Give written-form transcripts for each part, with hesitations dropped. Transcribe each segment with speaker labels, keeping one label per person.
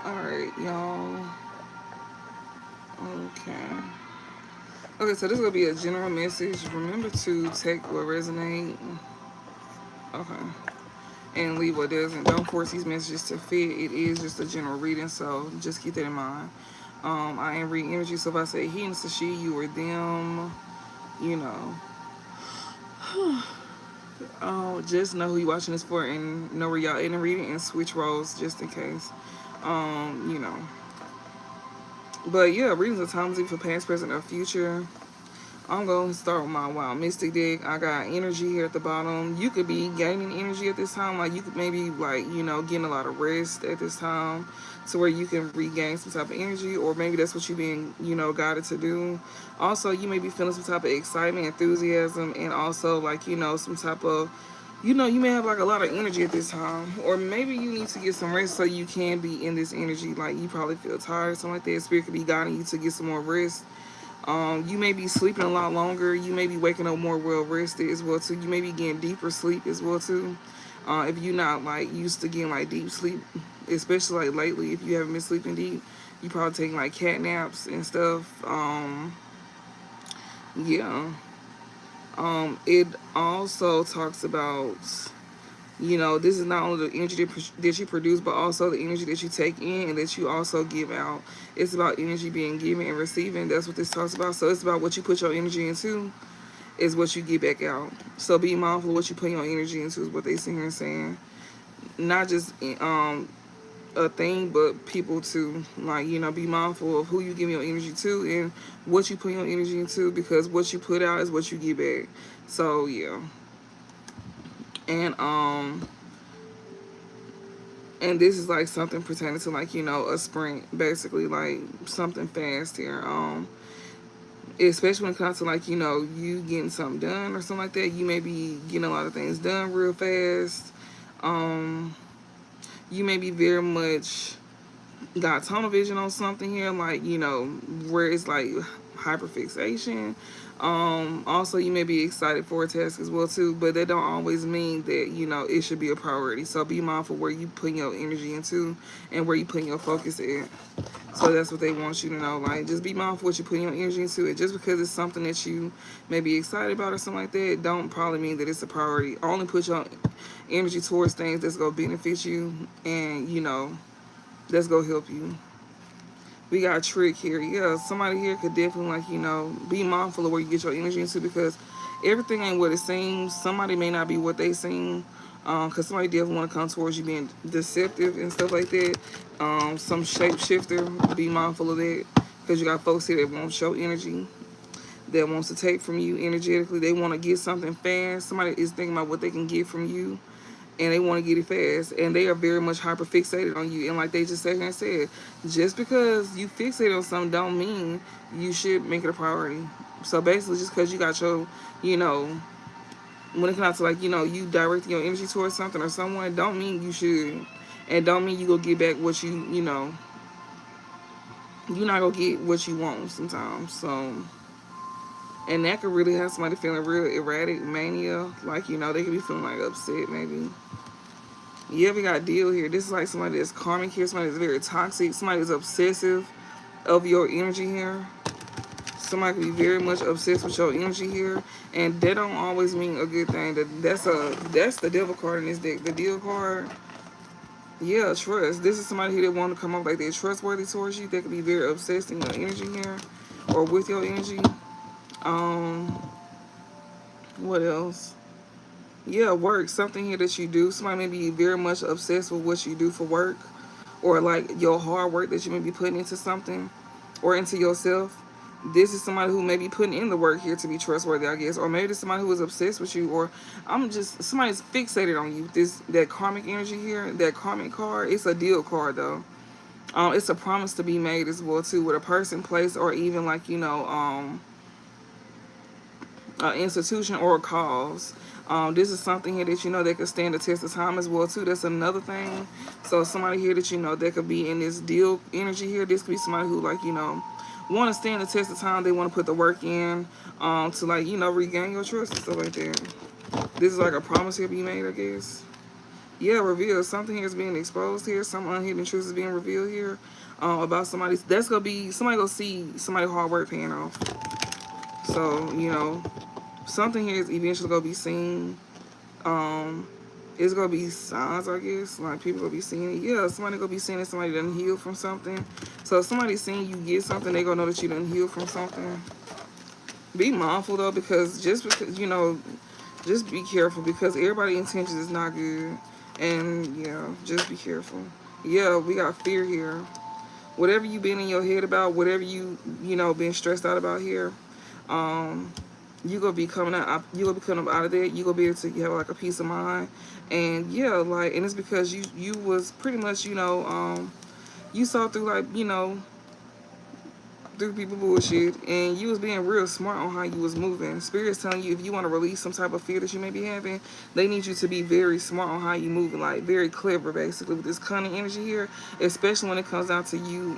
Speaker 1: Alright, y'all. Okay. Okay, so this is going to be a general message. Remember to take what resonate. Okay. And leave what doesn't. Don't force these messages to fit. It is just a general reading, so just keep that in mind. I am reading energy, so if I say he and she, you or them, you know. Just know who you're watching this for and know where y'all in the reading and switch roles just in case. You know. But yeah, readings are times for past, present, or future. I'm going to start with my Wild Mystic deck. I got energy here at the bottom. You could be gaining energy at this time. Like, you could maybe, like, you know, getting a lot of rest at this time to where you can regain some type of energy. Or maybe that's what you're being, you know, guided to do. Also, you may be feeling some type of excitement, enthusiasm, and also, like, you know, some type of, you know, you may have, like, a lot of energy at this time. Or maybe you need to get some rest so you can be in this energy. Like, you probably feel tired, something like that. Spirit could be guiding you to get some more rest. You may be sleeping a lot longer. You may be waking up more well rested as well too. You may be getting deeper sleep as well too. If you're not like used to getting like deep sleep, especially like lately, if you haven't been sleeping deep, you probably taking like cat naps and stuff. Yeah. It also talks about, you know, this is not only the energy that you produce, but also the energy that you take in and that you also give out. It's about energy being given and receiving. That's what this talks about. So it's about what you put your energy into is what you get back out. So be mindful of what you put your energy into is what they sit here and saying. Not just a thing, but people too. Like, you know, be mindful of who you give your energy to and what you put your energy into, because what you put out is what you get back. So yeah. And and this is like something pertaining to, like, you know, a sprint, basically, like something fast here. Especially when it comes to, like, you know, you getting something done or something like that. You may be getting a lot of things done real fast. um you may be very much got tunnel vision on something here, like, you know, where it's like hyperfixation. Also, you may be excited for a task as well too, but that don't always mean that, you know, it should be a priority. So be mindful where you putting your energy into and where you putting your focus at. So that's what they want you to know. Like, just be mindful what you putting your energy into. It just because it's something that you may be excited about or something like that, don't probably mean that it's a priority. Only put your energy towards things that's gonna benefit you and, you know, that's gonna help you. We got a trick here. Yeah, somebody here could definitely, like, you know, be mindful of where you get your energy into, because everything ain't what it seems. Somebody may not be what they seem. Because somebody definitely want to come towards you being deceptive and stuff like that. Some shapeshifter, be mindful of that. Because you got folks here that won't show energy, that wants to take from you energetically. They want to get something fast. Somebody is thinking about what they can get from you, and they want to get it fast, and they are very much hyper fixated on you. And like they just sat here and said, just because you fixate on something don't mean you should make it a priority. So basically, just because you got your, you know, when it comes to, like, you know, you directing your energy towards something or someone, don't mean you should, and don't mean you go get back what you know, you're not gonna get what you want sometimes. So, and that could really have somebody feeling real erratic mania, like, you know, they could be feeling like upset maybe. Yeah, we got a deal here. This is like somebody that's karmic here, somebody that's very toxic, somebody that's obsessive of your energy here. Somebody can be very much obsessed with your energy here, and that don't always mean a good thing. That's the devil card in this deck. The deal card, yeah, trust. This is somebody here that want to come up like they're trustworthy towards you. They could be very obsessed in your energy here, or with your energy. Um, what else? Yeah, work. Something here that you do. Somebody may be very much obsessed with what you do for work, or like your hard work that you may be putting into something or into yourself. This is somebody who may be putting in the work here to be trustworthy, I guess. Or maybe it's somebody who is obsessed with you, or I'm just somebody's fixated on you. That karmic energy here, that karmic card, it's a deal card though. It's a promise to be made as well too, with a person, place, or even, like, you know, institution or a cause. This is something here that you know that could stand the test of time as well too. That's another thing. So somebody here that you know that could be in this deal energy here. This could be somebody who, like, you know, want to stand the test of time. They want to put the work in, to, like, you know, regain your trust and stuff like that. This is like a promise here to be made, I guess. Yeah, reveal. Something here is being exposed here. Some unhidden truth is being revealed here. About somebody. That's gonna be somebody gonna see somebody hard work paying off. So, you know, something here is eventually gonna be seen. Um, it's gonna be signs, I guess. Like people gonna be seeing it. Yeah, somebody gonna be seeing that somebody done heal from something. So if somebody's seeing you get something, they gonna know that you done heal from something. Be mindful though, because just because you know, just be careful because everybody's intentions is not good. And yeah, just be careful. Yeah, we got fear here. Whatever you been in your head about, whatever you know been stressed out about here, um, you gonna be coming out. You gonna be coming up out of there. You gonna be able to have like a peace of mind, and yeah, like, and it's because you was pretty much you saw through like through people bullshit, and you was being real smart on how you was moving. Spirit's telling you if you want to release some type of fear that you may be having, they need you to be very smart on how you moving, like very clever basically with this cunning energy here, especially when it comes down to you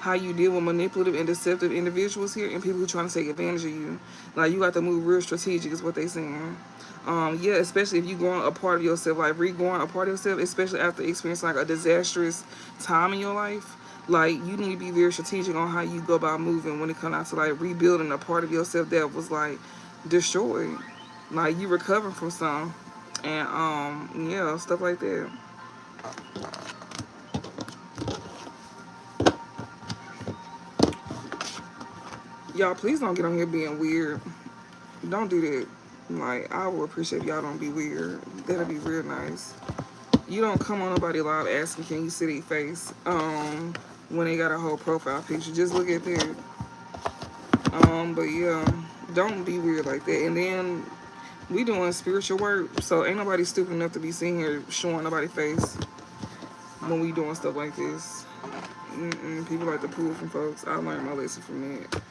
Speaker 1: how you deal with manipulative and deceptive individuals here and people who trying to take advantage of you. Like you got to move real strategic is what they saying. Yeah, especially if you going a part of yourself, like re-going a part of yourself, especially after experiencing like a disastrous time in your life. Like you need to be very strategic on how you go about moving when it comes out to like rebuilding a part of yourself that was like destroyed. Like you recovering from some, and yeah, stuff like that. Y'all, please don't get on here being weird. Don't do that. Like I would appreciate if y'all don't be weird. That'll be real nice. You don't come on nobody live asking can you see their face when they got a whole profile picture. Just look at that. But yeah, don't be weird like that. And then we doing spiritual work, so ain't nobody stupid enough to be sitting here showing nobody face when we doing stuff like this. People like to pull from folks. I learned my lesson from that.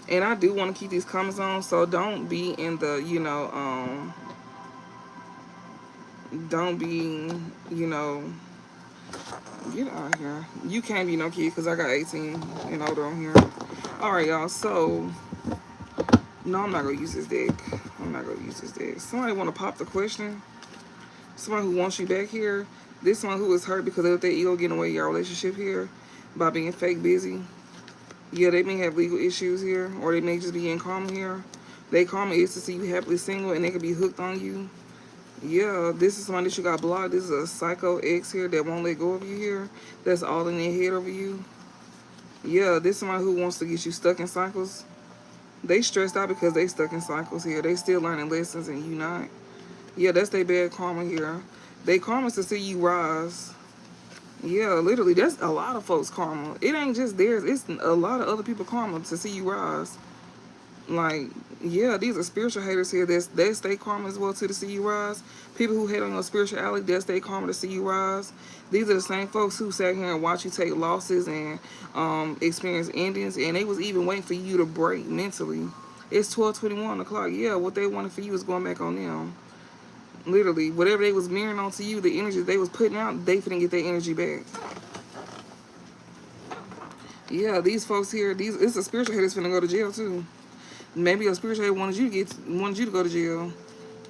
Speaker 1: And I do want to keep these comments on, so don't be in the don't be get out of here. You can't be no kid because I got 18 and older on here. All right, y'all. So no, I'm not gonna use this deck. I'm not gonna use this deck. Somebody want to pop the question? Somebody who wants you back here? This one who is hurt because of their ego getting away your relationship here by being fake busy. Yeah, they may have legal issues here, or they may just be in karma here. They karma is to see you happily single, and they could be hooked on you. Yeah, this is somebody that you got blocked. This is a psycho ex here that won't let go of you here. That's all in their head over you. Yeah, this is somebody who wants to get you stuck in cycles. They stressed out because they stuck in cycles here. They still learning lessons and you not. Yeah, that's their bad karma here. They karma to see you rise. Yeah, literally, that's a lot of folks' karma. It ain't just theirs. It's a lot of other people karma to see you rise. Like, yeah, these are spiritual haters here. That's their karma as well too to see you rise. People who hate on your spirituality, that's their karma to see you rise. These are the same folks who sat here and watched you take losses and experience endings, and they was even waiting for you to break mentally. It's 12:21 o'clock. Yeah, what they wanted for you is going back on them. Literally, whatever they was mirroring onto you, the energy they was putting out, they finna get their energy back. Yeah, these folks here, it's a spiritual haters finna go to jail too. Maybe a spiritual hater wanted you to go to jail,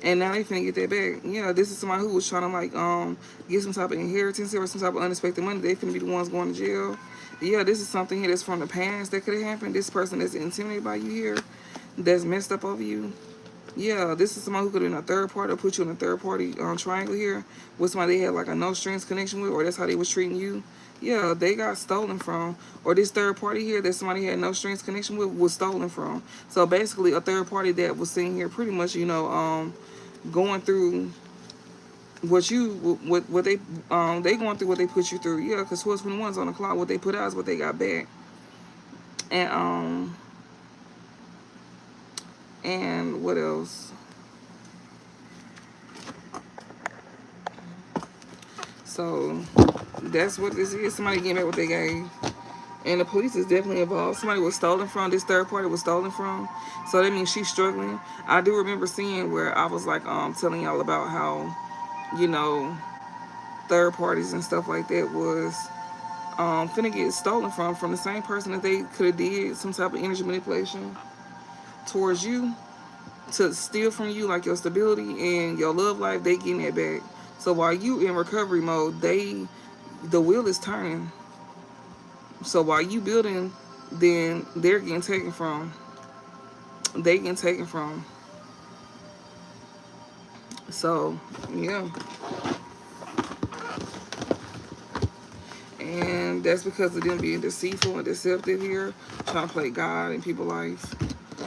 Speaker 1: and now they finna get that back. Yeah, this is somebody who was trying to like get some type of inheritance or some type of unexpected money. They finna be the ones going to jail. Yeah, this is something here that's from the past that could have happened. This person that's intimidated by you here, that's messed up over you. Yeah, this is somebody who could have been a third party or put you in a third party triangle here with somebody they had like a no strings connection with, or that's how they was treating you. Yeah, they got stolen from, or this third party here that somebody had no strings connection with was stolen from. So basically, a third party that was sitting here pretty much, going through what they going through what they put you through. Yeah, because 1221's on the clock. What they put out is what they got back, and and what else? So that's what this is. Somebody getting back what they gave. And the police is definitely involved. Somebody was stolen from. This third party was stolen from. So that means she's struggling. I do remember seeing where I was like telling y'all about how, you know, third parties and stuff like that was finna get stolen from the same person that they could have did some type of energy manipulation towards you. to steal from you, like your stability and your love life, they getting it back. So while you in recovery mode, the wheel is turning. So while you building, then they're getting taken from. They getting taken from. So yeah, and that's because of them being deceitful and deceptive here, trying to play God in people's life,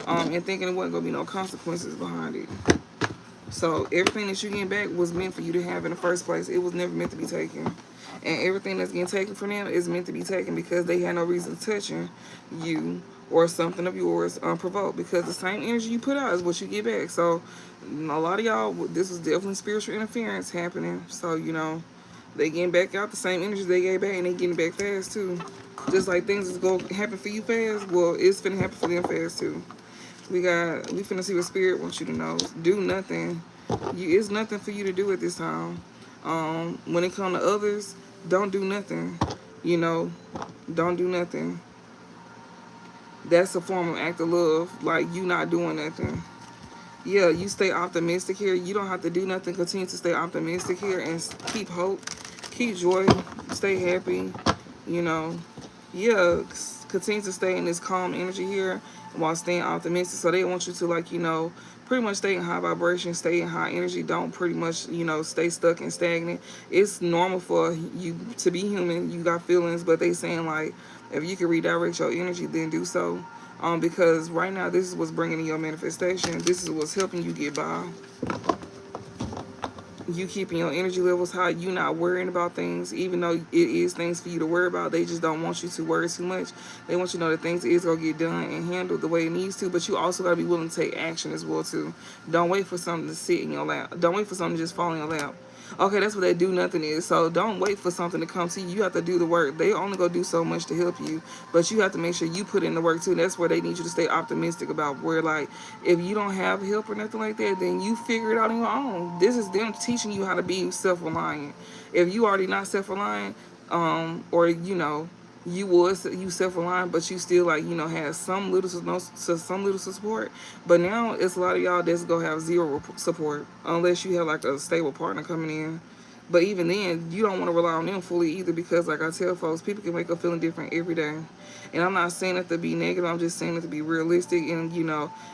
Speaker 1: and thinking it wasn't gonna be no consequences behind it. So everything that you getting back was meant for you to have in the first place. It was never meant to be taken. And everything that's getting taken from them is meant to be taken because they had no reason touching you or something of yours unprovoked. Because the same energy you put out is what you get back. So a lot of y'all, this was definitely spiritual interference happening. So, they getting back out the same energy they gave back, and they getting back fast too. Just like things is going to happen for you fast, well, it's finna happen for them fast too. We finna see what spirit wants you to know. Do nothing. It's nothing for you to do at this time. When it comes to others, don't do nothing. You know, don't do nothing. That's a form of act of love. Like you not doing nothing. Yeah, you stay optimistic here. You don't have to do nothing. Continue to stay optimistic here and keep hope, keep joy, stay happy. You know, yeah, continue to stay in this calm energy here while staying optimistic. So they want you to, like, pretty much stay in high vibration, stay in high energy. Don't pretty much, stay stuck and stagnant. It's normal for you to be human. You got feelings, but they saying, like, if you can redirect your energy, then do so. Because right now, this is what's bringing in your manifestation. This is what's helping you get by. You keeping your energy levels high. You not worrying about things, even though it is things for you to worry about. They just don't want you to worry too much. They want you to know that things is gonna get done and handled the way it needs to. But you also gotta be willing to take action as well too. Don't wait for something to sit in your lap. Don't wait for something to just fall in your lap. Okay, that's what that do nothing is. So don't wait for something to come to you. You have to do the work. They only gonna do so much to help you, but you have to make sure you put in the work too. That's where they need you to stay optimistic about. Where, like, if you don't have help or nothing like that, then you figure it out on your own. This is them teaching you how to be self-reliant. If you already not self-reliant, or you self-reliant, but you still, like, have some little support. But now it's a lot of y'all that's gonna have zero support unless you have, like, a stable partner coming in. But even then, you don't want to rely on them fully either, because, like I tell folks, people can wake up feeling different every day. And I'm not saying it to be negative. I'm just saying it to be realistic. And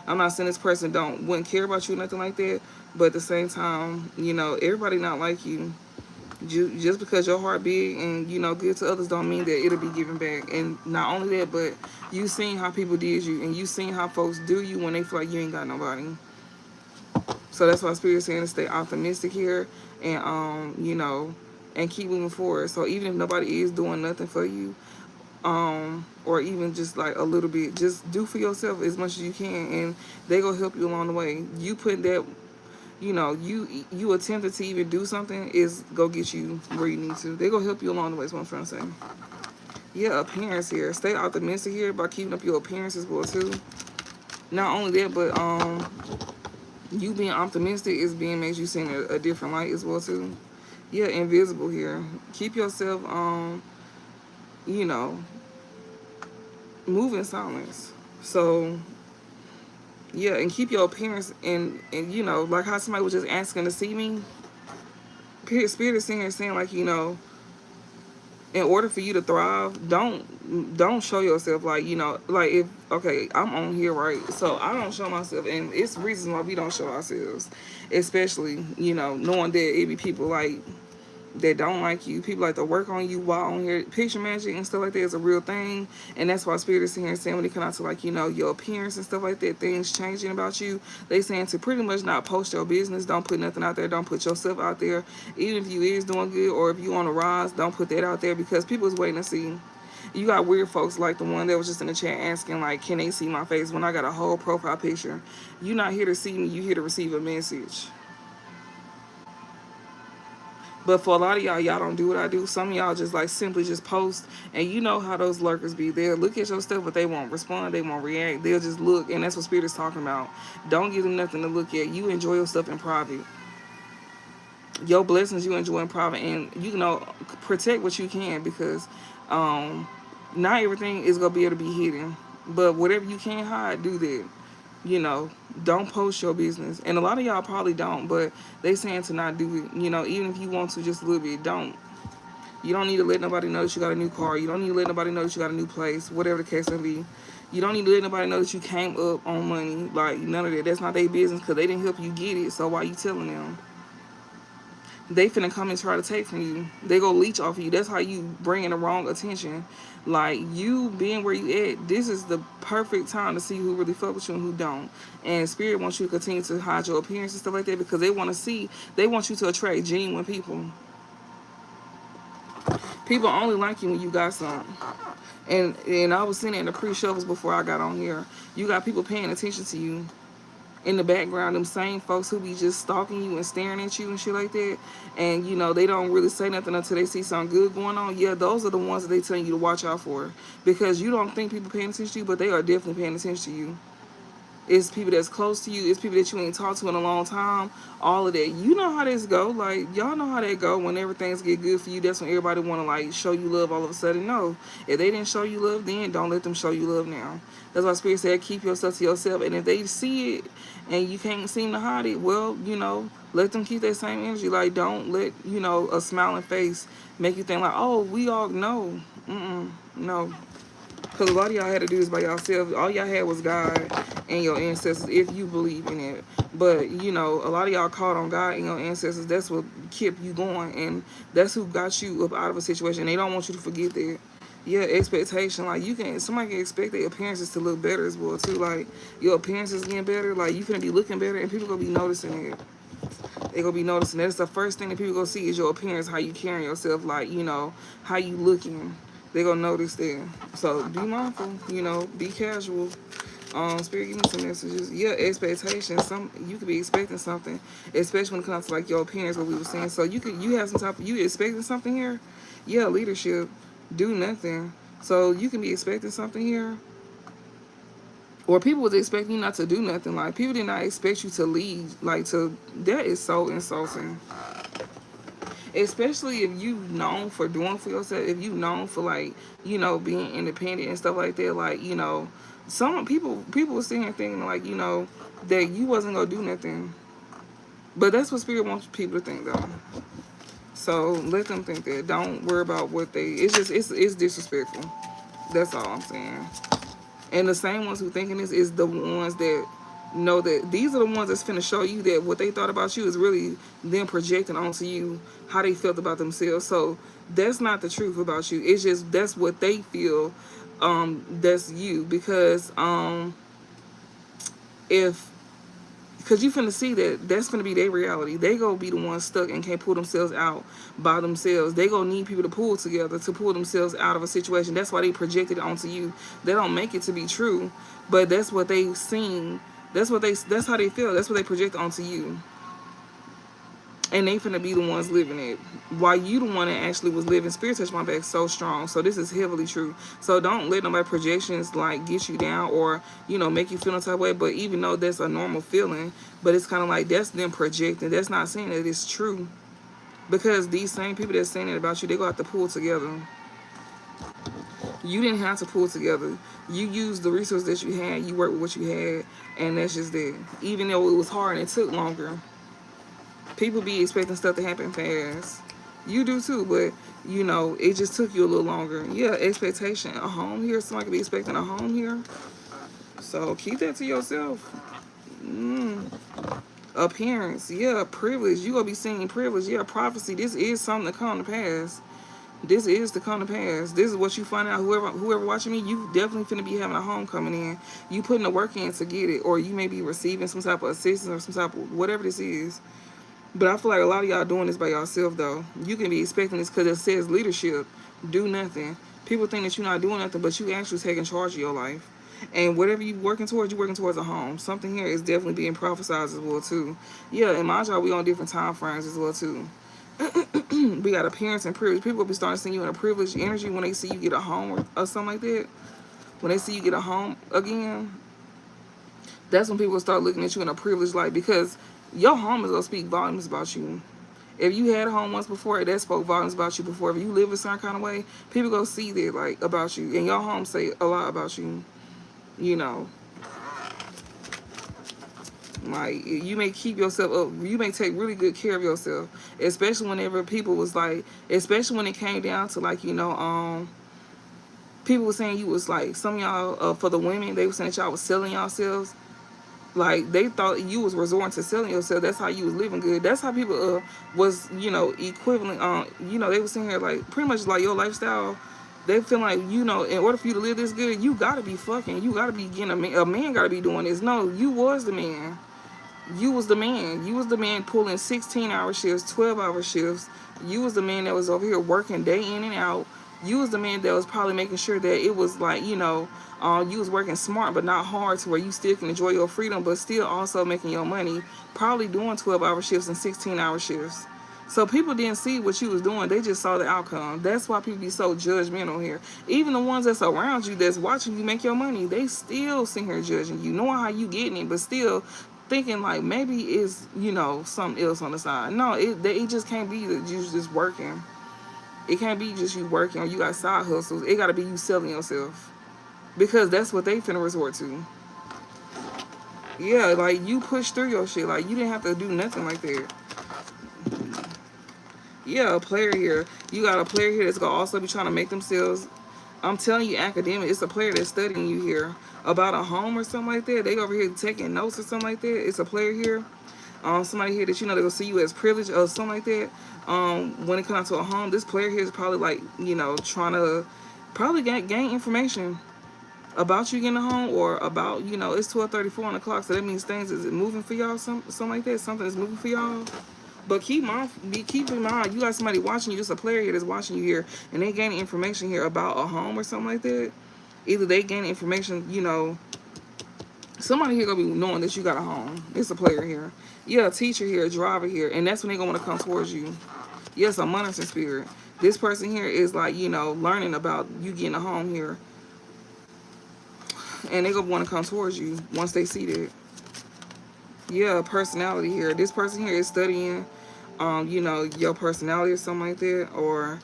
Speaker 1: I'm not saying this person wouldn't care about you or nothing like that. But at the same time, everybody not like you. Just because your heart big and good to others don't mean that it'll be given back. And not only that, but you seen how people did you, and you seen how folks do you when they feel like you ain't got nobody. So that's why Spirit's saying to stay optimistic here, and and keep moving forward. So even if nobody is doing nothing for you, or even just like a little bit, just do for yourself as much as you can, and they gonna help you along the way. You put that, you attempted to even do something is go get you where you need to. They gonna help you along the way. Is what I'm trying to say. Yeah, appearance here. Stay optimistic here by keeping up your appearance as well too. Not only that, but you being optimistic is being made you seeing a different light as well too. Yeah, invisible here. Keep yourself move in silence. So yeah, and keep your appearance, and like how somebody was just asking to see me. Spirit is saying, like, in order for you to thrive, don't show yourself, like, like, if, okay, I'm on here, right? So I don't show myself, and it's reasons why we don't show ourselves, especially, knowing that it be people, like, that don't like you. People like to work on you while on here. Picture magic and stuff like that is a real thing. And that's why Spirit is here saying, when it comes out to, like, your appearance and stuff like that, things changing about you, they saying to pretty much not post your business. Don't put nothing out there. Don't put yourself out there. Even if you is doing good, or if you on the rise, don't put that out there, because people is waiting to see. You got weird folks like the one that was just in the chat asking, like, can they see my face when I got a whole profile picture? You not here to see me. You here to receive a message. But for a lot of y'all don't do what I do. Some of y'all just, like, simply just post, and you know how those lurkers be. They'll look at your stuff, but they won't respond. They won't react. They'll just look, and that's what Spirit is talking about. Don't give them nothing to look at. You enjoy your stuff in private. Your blessings you enjoy in private, and protect what you can, because not everything is gonna be able to be hidden. But whatever you can hide, do that. You know, don't post your business. And a lot of y'all probably don't, but they saying to not do it. You know, even if you want to just a little bit, don't. You don't need to let nobody know that you got a new car. You don't need to let nobody know that you got a new place, whatever the case may be. You don't need to let nobody know that you came up on money. Like, none of that. That's not their business because they didn't help you get it. So why you telling them? They finna come and try to take from you. They go leech off of you. That's how you bring in the wrong attention. Like, you being where you at, this is the perfect time to see who really fuck with you and who don't. And Spirit wants you to continue to hide your appearance and stuff like that because they want to see, they want you to attract genuine people. People only like you when you got something. And I was sitting in the pre-shovels before I got on here. You got people paying attention to you. In the background, them same folks who be just stalking you and staring at you and shit like that, and you know they don't really say nothing until they see something good going on. Yeah, those are the ones that they telling you to watch out for because you don't think people paying attention to you, but they are definitely paying attention to you. It's people that's close to you. It's people that you ain't talked to in a long time. All of that. You know how this go. Like, y'all know how that go. When everything's get good for you, that's when everybody want to, like, show you love all of a sudden. No. If they didn't show you love then, don't let them show you love now. That's why Spirit said, keep yourself to yourself. And if they see it and you can't seem to hide it, well, you know, let them keep that same energy. Like, don't let, you know, a smiling face make you think like, oh, we all know. No. Because a lot of y'all had to do this by yourself. All y'all had was God and your ancestors, if you believe in it. But, you know, a lot of y'all called on God and your ancestors. That's what kept you going. And that's who got you up out of a situation. They don't want you to forget that. Yeah, expectation. Like, somebody can expect their appearances to look better as well, too. Like, your appearance is getting better. Like, you finna be looking better. And people gonna be noticing it. They gonna be noticing. That's the first thing that people gonna see is your appearance, how you carrying yourself, like, you know, how you looking. They gonna notice that. So be mindful, you know, be casual. Spirit, give me some messages. Yeah, expectations. You could be expecting something, especially when it comes to like your appearance, what we were saying. So you have some type of, you expecting something here. Yeah, leadership. Do nothing. So you can be expecting something here. Or people was expecting you not to do nothing. Like, people did not expect you to lead. Like, that is so insulting. Especially if you known for doing for yourself, if you known for, like, you know, being independent and stuff like that. Like, you know, some people were sitting here thinking, like, you know, that you wasn't gonna do nothing. But that's what Spirit wants people to think, though. So let them think that. Don't worry about what they. It's just it's disrespectful. That's all I'm saying. And the same ones who thinking this is the ones that know that these are the ones that's finna show you that what they thought about you is really them projecting onto you how they felt about themselves. So that's not the truth about you. It's just that's what they feel. That's you because if because you finna see that that's finna be their reality. They gonna be the ones stuck and can't pull themselves out by themselves. They gonna need people to pull together to pull themselves out of a situation. That's why they projected it onto you. They don't make it to be true, but that's what they've seen. That's how they feel. That's what they project onto you. And they finna be the ones living it. While you the one that actually was living. Spirit touched my back so strong. So this is heavily true. So don't let nobody projections like get you down or, you know, make you feel a type of way. But even though that's a normal feeling, but it's kind of like that's them projecting. That's not saying that it's true. Because these same people that's saying it about you, they gonna have to pull together. You didn't have to pull together. You used the resources that you had. You worked with what you had. And that's just it. Even though it was hard and it took longer. People be expecting stuff to happen fast. You do too, but, you know, it just took you a little longer. Yeah, expectation. A home here. Somebody could be expecting a home here. So keep that to yourself. Appearance. Yeah, privilege. You gonna be seeing privilege. Yeah, prophecy. This is something to come to pass. This is to come to pass. This is what you find out. Whoever watching me, you definitely finna be having a home coming in. You putting the work in to get it. Or you may be receiving some type of assistance or some type of whatever this is. But I feel like a lot of y'all doing this by yourself, though. You can be expecting this because it says leadership. Do nothing. People think that you're not doing nothing, but you actually taking charge of your life. And whatever you're working towards a home. Something here is definitely being prophesied as well, too. Yeah, and my job, we on different time frames as well, too. We got appearance and privilege. People will be starting to see you in a privileged energy when they see you get a home or something like that. When they see you get a home again, that's when people start looking at you in a privileged light because your home is going to speak volumes about you. If you had a home once before, that spoke volumes about you before. If you live a certain kind of way, people go see that, like, about you. And your home say a lot about you, you know. Like, you may keep yourself up, you may take really good care of yourself, especially whenever people was like, especially when it came down to like, people were saying you was like, some of y'all, for the women, they were saying that y'all was selling yourselves. Like, they thought you was resorting to selling yourself. That's how you was living good. That's how people was, equivalent. They was saying here like pretty much like your lifestyle. They feel like, in order for you to live this good, you gotta be fucking. You gotta be getting a man gotta be doing this. No, you was the man. You was the man. You was the man pulling 16-hour shifts, 12-hour shifts. You was the man that was over here working day in and out. You was the man that was probably making sure that it was like, you was working smart but not hard to where you still can enjoy your freedom but still also making your money, probably doing 12-hour shifts and 16-hour shifts. So people didn't see what you was doing. They just saw the outcome. That's why people be so judgmental here. Even the ones that's around you that's watching you make your money, they still sitting here judging you, knowing how you getting it, but still thinking like maybe it's, something else on the side. No, it just can't be that you just working. It can't be just you working or you got side hustles. It got to be you selling yourself. Because that's what they finna resort to. Yeah, like you push through your shit. Like you didn't have to do nothing like that. Yeah, a player here. You got a player here that's gonna also be trying to make themselves. I'm telling you, academic. It's a player that's studying you here about a home or something like that. They over here taking notes or something like that. It's a player here. Somebody here that they're gonna see you as privilege or something like that. When it comes to a home, this player here is probably like, trying to probably gain information about you getting a home or about, it's 12:34 on the clock, so that means things is moving for y'all, something like that. Something is moving for y'all. But keep in mind, you got somebody watching you. It's a player here that's watching you here, and they gain information here about a home or something like that. Either they gain information, somebody here gonna be knowing that you got a home. It's a player here. Yeah, a teacher here, a driver here, and that's when they gonna want to come towards you. Yes, a monitoring spirit. This person here is like, learning about you getting a home here. And they gonna want to come towards you once they see that. Yeah, personality here. This person here is studying, your personality or something like that. Or,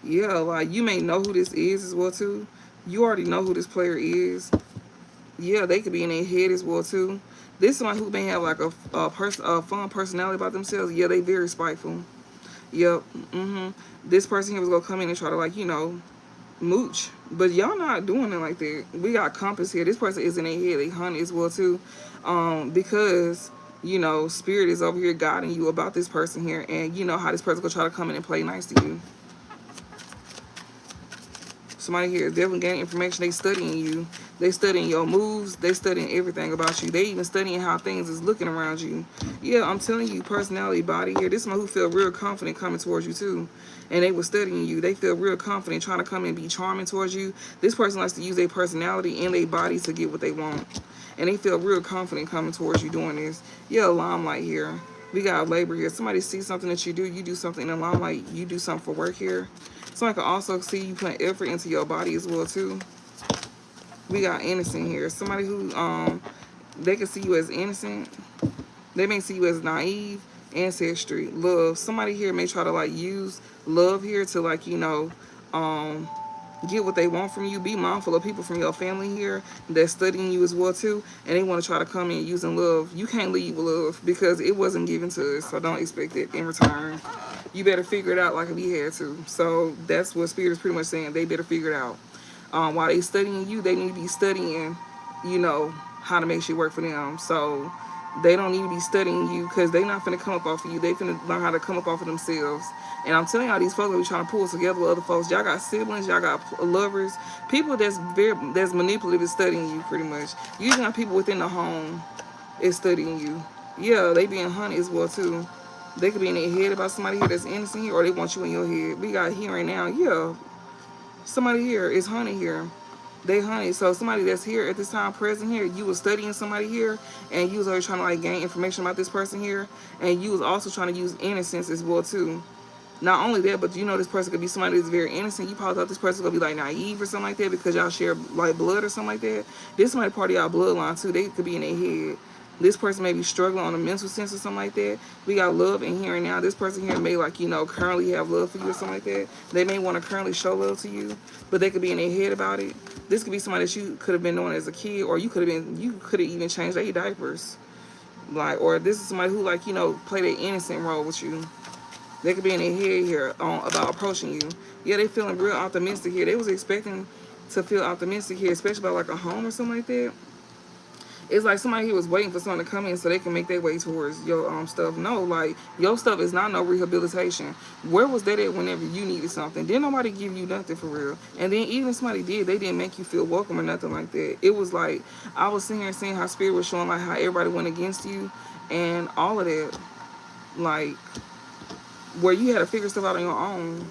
Speaker 1: yeah, like you may know who this is as well too. You already know who this player is. Yeah, they could be in their head as well too. This is someone who may have like a fun personality about themselves. Yeah, they very spiteful. Yep. This person here was gonna come in and try to like, mooch. But y'all not doing it like that. We got compass here. This person is in their head. They hunt as well too. Because, spirit is over here guiding you about this person here. And you know how this person gonna try to come in and play nice to you. Somebody here is definitely getting information. They studying you. They studying your moves. They studying everything about you. They even studying how things is looking around you. Yeah, I'm telling you, personality, body here. This is someone who feel real confident coming towards you too. And they were studying you. They feel real confident trying to come and be charming towards you. This person likes to use their personality and their body to get what they want. And they feel real confident coming towards you doing this. Yeah, limelight here. We got labor here. Somebody sees something that you do something in the limelight, you do something for work here. Somebody can also see you put effort into your body as well too. We got innocent here. Somebody who they can see you as innocent. They may see you as naive, ancestry, love. Somebody here may try to like use love here to like, get what they want from you. Be mindful of people from your family here that's studying you as well too, and they want to try to come in using love. You can't leave with love because it wasn't given to us, so don't expect it in return. You better figure it out like we had to. So that's what spirit is pretty much saying. They better figure it out. While they studying you, they need to be studying, how to make shit work for them. So they don't need to be studying you because they not finna come up off of you. They finna learn how to come up off of themselves. And I'm telling y'all, these folks that be trying to pull us together with other folks. Y'all got siblings, y'all got lovers, people that's manipulative is studying you pretty much. You got people within the home is studying you. Yeah, they being hunted as well too. They could be in their head about somebody here that's innocent here, or they want you in your head. We got here right now. Yeah, somebody here is hunted here. They hunted. So somebody that's here at this time present here, you was studying somebody here, and you was always trying to like gain information about this person here, and you was also trying to use innocence as well too. Not only that, but this person could be somebody that's very innocent. You probably thought this person could be like naive or something like that because y'all share like blood or something like that. This somebody part of y'all bloodline too. They could be in their head. This person may be struggling on a mental sense or something like that. We got love in here and now. This person here may like, currently have love for you or something like that. They may want to currently show love to you, but they could be in their head about it. This could be somebody that you could have been knowing as a kid, or you could have even changed their diapers. Like, or this is somebody who, like, you know, play their innocent role with you. They could be in their head here on about approaching you. Yeah, they feeling real optimistic here. They was expecting to feel optimistic here, especially about like a home or something like that. It's like somebody here was waiting for someone to come in so they can make their way towards your stuff. No, like, your stuff is not no rehabilitation. Where was that at whenever you needed something? Didn't nobody give you nothing for real. And then even if somebody did, they didn't make you feel welcome or nothing like that. It was like I was sitting here seeing how spirit was showing like how everybody went against you and all of that. Like, where you had to figure stuff out on your own.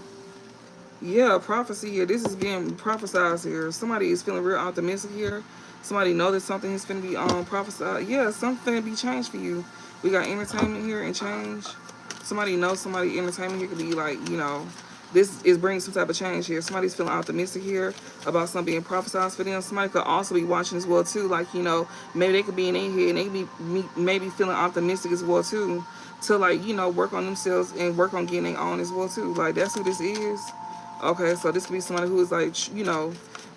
Speaker 1: Yeah, prophecy here. This is being prophesized here. Somebody is feeling real optimistic here. Somebody know that something is going to be prophesied. Yeah, something to be changed for you. We got entertainment here and change. Somebody knows somebody entertainment here could be like, you know, this is bringing some type of change here. Somebody's feeling optimistic here about something being prophesized for them. Somebody could also be watching as well too. Like, you know, maybe they could be in their head and they could be maybe feeling optimistic as well too. To, like, you know, work on themselves and work on getting their own as well too. Like, that's who this is. Okay, so this could be somebody who is like, you know,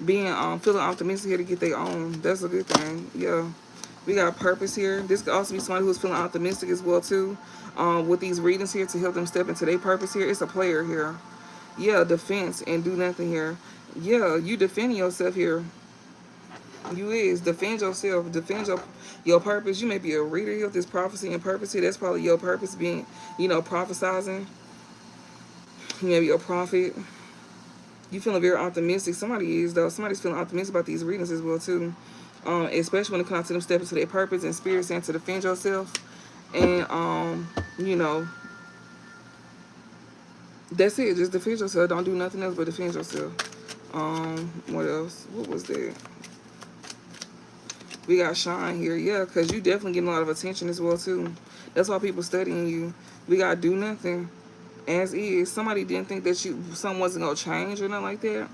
Speaker 1: being feeling optimistic here to get their own. That's a good thing. Yeah. We got purpose here. This could also be somebody who's feeling optimistic as well too. With these readings here to help them step into their purpose here. It's a player here. Yeah, defense and do nothing here. Yeah, you defending yourself here. You is defend yourself, defend your purpose. You may be a reader here with this prophecy and purpose here. That's probably your purpose, being, you know, prophesizing. You may be a prophet. You feeling very optimistic. Somebody is, though. Somebody's feeling optimistic about these readings as well too. Especially when it comes to them stepping to their purpose and spirit saying to defend yourself. And you know, that's it. Just defend yourself. Don't do nothing else but defend yourself. What else? What was that? We got shine here. Yeah, because you definitely getting a lot of attention as well too. That's why people studying you. We got do nothing as is. Somebody didn't think that something wasn't gonna change or nothing like that.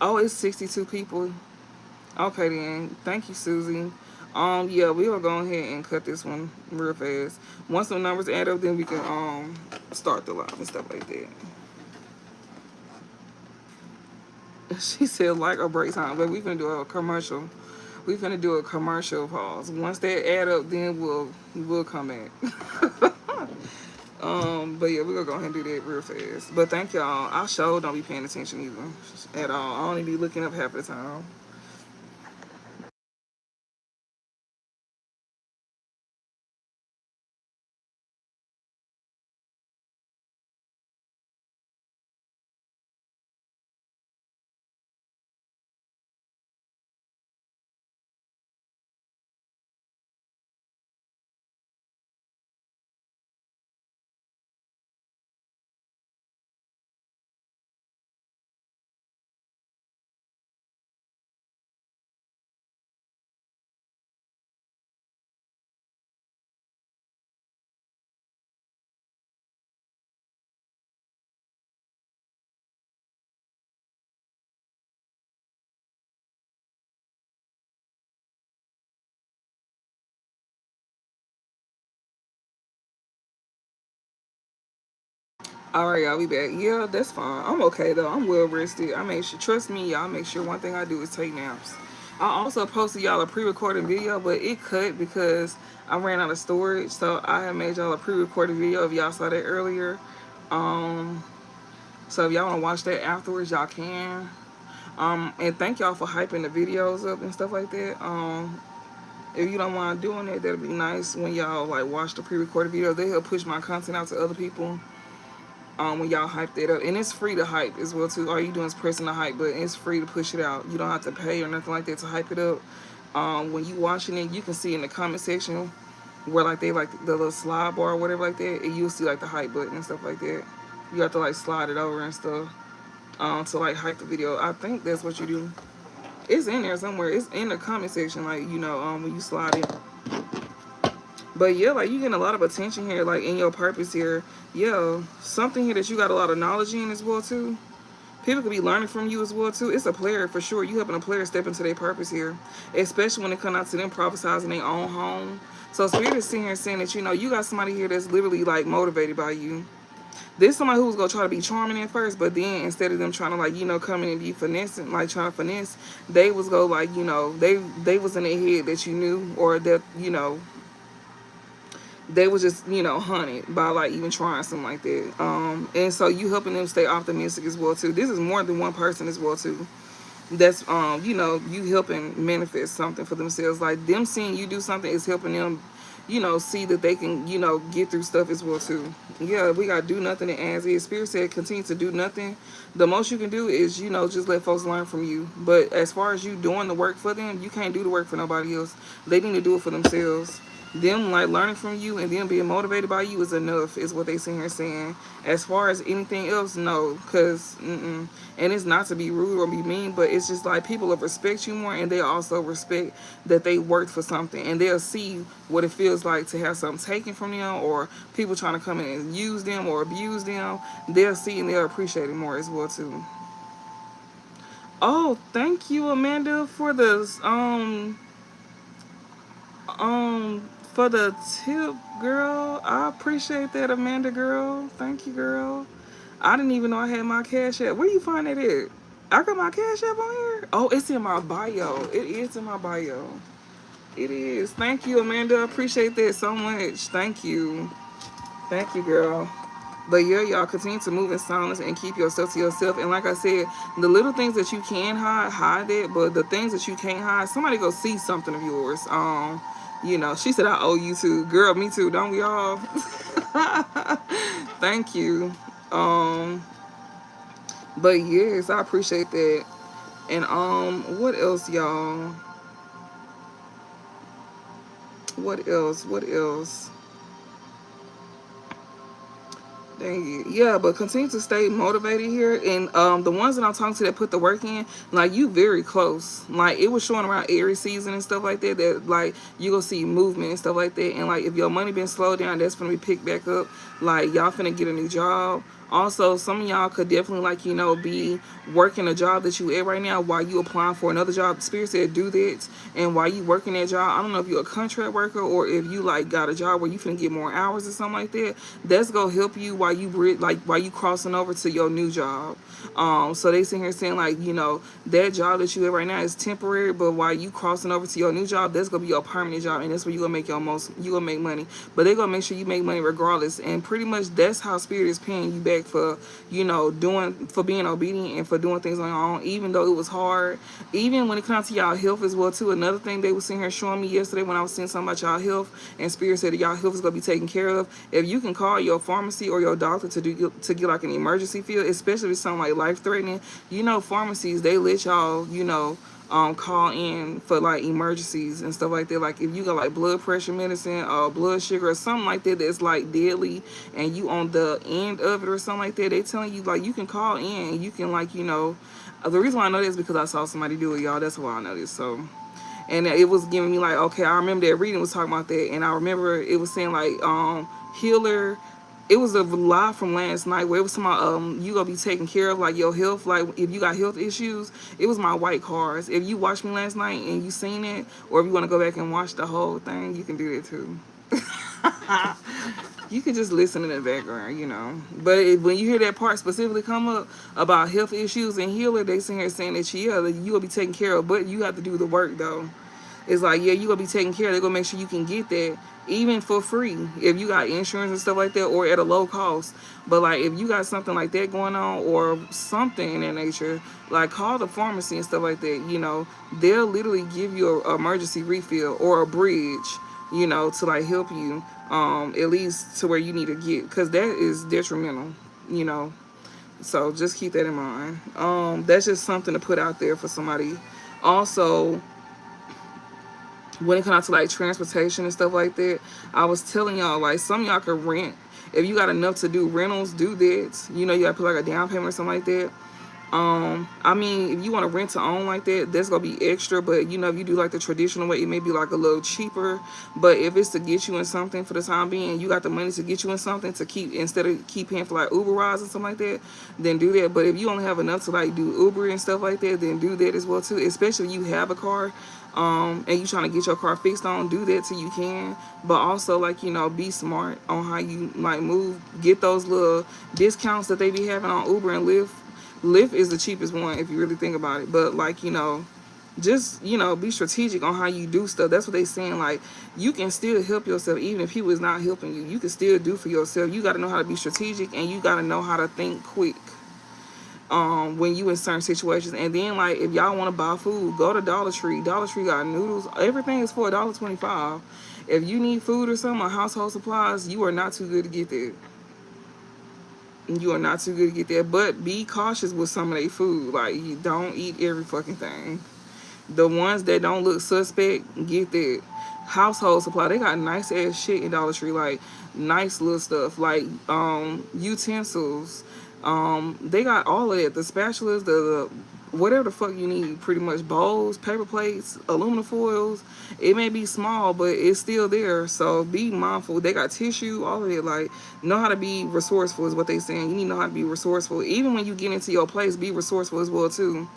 Speaker 1: Oh, it's 62 people. Okay then. Thank you, Susie. Yeah, we will go ahead and cut this one real fast. Once the numbers add up, then we can start the live and stuff like that. She said like a break time, but we finna do a commercial. We finna do a commercial pause. Once that add up, then we'll come back. But yeah, we're gonna go ahead and do that real fast. But thank y'all. I sure don't be paying attention either at all. I only be looking up half the time. All right, y'all, we back. Yeah, that's fine. I'm okay though. I'm well rested. I make sure, trust me, y'all. Make sure one thing I do is take naps. I also posted y'all a pre-recorded video, but it cut because I ran out of storage. So I have made y'all a pre-recorded video if y'all saw that earlier. So if y'all want to watch that afterwards, y'all can. And thank y'all for hyping the videos up and stuff like that. If you don't mind doing that, that'd be nice when y'all like watch the pre-recorded videos. They help push my content out to other people. When y'all hype that up, and it's free to hype as well too. All you doing is pressing the hype button. It's free to push it out. You don't have to pay or nothing like that to hype it up. When you watching it, you can see in the comment section where like they like the little slide bar or whatever like that, and you'll see like the hype button and stuff like that. You have to like slide it over and stuff to like hype the video. I think that's what you do. It's in there somewhere. It's in the comment section, like, you know, when you slide it. But yeah, like, you getting a lot of attention here, like, in your purpose here. Yeah, something here that you got a lot of knowledge in as well, too. People could be learning from you as well, too. It's a player, for sure. You helping a player step into their purpose here. Especially when it comes out to them prophesizing their own home. So Spirit is sitting here saying that, you know, you got somebody here that's literally, like, motivated by you. There's somebody who's gonna try to be charming at first, but then instead of them trying to like, come in and be finessing, like trying to finesse, they was go like, they was in their head that you knew, or that, they was just, hunted by like even trying something like that. And so you helping them stay optimistic as well too. This is more than one person as well too. That's you helping manifest something for themselves. Like them seeing you do something is helping them, see that they can, get through stuff as well too. Yeah, we gotta do nothing, and as the Spirit said, continue to do nothing. The most you can do is, just let folks learn from you. But as far as you doing the work for them, you can't do the work for nobody else. They need to do it for themselves. Them like learning from you and them being motivated by you is enough, is what they sitting here saying. As far as anything else, no, because and it's not to be rude or be mean, but it's just like people will respect you more, and they also respect that they worked for something, and they'll see what it feels like to have something taken from them, or people trying to come in and use them or abuse them. They'll see and they'll appreciate it more as well too. Oh, thank you, Amanda, for the for the tip, girl. I appreciate that, Amanda, girl. Thank you, girl. I didn't even know I had my Cash App. Where you find it at? I got my Cash App on here. Oh, it's in my bio. It is in my bio. It is. Thank you, Amanda. I appreciate that so much. Thank you. Thank you, girl. But yeah, y'all continue to move in silence and keep yourself to yourself. And like I said, the little things that you can hide it. But the things that you can't hide, somebody go see something of yours. She said I owe you too. Girl, me too. Don't we all? Thank you. But yes, I appreciate that. And what else, y'all? What else? What else? Dang it. Yeah, but continue to stay motivated here. And the ones that I'm talking to that put the work in, like you very close. Like it was showing around Aries season and stuff like that, that like you gonna see movement and stuff like that. And like if your money been slowed down, that's gonna be picked back up. Like y'all finna get a new job. Also, some of y'all could definitely like, be working a job that you at right now while you applying for another job. The Spirit said do that. And while you working that job, I don't know if you're a contract worker or if you like got a job where you finna get more hours or something like that. That's gonna help you while you while you crossing over to your new job. So they sitting here saying like, that job that you at right now is temporary, but while you crossing over to your new job, that's gonna be your permanent job, and that's where you gonna make you gonna make money. But they're gonna make sure you make money regardless. And pretty much that's how Spirit is paying you back for, for being obedient and for doing things on your own, even though it was hard. Even when it comes to y'all health as well too. Another thing they were sitting here showing me yesterday when I was saying something about y'all health, and Spirit said that y'all health is gonna be taken care of. If you can call your pharmacy or your doctor to get like an emergency field, especially if it's something like life threatening, pharmacies, they let y'all, call in for like emergencies and stuff like that. Like if you got like blood pressure medicine or blood sugar or something like that that's like deadly, and you on the end of it or something like that, they telling you like you can call in and you can like, the reason why I know this is because I saw somebody do it, y'all. That's why I know this. So, and it was giving me like, okay, I remember that reading was talking about that, and I remember it was saying like healer. It was a live from last night where it was talking about you gonna be taking care of like your health, like if you got health issues. It was my white cards. If you watched me last night and you seen it, or if you want to go back and watch the whole thing, you can do that too. You can just listen in the background, But when you hear that part specifically come up about health issues and healer, they sitting here saying that you will be taken care of, but you have to do the work though. It's like, yeah, you gonna be taken care of. They're gonna make sure you can get that even for free if you got insurance and stuff like that, or at a low cost. But like if you got something like that going on or something in that nature, like call the pharmacy and stuff like that. They'll literally give you a emergency refill or a bridge, to like help you at least to where you need to get, because that is detrimental. So just keep that in mind. That's just something to put out there for somebody. Also, when it comes to like transportation and stuff like that, I was telling y'all like some of y'all can rent. If you got enough to do rentals, do that. You gotta put like a down payment or something like that. I mean, if you want to rent to own like that, that's gonna be extra. But you know, if you do like the traditional way, it may be like a little cheaper. But if it's to get you in something for the time being, you got the money to get you in something to keep, instead of keep paying for like Uber rides and something like that, then do that. But if you only have enough to like do Uber and stuff like that, then do that as well too. Especially if you have a car, and you trying to get your car fixed on, do that till you can. But also, like, you know, be smart on how you like move. Get those little discounts that they be having on Uber and Lyft. Lyft is the cheapest one if you really think about it. But like, you know, just, you know, be strategic on how you do stuff. That's what they saying. Like, you can still help yourself even if people is not helping you. You can still do for yourself. You got to know how to be strategic, and you got to know how to think quick when you in certain situations. And then, like, if y'all want to buy food, go to Dollar Tree. Dollar Tree got noodles. Everything is for $1.25. If you need food or something, or household supplies, you are not too good to get that. You are not too good to get that. But be cautious with some of their food. Like, you don't eat every fucking thing. The ones that don't look suspect, get that. Household supply, they got nice ass shit in Dollar Tree, like nice little stuff, like utensils. They got all of it. The spatulas, the whatever the fuck you need, pretty much, bowls, paper plates, aluminum foils. It may be small, but it's still there. So be mindful. They got tissue, all of it. Like, know how to be resourceful is what they saying. You need to know how to be resourceful. Even when you get into your place, be resourceful as well too.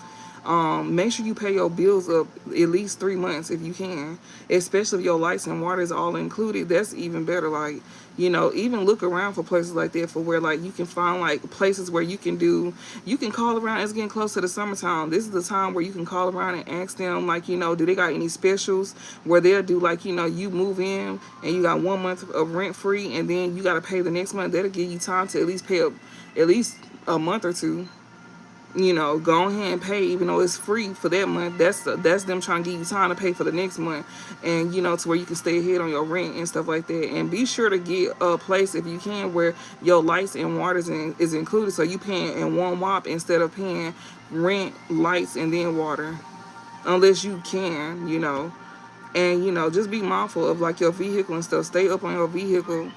Speaker 1: Make sure you pay your bills up at least 3 months if you can, especially if your lights and water is all included. That's even better. Like, you know, even look around for places like that, for where like you can find like places where you can call around. It's getting close to the summertime. This is the time where you can call around and ask them, like, you know, do they got any specials where they'll do, like, you know, you move in and you got 1 month of rent free, and then you got to pay the next month. That'll give you time to at least pay up at least a month or two. You know, go ahead and pay, even though it's free for that month. That's them trying to give you time to pay for the next month, and you know, to where you can stay ahead on your rent and stuff like that. And be sure to get a place if you can where your lights and water is included, so you paying in one whop instead of paying rent, lights, and then water, unless you can, you know. And you know, just be mindful of like your vehicle and stuff. Stay up on your vehicle.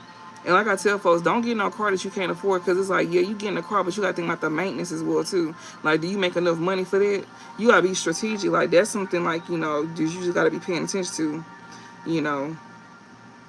Speaker 1: And like I tell folks, don't get in a car that you can't afford, because it's like, yeah, you get in a car, but you got to think about the maintenance as well, too. Like, do you make enough money for that? You got to be strategic. Like, that's something, like, you know, you just got to be paying attention to, you know.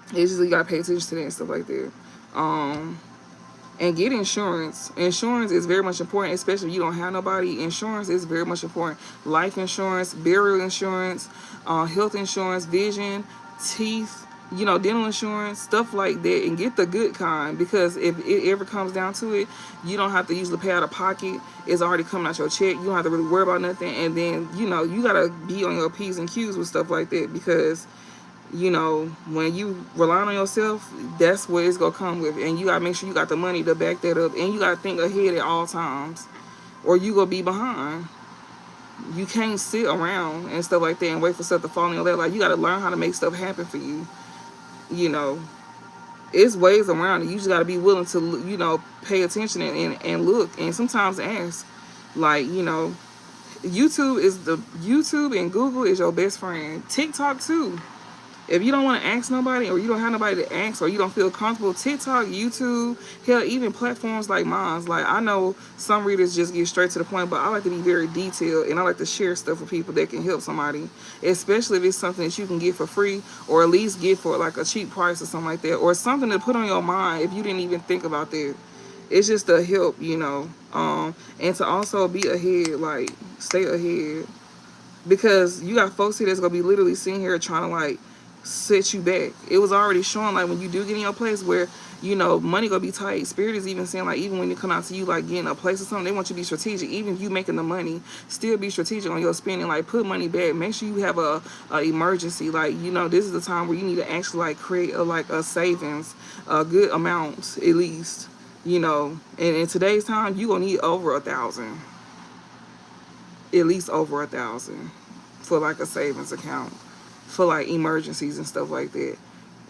Speaker 1: It's just, you got to pay attention to that and stuff like that. And get insurance. Insurance is very much important, especially if you don't have nobody. Insurance is very much important. Life insurance, burial insurance, health insurance, vision, teeth, you know, dental insurance, stuff like that. And get the good kind, because if it ever comes down to it, you don't have to usually pay out of pocket. It's already coming out your check. You don't have to really worry about nothing. And then, you know, you got to be on your P's and Q's with stuff like that, because, you know, when you rely on yourself, that's what it's going to come with. And you got to make sure you got the money to back that up. And you got to think ahead at all times, or you going to be behind. You can't sit around and stuff like that and wait for stuff to fall in your lap. Like, you got to learn how to make stuff happen for you. You know, it's ways around it. You just got to be willing to, you know, pay attention and look, and sometimes ask. Like, you know, YouTube and Google is your best friend. TikTok too. If you don't want to ask nobody, or you don't have nobody to ask, or you don't feel comfortable, TikTok, YouTube, hell, even platforms like mine. Like, I know some readers just get straight to the point, but I like to be very detailed, and I like to share stuff with people that can help somebody, especially if it's something that you can get for free, or at least get for like a cheap price or something like that, or something to put on your mind if you didn't even think about that. It's just to help, you know, and to also be ahead, like, stay ahead, because you got folks here that's gonna be literally sitting here trying to like set you back. It was already showing, like, when you do get in your place where, you know, money gonna be tight. Spirit is even saying, like, even when you come out to you, like, getting a place or something, they want you to be strategic. Even if you making the money, still be strategic on your spending. Like, put money back. Make sure you have a emergency. Like, you know, this is the time where you need to actually like create a savings, a good amount at least. You know, and in today's time, you gonna need over 1,000, at least over 1,000 for like a savings account, for like emergencies and stuff like that,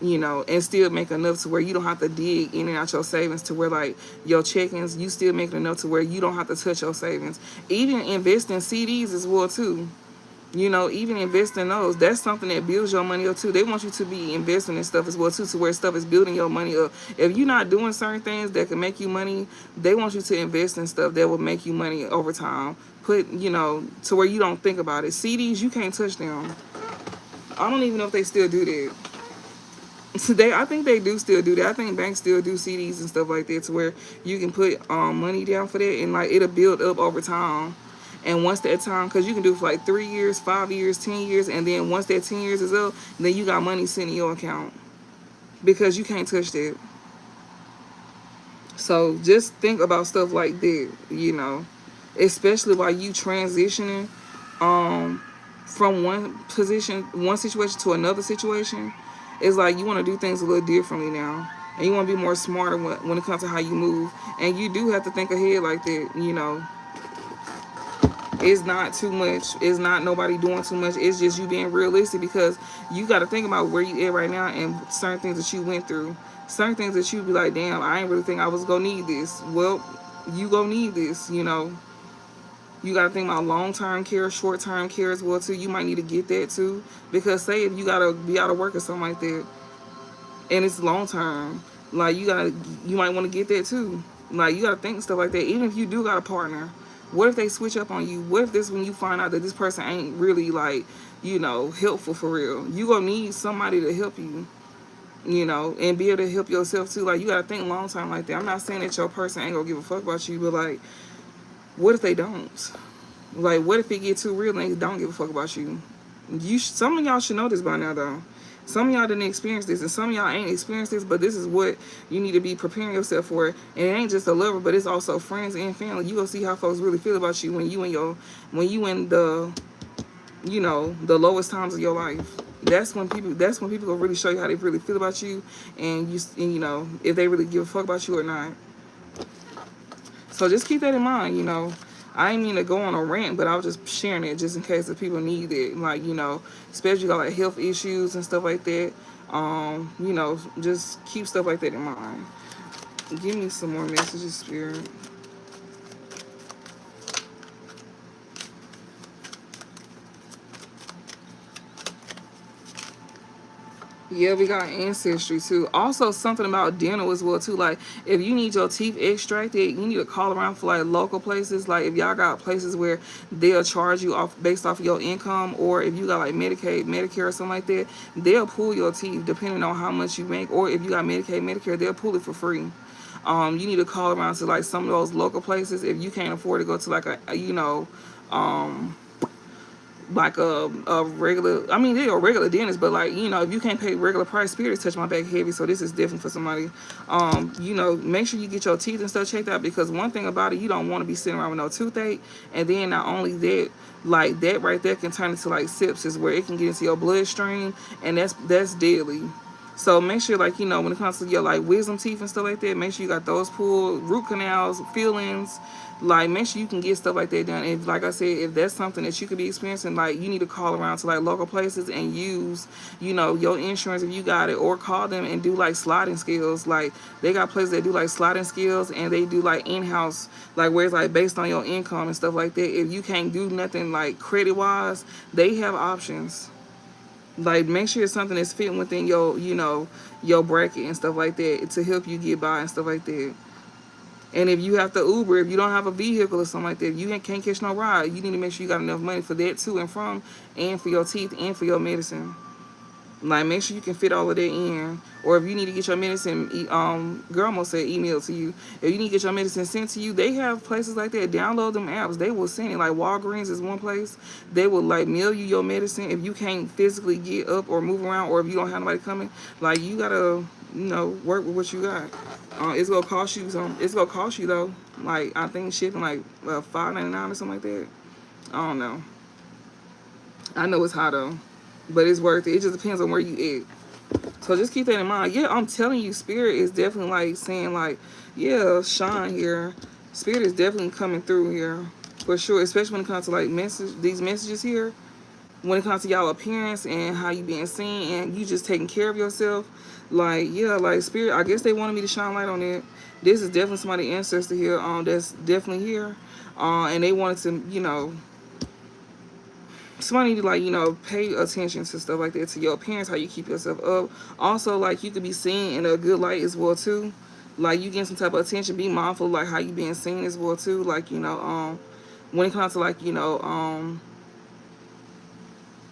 Speaker 1: you know, and still make enough to where you don't have to dig in and out your savings, to where like your check-ins, you still making enough to where you don't have to touch your savings. Even invest in CDs as well too. You know, even invest in those. That's something that builds your money up too. They want you to be investing in stuff as well too, to where stuff is building your money up. If you're not doing certain things that can make you money, they want you to invest in stuff that will make you money over time. Put, you know, to where you don't think about it. CDs, you can't touch them. I don't even know if they still do that. I think they do still do that. I think banks still do CDs and stuff like that, to where you can put money down for that, and like it'll build up over time. And once that time, because you can do it for like 3 years, 5 years, 10 years, and then once that 10 years is up, then you got money sitting in your account, because you can't touch that. So just think about stuff like that, you know, especially while you transitioning um from one position, one situation to another situation. It's like you want to do things a little differently now, and you want to be more smarter when it comes to how you move. And you do have to think ahead like that, you know. It's not too much. It's not nobody doing too much. It's just you being realistic, because you got to think about where you at right now and certain things that you went through. Certain things that you be like, damn, I ain't really think I was gonna need this. Well, you gonna need this, you know. You got to think about long-term care, short-term care as well too. You might need to get that too, because say if you got to be out of work or something like that, and it's long-term, like you might want to get that too. Like you got to think stuff like that. Even if you do got a partner, what if they switch up on you? What if this, when you find out that this person ain't really like, you know, helpful for real? You gonna need somebody to help you, you know, and be able to help yourself too. Like you got to think long-term like that. I'm not saying that your person ain't gonna give a fuck about you, but like, what if they don't? Like, what if it get too real and they don't give a fuck about you? Some of y'all should know this by now, though. Some of y'all didn't experience this, and some of y'all ain't experienced this, but this is what you need to be preparing yourself for. And it ain't just a lover, but it's also friends and family. You gonna see how folks really feel about you when you in the, you know, the lowest times of your life. That's when people gonna really show you how they really feel about you, and you know, if they really give a fuck about you or not. So just keep that in mind, you know. I ain't mean to go on a rant, but I was just sharing it just in case if people need it. Like, you know, especially got like health issues and stuff like that. You know, just keep stuff like that in mind. Give me some more messages, Spirit. Yeah, we got ancestry too. Also, something about dental as well too. Like, if you need your teeth extracted, you need to call around for like local places. Like, if y'all got places where they'll charge you off based off of your income, or if you got like Medicaid, Medicare, or something like that, they'll pull your teeth depending on how much you make. Or if you got Medicaid, Medicare, they'll pull it for free. You need to call around to like some of those local places if you can't afford to go to like a you know, like a regular, I mean, they're a regular dentist, but like, you know, if you can't pay regular price, Spirit touch my back heavy, so this is different for somebody. You know, make sure you get your teeth and stuff checked out, because one thing about it, you don't want to be sitting around with no toothache. And then not only that, like that right there can turn into like sepsis, where it can get into your bloodstream, and that's deadly. So make sure, like, you know, when it comes to your like wisdom teeth and stuff like that, make sure you got those pulled, root canals, fillings. Like, make sure you can get stuff like that done. If, like I said, if that's something that you could be experiencing, like, you need to call around to like local places and use, you know, your insurance if you got it, or call them and do like sliding scales. Like, they got places that do like sliding scales, and they do like in-house, like where it's like based on your income and stuff like that. If you can't do nothing like credit wise, they have options. Like, make sure it's something that's fitting within your, you know, your bracket and stuff like that, to help you get by and stuff like that. And if you have to Uber, if you don't have a vehicle or something like that, if you can't catch no ride, you need to make sure you got enough money for that to and from, and for your teeth, and for your medicine. Like, make sure you can fit all of that in. Or if you need to get your medicine, girl almost said email to you. If you need to get your medicine sent to you, they have places like that. Download them apps. They will send it. Like, Walgreens is one place. They will like mail you your medicine if you can't physically get up or move around, or if you don't have nobody coming. Like, you gotta, you know, work with what you got. It's gonna cost you some. It's gonna cost you though. Like, I think shipping like $5.99 or something like that. I don't know. I know it's high though, but it's worth it. It just depends on where you at. So just keep that in mind. Yeah, I'm telling you, Spirit is definitely like saying like, yeah, shine here. Spirit is definitely coming through here for sure. Especially when it comes to like these messages here. When it comes to y'all appearance and how you being seen and you just taking care of yourself. Like, yeah, like Spirit, I guess they wanted me to shine light on it. This is definitely somebody's ancestor here. That's definitely here. And they wanted to, you know, somebody need to, like, you know, pay attention to stuff like that, to your appearance, how you keep yourself up. Also, like, you could be seen in a good light as well too. Like, you getting some type of attention, be mindful like how you being seen as well too. Like, you know, when it comes to, like, you know,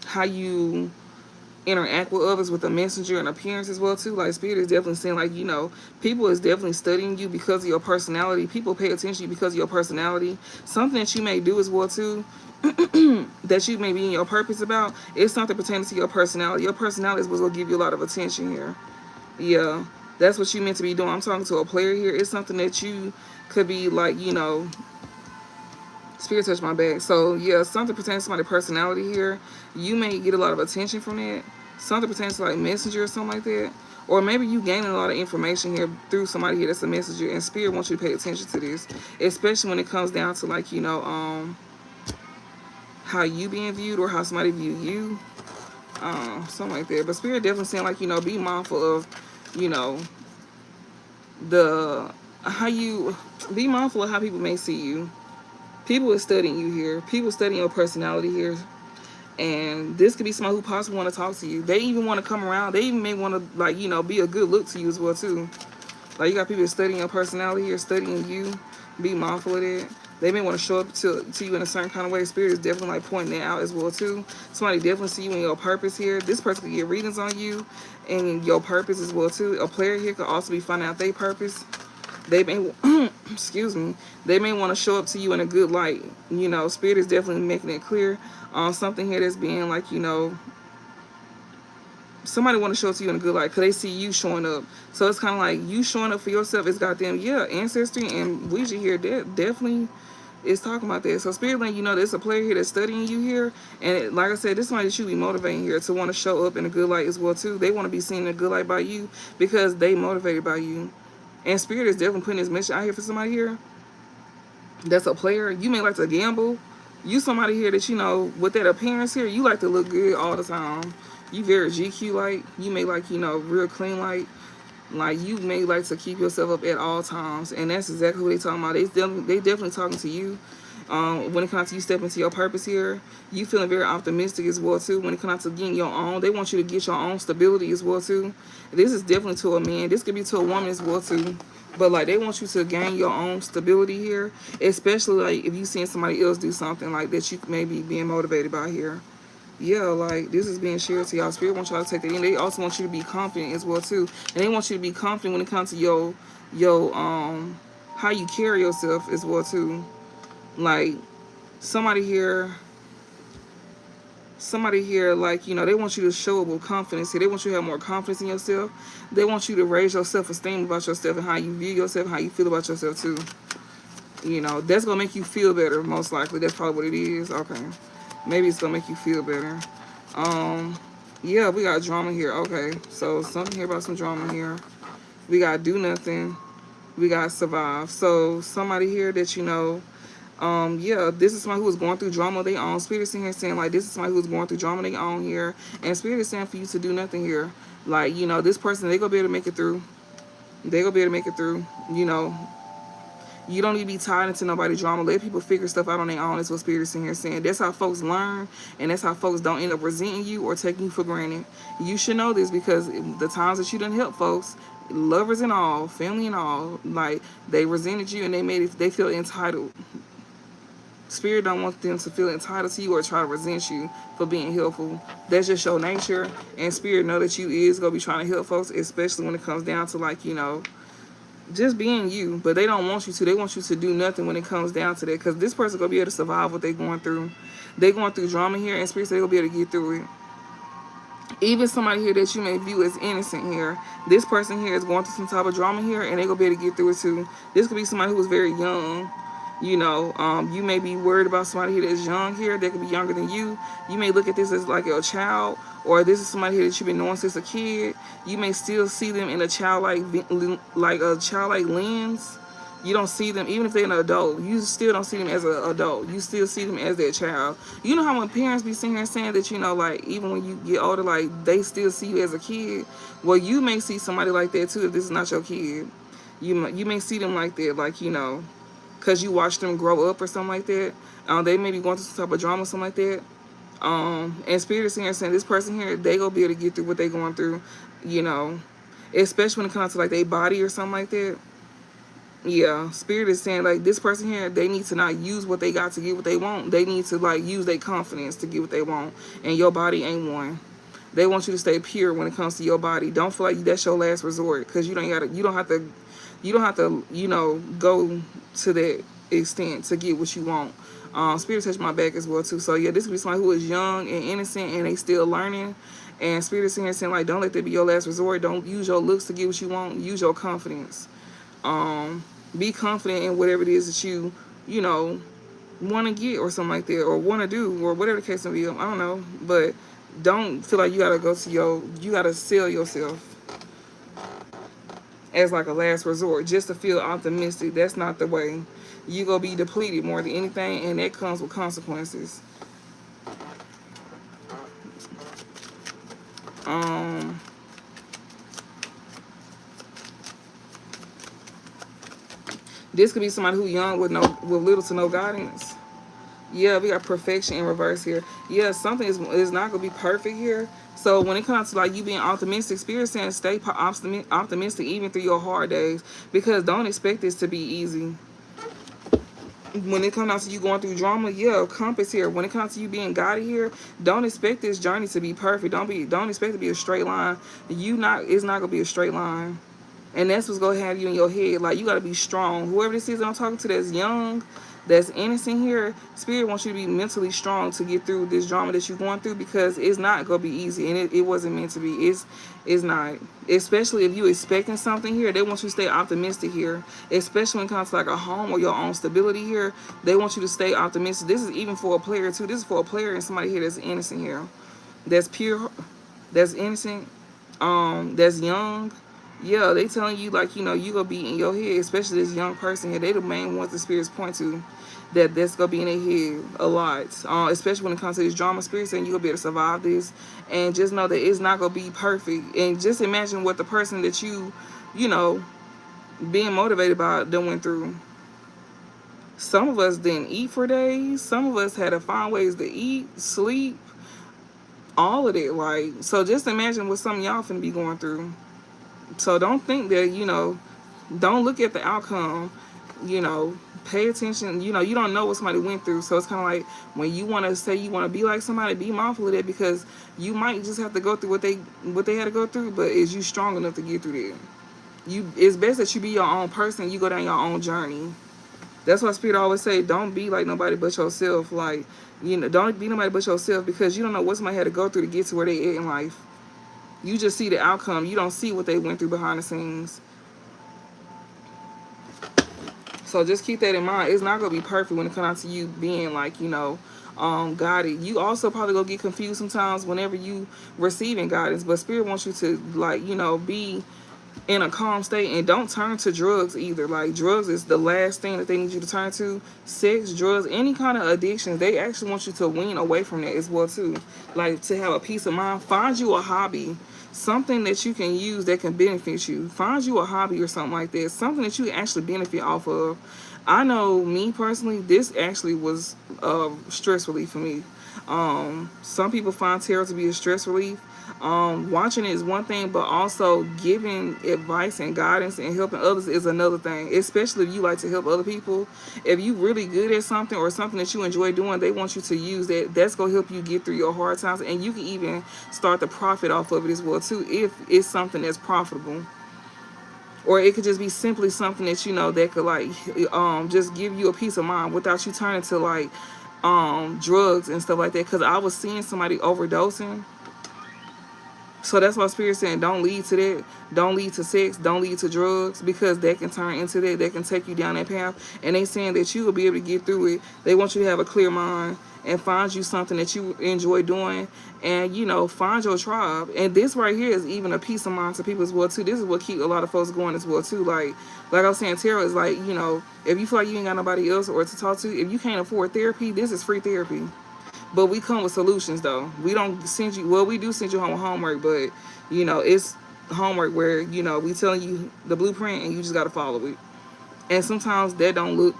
Speaker 1: how you interact with others with a messenger and appearance as well too. Like, spirit is definitely saying, like, you know, people is definitely studying you because of your personality. People pay attention to you because of your personality. Something that you may do as well too, that you may be in your purpose about, it's something pertaining to your personality. Your personality is what's gonna give you a lot of attention here. Yeah, that's what you meant to be doing. I'm talking to a player here. It's something that you could be, like, you know, spirit touched my back. So yeah, something pertaining to somebody's personality here. You may get a lot of attention from that. Something pertains to, like, messenger or something like that. Or maybe you gaining a lot of information here through somebody here that's a messenger, and spirit wants you to pay attention to this, especially when it comes down to, like, you know, how you being viewed or how somebody view you, something like that. But spirit definitely saying, like, you know, be mindful of, you know, the how you be mindful of how people may see you. People are studying you here. People studying your personality here. And this could be somebody who possibly want to talk to you. They even want to come around. They even may want to, like, you know, be a good look to you as well too. Like, you got people studying your personality here, studying you. Be mindful of that. They may want to show up to you in a certain kind of way. Spirit is definitely, like, pointing that out as well too. Somebody definitely see you in your purpose here. This person could get readings on you and your purpose as well too. A player here could also be finding out their purpose. They may, excuse me, they may want to show up to you in a good light. You know, spirit is definitely making it clear on something here that's being, like, you know, somebody want to show up to you in a good light because they see you showing up. So it's kind of like you showing up for yourself. It's got them, yeah, ancestry and Ouija here definitely is talking about that. So spirit letting you know there's a player here that's studying you here. And like I said, this is somebody that you be motivating here to want to show up in a good light as well too. They want to be seen in a good light by you because they motivated by you. And spirit is definitely putting his mission out here for somebody here that's a player. You may like to gamble. You somebody here that, you know, with that appearance here, you like to look good all the time. You very GQ like. You may like, you know, real clean like. Like, you may like to keep yourself up at all times. And that's exactly what they talking about. They definitely talking to you. When it comes to you stepping into your purpose here, you feeling very optimistic as well too. When it comes to getting your own, they want you to get your own stability as well too. This is definitely to a man. This could be to a woman as well too. But, like, they want you to gain your own stability here, especially, like, if you seeing somebody else do something like that you may be being motivated by here. Yeah, like, this is being shared to y'all. Spirit wants y'all to take that in. They also want you to be confident as well too, and they want you to be confident when it comes to your how you carry yourself as well too. Like, somebody here, like, you know, they want you to show up with confidence here. They want you to have more confidence in yourself. They want you to raise your self-esteem about yourself and how you view yourself, how you feel about yourself too. You know, that's gonna make you feel better, most likely. That's probably what it is. Okay, maybe it's gonna make you feel better. Yeah, we got drama here. Okay, so something here about some drama here. We got do nothing. We got survive. So somebody here that, you know, yeah, this is somebody who is going through drama of their own. Spirit is here saying, like, this is somebody who's going through drama of their own here. And spirit is saying for you to do nothing here. Like, you know, this person, they gonna be able to make it through. They gonna be able to make it through. You know, you don't need to be tied into nobody's drama. Let people figure stuff out on their own. That's what spirit is in here saying. That's how folks learn, and that's how folks don't end up resenting you or taking you for granted. You should know this because the times that you done help folks, lovers and all, family and all, like, they resented you and they feel entitled. Spirit don't want them to feel entitled to you or try to resent you for being helpful. That's just your nature. And spirit know that you is going to be trying to help folks, especially when it comes down to, like, you know, just being you. But they don't want you to. They want you to do nothing when it comes down to that. Because this person going to be able to survive what they're going through. They're going through drama here, and spirit say they'll be able to get through it. Even somebody here that you may view as innocent here, this person here is going through some type of drama here, and they're going to be able to get through it too. This could be somebody who was very young. You know, you may be worried about somebody here that's young here. They could be younger than you. You may look at this as like a child, or this is somebody here that you've been knowing since a kid. You may still see them in a childlike lens. You don't see them, even if they're an adult, you still don't see them as an adult. You still see them as their child. You know how when parents be sitting here saying that, you know, like, even when you get older, like, they still see you as a kid. Well, you may see somebody like that too if this is not your kid. You may see them like that, like, you know, because you watch them grow up or something like that. They may be going through some type of drama or something like that. And Spirit is here saying this person here, they gonna be able to get through what they going through, you know, especially when it comes to like their body or something like that. Yeah, Spirit is saying like this person here, they need to not use what they got to get what they want. They need to like use their confidence to get what they want. And your body ain't one. They want you to stay pure when it comes to your body. Don't feel like that's your last resort, because you don't have to, you know, go to that extent to get what you want. Spirit touched my back as well too. So yeah, this could be somebody who is young and innocent and they still learning. And Spirit is saying like, don't let that be your last resort. Don't use your looks to get what you want. Use your confidence. Be confident in whatever it is that you know, want to get or something like that, or want to do, or whatever the case may be. I don't know, but don't feel like you gotta you gotta sell yourself as like a last resort just to feel optimistic. That's not the way. You gonna be depleted more than anything, and that comes with consequences. Um, this could be somebody who young with little to no guidance. Yeah, we got perfection in reverse here. Yeah, something is not gonna be perfect here. So when it comes to like you being optimistic, Spirit saying stay optimistic even through your hard days, because don't expect this to be easy. When it comes down to you going through drama, yeah, compass here. When it comes to you being guided here, don't expect this journey to be perfect. Don't expect it to be a straight line. It's not gonna be a straight line. And that's what's gonna have you in your head. Like, you gotta be strong. Whoever this is that I'm talking to that's young, that's innocent here, Spirit wants you to be mentally strong to get through this drama that you're going through, because it's not gonna be easy, and it wasn't meant to be. It's not. Especially if you're expecting something here, they want you to stay optimistic here. Especially when it comes to like a home or your own stability here, they want you to stay optimistic. This is even for a player too. This is for a player and somebody here that's innocent here. That's pure, that's innocent, that's young. Yeah, they telling you like, you know, you gonna be in your head, especially this young person here. They the main ones the spirits point to, that's gonna be in their head a lot. Especially when it comes to this drama, Spirit saying you gonna be able to survive this, and just know that it's not gonna be perfect. And just imagine what the person that you know, being motivated by them went through. Some of us didn't eat for days. Some of us had to find ways to eat, sleep, all of it. Like, so just imagine what some of y'all finna be going through. So don't think that, you know, don't look at the outcome, you know, pay attention. You know, you don't know what somebody went through. So it's kind of like when you want to say you want to be like somebody, be mindful of that, because you might just have to go through what they had to go through, but is you strong enough to get through that? It's best that you be your own person, you go down your own journey. That's why Spirit always say, don't be like nobody but yourself. Like, you know, don't be nobody but yourself, because you don't know what somebody had to go through to get to where they at in life. You just see the outcome. You don't see what they went through behind the scenes. So just keep that in mind. It's not going to be perfect when it comes to you being like, you know, guided. You also probably going to get confused sometimes whenever you receiving guidance. But Spirit wants you to, like, you know, be in a calm state, and don't turn to drugs either. Like, drugs is the last thing that they need you to turn to. Sex, drugs, any kind of addiction, they actually want you to wean away from that as well too. Like, to have a peace of mind, find you a hobby, something that you can use that can benefit you. Find you a hobby or something like that, something that you can actually benefit off of. I know me personally, this actually was stress relief for me. Some people find tarot to be a stress relief. Watching it is one thing, but also giving advice and guidance and helping others is another thing. Especially if you like to help other people. If you really good at something or something that you enjoy doing, they want you to use that. That's gonna help you get through your hard times, and you can even start to profit off of it as well too, if it's something that's profitable. Or it could just be simply something that, you know, that could like just give you a peace of mind without you turning to like drugs and stuff like that. Because I was seeing somebody overdosing. So that's why Spirit's saying don't lead to that. Don't lead to sex. Don't lead to drugs, because that can turn into that. That can take you down that path. And they saying that you will be able to get through it. They want you to have a clear mind and find you something that you enjoy doing, and, you know, find your tribe. And this right here is even a peace of mind to people as well too. This is what keep a lot of folks going as well too. Like I was saying, tarot is like, you know, if you feel like you ain't got nobody else or to talk to, if you can't afford therapy, this is free therapy. But we come with solutions, though. We don't send you, well, we do send you home with homework, but, you know, it's homework where, you know, we telling you the blueprint and you just got to follow it. And sometimes that don't look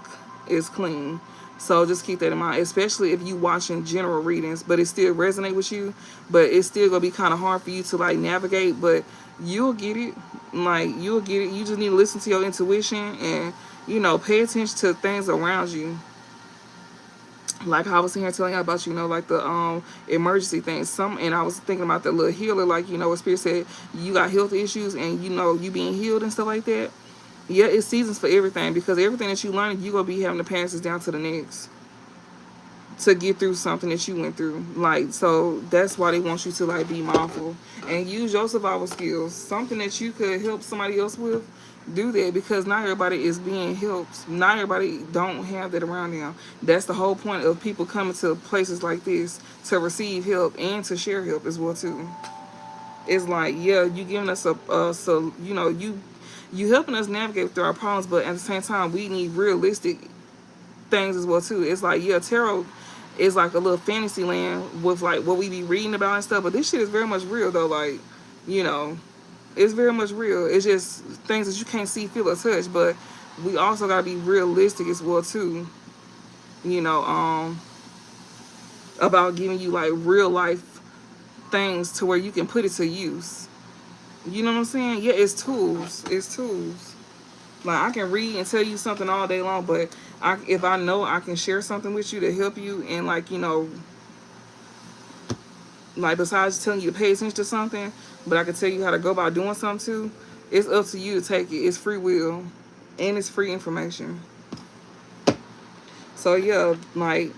Speaker 1: as clean. So just keep that in mind, especially if you watching general readings, but it still resonate with you, but it's still gonna be kind of hard for you to like navigate, but you'll get it. Like you'll get it. You just need to listen to your intuition and pay attention to things around you. Like I was here telling you about, like the emergency things. And I was thinking about the little healer, like what Spirit said, you got health issues and you being healed and stuff like that. Yeah, it's seasons for everything, because everything that you learn, you gonna be having to pass this down to the next to get through something that you went through. Like, so that's why they want you to like be mindful and use your survival skills. Something that you could help somebody else with, do that, because not everybody is being helped. Not everybody don't have that around them. That's the whole point of people coming to places like this, to receive help and to share help as well too. It's like, yeah, you giving us so you helping us navigate through our problems, but at the same time we need realistic things as well too. It's like, yeah, tarot is like a little fantasy land with like what we be reading about and stuff, but this shit is very much real though. Like, you know, it's very much real. It's just things that you can't see, feel, or touch, but we also gotta be realistic as well too. You know, about giving you like real life things to where you can put it to use. You know what I'm saying? Yeah, it's tools. It's tools. Like I can read and tell you something all day long, but if I know I can share something with you to help you, and like like besides telling you to pay attention to something, but I can tell you how to go about doing something too. It's up to you to take it. It's free will, and it's free information. So yeah, like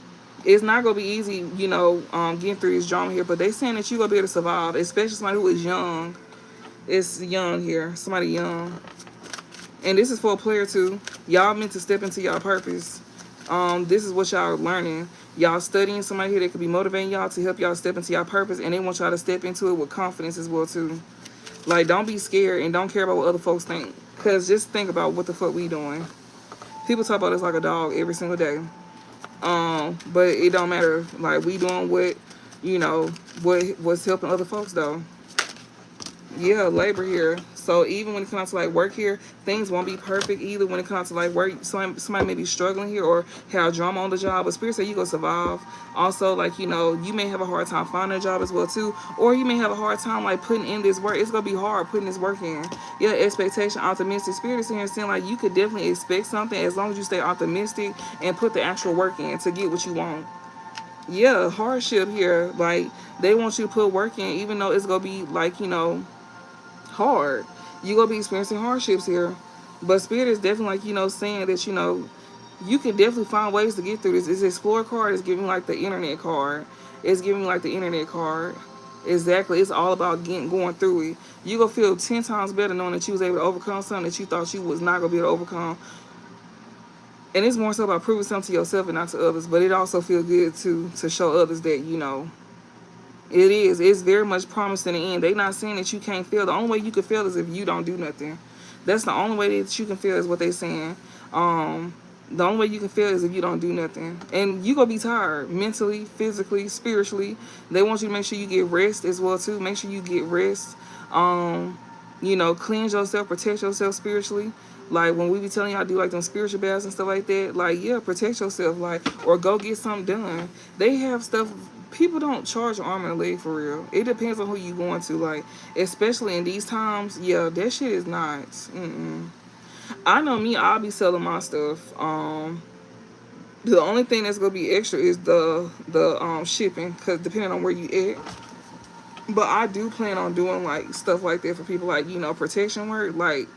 Speaker 1: it's not gonna be easy, getting through this drama here. But they saying that you gonna be able to survive, especially somebody who is young. It's young here, somebody young. And this is for a player too. Y'all meant to step into y'all purpose. This is what y'all are learning. Y'all studying somebody here that could be motivating y'all to help y'all step into y'all purpose, and they want y'all to step into it with confidence as well too. Like, don't be scared and don't care about what other folks think. Cause just think about what the fuck we doing. People talk about us like a dog every single day. But it don't matter. Like, we doing what's helping other folks though. Yeah, labor here. So even when it comes to like work here, things won't be perfect either. When it comes to like work, somebody may be struggling here or have drama on the job, but Spirit said you gonna survive. Also, like, you may have a hard time finding a job as well too, or you may have a hard time like putting in this work. It's gonna be hard putting this work in. Yeah, expectation, optimistic. Spirit is here saying like you could definitely expect something as long as you stay optimistic and put the actual work in to get what you want. Yeah, hardship here. Like, they want you to put work in, even though it's gonna be like, hard. You're gonna be experiencing hardships here. But Spirit is definitely like, saying that, you can definitely find ways to get through this. This Explorer card is giving like the internet card. It's giving like the internet card. Exactly. It's all about going through it. You gonna feel 10 times better knowing that you was able to overcome something that you thought you was not gonna be able to overcome. And it's more so about proving something to yourself and not to others. But it also feels good to show others that, it is. It's very much promised in the end. They not saying that you can't fail. The only way you can fail is if you don't do nothing. That's the only way that you can fail is what they saying. The only way you can fail is if you don't do nothing. And you gonna be tired mentally, physically, spiritually. They want you to make sure you get rest as well too. Make sure you get rest. Cleanse yourself, protect yourself spiritually. Like when we be telling y'all do like them spiritual baths and stuff like that, like, yeah, protect yourself, like, or go get something done. They have stuff. People don't charge an arm and a leg for real. It depends on who you going to, like, especially in these times. Yeah, that shit is not. I know me, I'll be selling my stuff. The only thing that's gonna be extra is the shipping, cause depending on where you at. But I do plan on doing like stuff like that for people, like, protection work, like,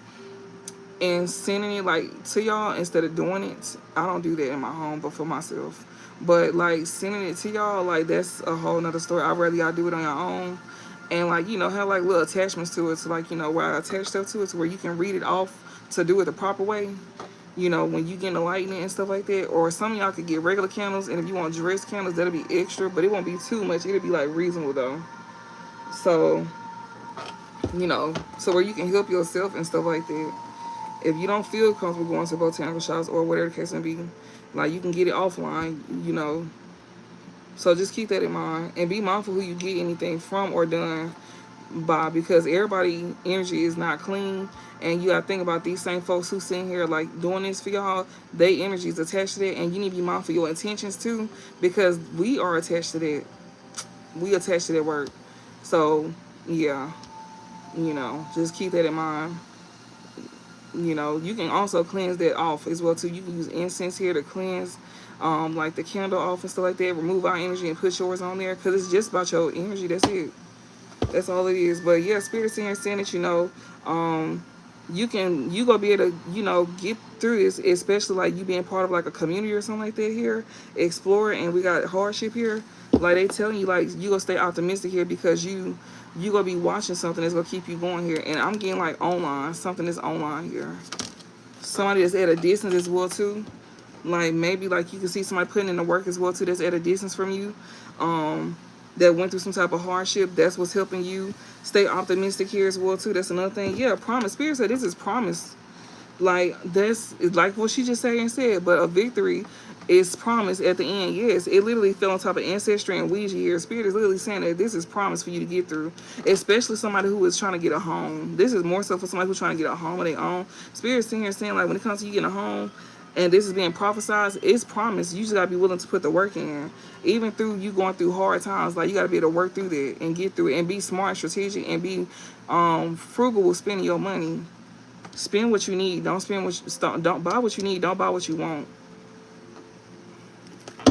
Speaker 1: and sending it like to y'all instead of doing it. I don't do that in my home, but for myself. But like sending it to y'all, like, that's a whole nother story. I'd rather y'all do it on your own, and like, have like little attachments to it, so like, where I attach stuff to it, to where you can read it off to do it the proper way. When you get the lighting and stuff like that. Or some of y'all could get regular candles, and if you want dress candles, that'll be extra, but it won't be too much. It'll be like reasonable though. So, so where you can help yourself and stuff like that. If you don't feel comfortable going to botanical shops or whatever the case may be, like, you can get it offline. So just keep that in mind and be mindful who you get anything from or done. by, because everybody energy is not clean. And you gotta think about these same folks who sitting here like doing this for y'all, they energy is attached to that, and you need to be mindful of your intentions too, because we are attached to that. We attached to that work. So yeah, just keep that in mind. You can also cleanse that off as well too. You can use incense here to cleanse, like the candle off and stuff like that. Remove our energy and put yours on there, because it's just about your energy. That's it. That's all it is. But yeah, Spirit's here saying that you gonna be able to get through this, especially like you being part of like a community or something like that here, explore. And we got hardship here. Like they telling you, like you gonna stay optimistic here, because you gonna be watching something that's gonna keep you going here. And I'm getting like online, something that's online here. Somebody that's at a distance as well too. Like maybe like you can see somebody putting in the work as well too, that's at a distance from you. That went through some type of hardship. That's what's helping you stay optimistic here as well too. That's another thing. Yeah, promise. Spirit said this is promise. Like that's like what she just said. But a victory is promised at the end. Yes, it literally fell on top of ancestry and Ouija here. Spirit is literally saying that this is promise for you to get through. Especially somebody who is trying to get a home. This is more so for somebody who's trying to get a home of their own. Spirit's sitting here saying like when it comes to you getting a home, and this is being prophesied, it's promised. You just gotta be willing to put the work in, even through you going through hard times. Like you gotta be able to work through that and get through it, and be smart and strategic, and be frugal with spending your money. Spend what you need. Don't spend what don't buy what you need. Don't buy what you want.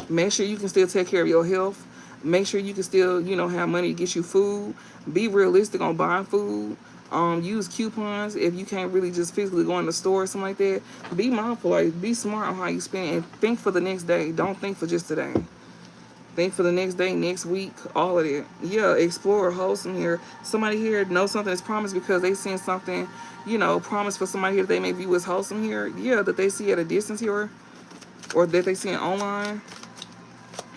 Speaker 1: Make sure you can still take care of your health. Make sure you can still have money to get you food. Be realistic on buying food. Use coupons if you can't really just physically go in the store or something like that. Be mindful, like be smart on how you spend, and think for the next day. Don't think for just today. Think for the next day, next week, all of it. Yeah, explore, wholesome here. Somebody here knows something is promised because they seen something, promised for somebody here that they may view as wholesome here. Yeah, that they see at a distance here, or that they see it online.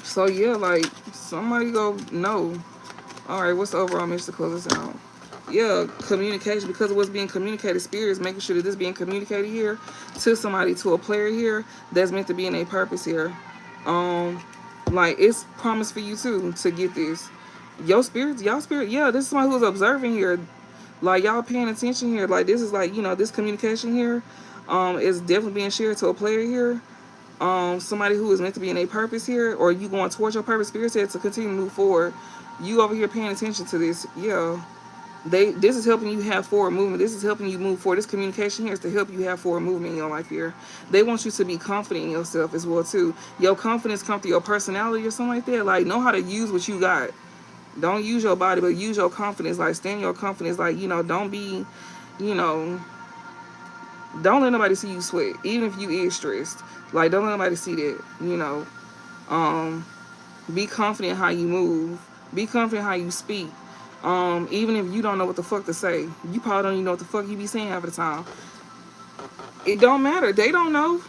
Speaker 1: So yeah, like somebody go no. All right, what's the overall message to close this out? Yeah, communication, because of what's being communicated. Spirit is making sure that this being communicated here to somebody, to a player here that's meant to be in a purpose here. Like it's promised for you too to get this. Y'all spirit, yeah, this is somebody who's observing here. Like y'all paying attention here. Like this is like, this communication here is definitely being shared to a player here. Somebody who is meant to be in a purpose here, or you going towards your purpose. Spirit said to continue to move forward. You over here paying attention to this. Yeah. This is helping you have forward movement. This is helping you move forward. This communication here is to help you have forward movement in your life here. They want you to be confident in yourself as well too. Your confidence comes through your personality or something like that. Like know how to use what you got. Don't use your body, but use your confidence. Like stand your confidence. Like don't be, don't let nobody see you sweat, even if you is stressed. Like don't let nobody see that. Be confident how you move. Be confident how you speak. Even if you don't know what the fuck to say, you probably don't even know what the fuck you be saying half the time. It don't matter. They don't know.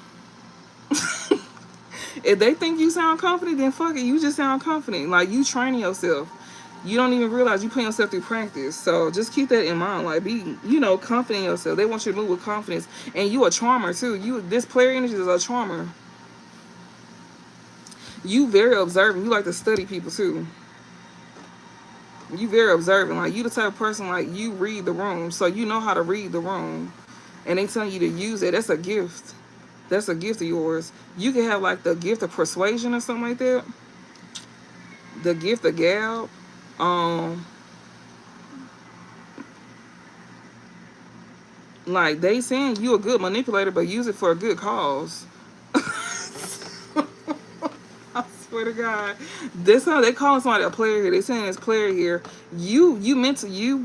Speaker 1: If they think you sound confident, then fuck it. You just sound confident. Like you training yourself. You don't even realize you putting yourself through practice. So just keep that in mind. Like be, confident in yourself. They want you to move with confidence. And you a charmer too. This player energy is a charmer. You very observant. You like to study people too. You very observant. Like you the type of person, like you read the room, so you know how to read the room, and they telling you to use it. That's a gift. That's a gift of yours. You can have like the gift of persuasion or something like that. The gift of gab. Like they saying you a good manipulator, but use it for a good cause. Swear to God, this how they calling somebody a player here. They saying this player here. You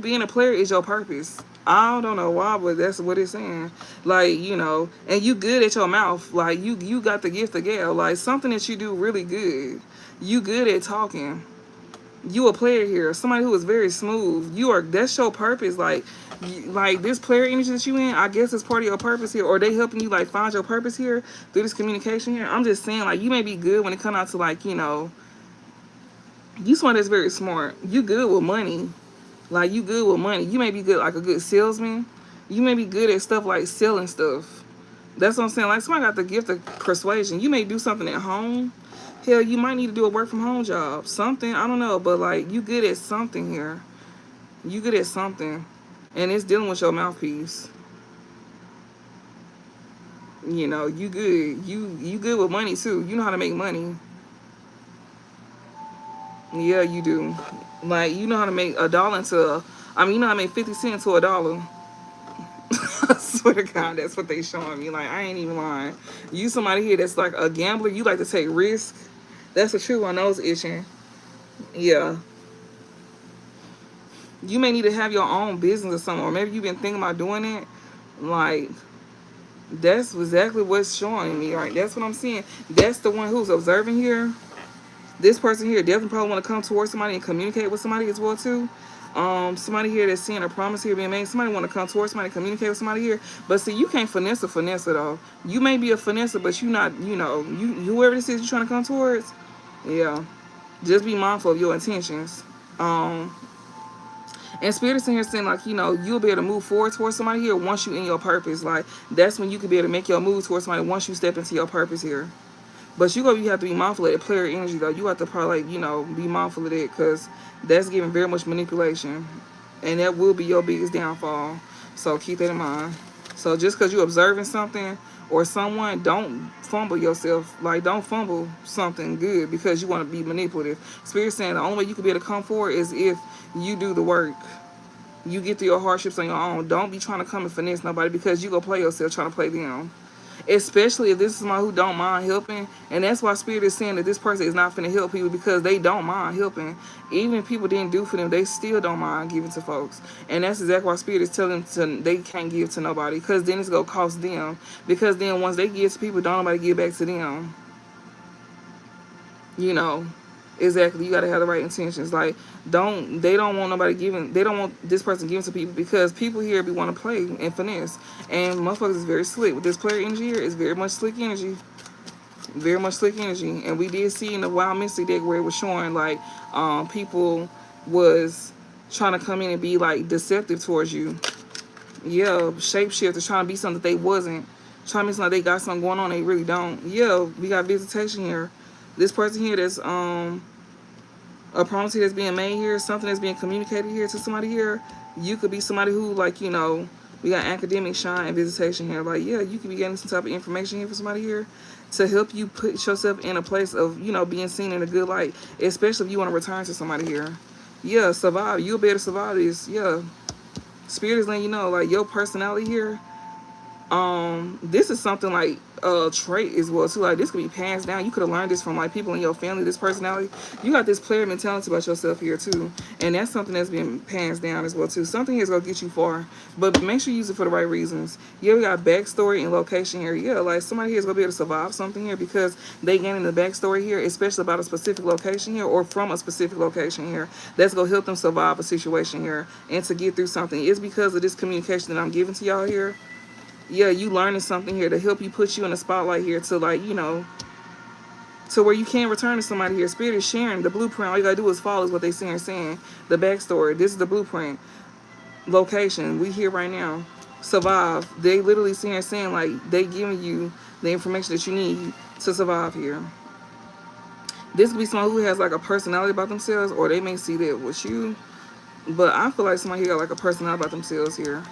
Speaker 1: being a player is your purpose. I don't know why, but that's what it's saying. Like and you good at your mouth. Like you got the gift of gab. Like something that you do really good. You good at talking. You a player here. Somebody who is very smooth. That's your purpose. Like this player energy that you in, I guess it's part of your purpose here, or they helping you like find your purpose here through this communication here. I'm just saying, like you may be good when it comes out to like you someone that's very smart. You good with money. Like you good with money. You may be good like a good salesman. You may be good at stuff like selling stuff. That's what I'm saying. Like somebody got the gift of persuasion. You may do something at home. Hell, you might need to do a work from home job. Something, I don't know, but like you good at something here. You good at something, and it's dealing with your mouthpiece. You know, you good. You good with money too. You know how to make money. Yeah, you do. Like, you know how to make a dollar into, I mean, you know how to make 50 cents to a dollar. I swear to God, that's what they showing me. Like, I ain't even lying. You somebody here that's like a gambler. You like to take risk. That's the truth. My nose itching. Yeah. You may need to have your own business or something, or maybe you've been thinking about doing it. Like, that's exactly what's showing me. Right? That's what I'm seeing. That's the one who's observing here. This person here definitely probably want to come towards somebody and communicate with somebody as well too. Somebody here that's seeing a promise here being made. Somebody want to come towards somebody and communicate with somebody here. But see, you can't finesse though. You may be a finesser, but you not, you know, you whoever this is you're trying to come towards. Yeah, just be mindful of your intentions. Um, and Spirit is in here saying, like, you know, you'll be able to move forward towards somebody here once you in your purpose. Like, that's when you could be able to make your move towards somebody once you step into your purpose here. But you have to be mindful of that player energy, though. You have to probably, like, you know, be mindful of that, because that's giving very much manipulation. And that will be your biggest downfall. So keep that in mind. So just because you're observing something or someone, don't fumble yourself. Like, don't fumble something good because you want to be manipulative. Spirit saying the only way you can be able to come forward is if you do the work. You get through your hardships on your own. Don't be trying to come and finesse nobody, because you go play yourself trying to play them. Especially if this is somebody who don't mind helping. And that's why Spirit is saying that this person is not finna help people, because they don't mind helping. Even if people didn't do for them, they still don't mind giving to folks. And that's exactly why Spirit is telling them to, they can't give to nobody, because then it's going to cost them. Because then once they give to people, don't nobody give back to them. You know, exactly. You got to have the right intentions. Like, they don't want nobody giving, they don't want this person giving to people, because people here be want to play and finesse. And motherfuckers is very slick. With this player energy here, it's very much slick energy. Very much slick energy. And we did see in the Wild Mystic deck where it was showing, like, people was trying to come in and be, like, deceptive towards you. Yeah, shapeshifters trying to be something that they wasn't. Trying to be something like they got something going on, they really don't. Yeah, we got visitation here. This person here that's a promise that's being made here, something that's being communicated here to somebody here. You could be somebody who, like, you know, we got academic shine and visitation here. Like, yeah, you could be getting some type of information here for somebody here to help you put yourself in a place of, you know, being seen in a good light, especially if you want to return to somebody here. Yeah, survive. You'll be able to survive this. Yeah. Spirit is letting you know, like, your personality here, this is something like a trait as well too. Like, this could be passed down. You could have learned this from, like, people in your family. This personality, you got this player mentality about yourself here too, and that's something that's been passed down as well too. Something here is gonna get you far, but make sure you use it for the right reasons. Yeah, we got backstory and location here. Yeah, like, somebody here is gonna be able to survive something here because they gaining the backstory here, especially about a specific location here or from a specific location here. That's gonna help them survive a situation here and to get through something. It's because of this communication that I'm giving to y'all here. Yeah, you learning something here to help you, put you in the spotlight here to, like, you know, to where you can return to somebody here. Spirit is sharing the blueprint. All you gotta do is follow is what they saying. The backstory. This is the blueprint. Location. We here right now. Survive. They literally saying like, they giving you the information that you need to survive here. This could be someone who has, like, a personality about themselves, or they may see that with you. But I feel like somebody here got, like, a personality about themselves here.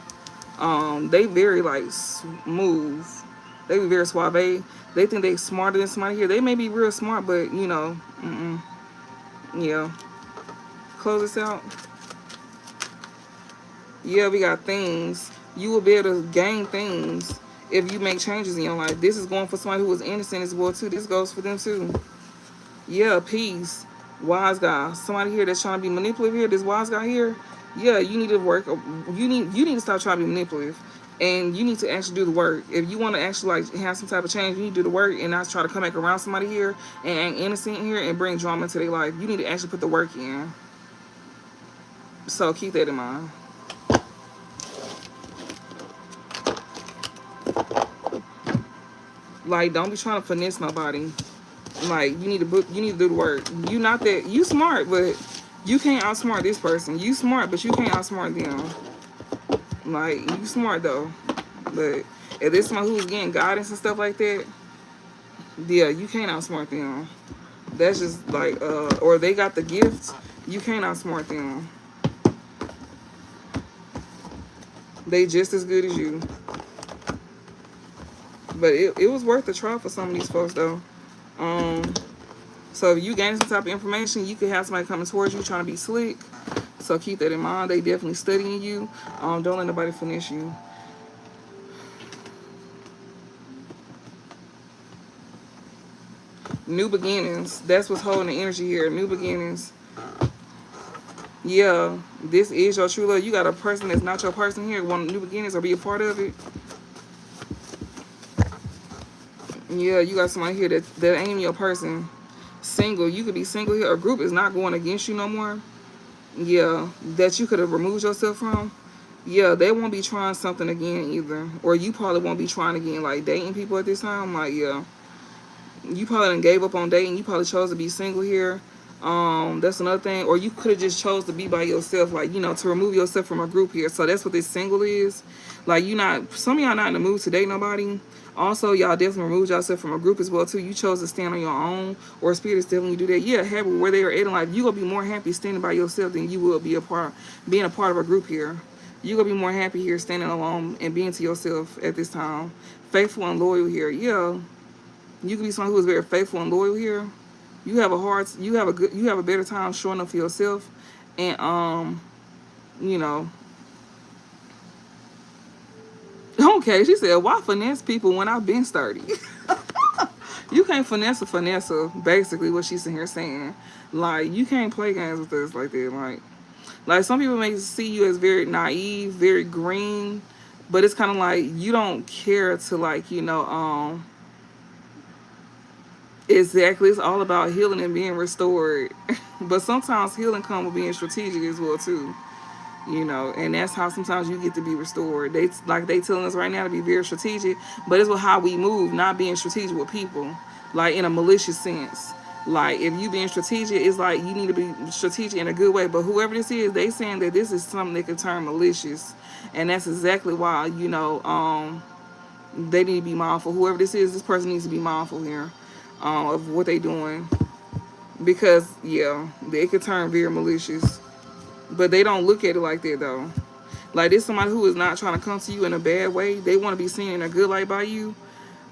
Speaker 1: They very, like, smooth. They be very suave. They think they smarter than somebody here. They may be real smart, but, you know, yeah. Close this out. Yeah, we got things. You will be able to gain things if you make changes in your life. This is going for somebody who is innocent as well too. This goes for them too. Yeah, peace. Wise guy. Somebody here that's trying to be manipulative here. This wise guy here. Yeah, you need to work. You need to stop trying to be manipulative, and you need to actually do the work. If you want to actually, like, have some type of change, you need to do the work and not try to come back around somebody here and act innocent here and bring drama into their life. You need to actually put the work in. So keep that in mind. Like, don't be trying to finesse nobody. Like, you need to do the work. You not that you smart, but you can't outsmart this person. You smart, but you can't outsmart them. Like, you smart though, but if there's someone who's getting guidance and stuff like that, yeah, you can't outsmart them. That's just like, or they got the gifts, you can't outsmart them. They just as good as you. But it was worth the try for some of these folks though. Um, so if you gain some type of information, you could have somebody coming towards you trying to be slick. So keep that in mind. They definitely studying you. Don't let nobody finish you. New beginnings. That's what's holding the energy here. New beginnings. Yeah, this is your true love. You got a person that's not your person here. Want new beginnings or be a part of it. Yeah, you got somebody here that ain't your person. Single. You could be single here. A group is not going against you no more. Yeah, that you could have removed yourself from. Yeah, they won't be trying something again either. Or you probably won't be trying again, like dating people at this time. Like, yeah. You probably done gave up on dating. You probably chose to be single here. That's another thing. Or you could have just chose to be by yourself, like, you know, to remove yourself from a group here. So that's what this single is. Like, you not, some of y'all not in the mood to date nobody. Also, y'all definitely removed yourself from a group as well too. You chose to stand on your own, or spirit is telling you to do that. Yeah, happy where they are at in life. You gonna be more happy standing by yourself than you will be being a part of a group here. You gonna be more happy here standing alone and being to yourself at this time. Faithful and loyal here. Yeah, you can be someone who is very faithful and loyal here. You have a better time showing up for yourself, and you know. Okay, she said, why finesse people when I've been sturdy? You can't finesse a finesser, basically what she's in here saying. Like, you can't play games with us like that. Like some people may see you as very naive, very green, but it's kind of like you don't care to, like, you know, exactly. It's all about healing and being restored. But sometimes healing comes with being strategic as well too. You know, and that's how sometimes you get to be restored. They telling us right now to be very strategic, but it's with how we move, not being strategic with people, like in a malicious sense. Like if you being strategic, it's like you need to be strategic in a good way. But whoever this is, they saying that this is something that can turn malicious, and that's exactly why, you know, they need to be mindful. Whoever this is, this person needs to be mindful here, of what they doing, because yeah, they could turn very malicious. But they don't look at it like that though. Like this somebody who is not trying to come to you in a bad way. They want to be seen in a good light by you.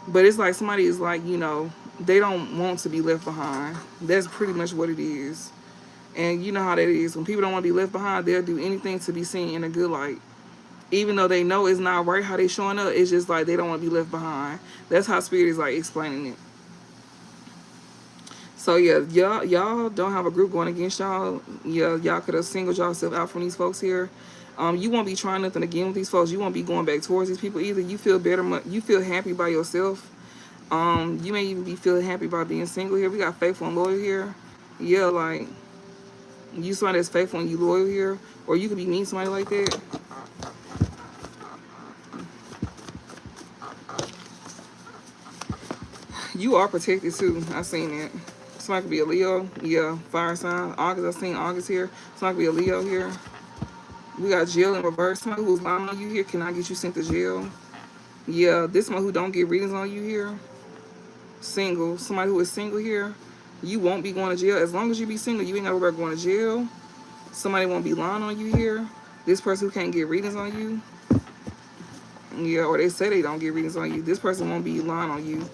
Speaker 1: But it's like somebody is like, you know, they don't want to be left behind. That's pretty much what it is. And you know how that is. When people don't want to be left behind, they'll do anything to be seen in a good light. Even though they know it's not right how they showing up, it's just like they don't want to be left behind. That's how spirit is like explaining it. So yeah, y'all don't have a group going against y'all. Yeah, y'all could have singled yourself out from these folks here. You won't be trying nothing again with these folks. You won't be going back towards these people either. You feel better. You feel happy by yourself. You may even be feeling happy by being single here. We got faithful and loyal here. Yeah, like you somebody that's faithful and you loyal here, or you could be meeting somebody like that. You are protected too. I seen that. Somebody could be a Leo. Yeah, fire sign. August. I seen August here. Somebody could be a Leo here. We got jail in reverse. Somebody who's lying on you here. Can I get you sent to jail? Yeah, this one who don't get readings on you here. Single. Somebody who is single here. You won't be going to jail. As long as you be single, you ain't got to worry about going to jail. Somebody won't be lying on you here. This person who can't get readings on you. Yeah, or they say they don't get readings on you. This person won't be lying on you.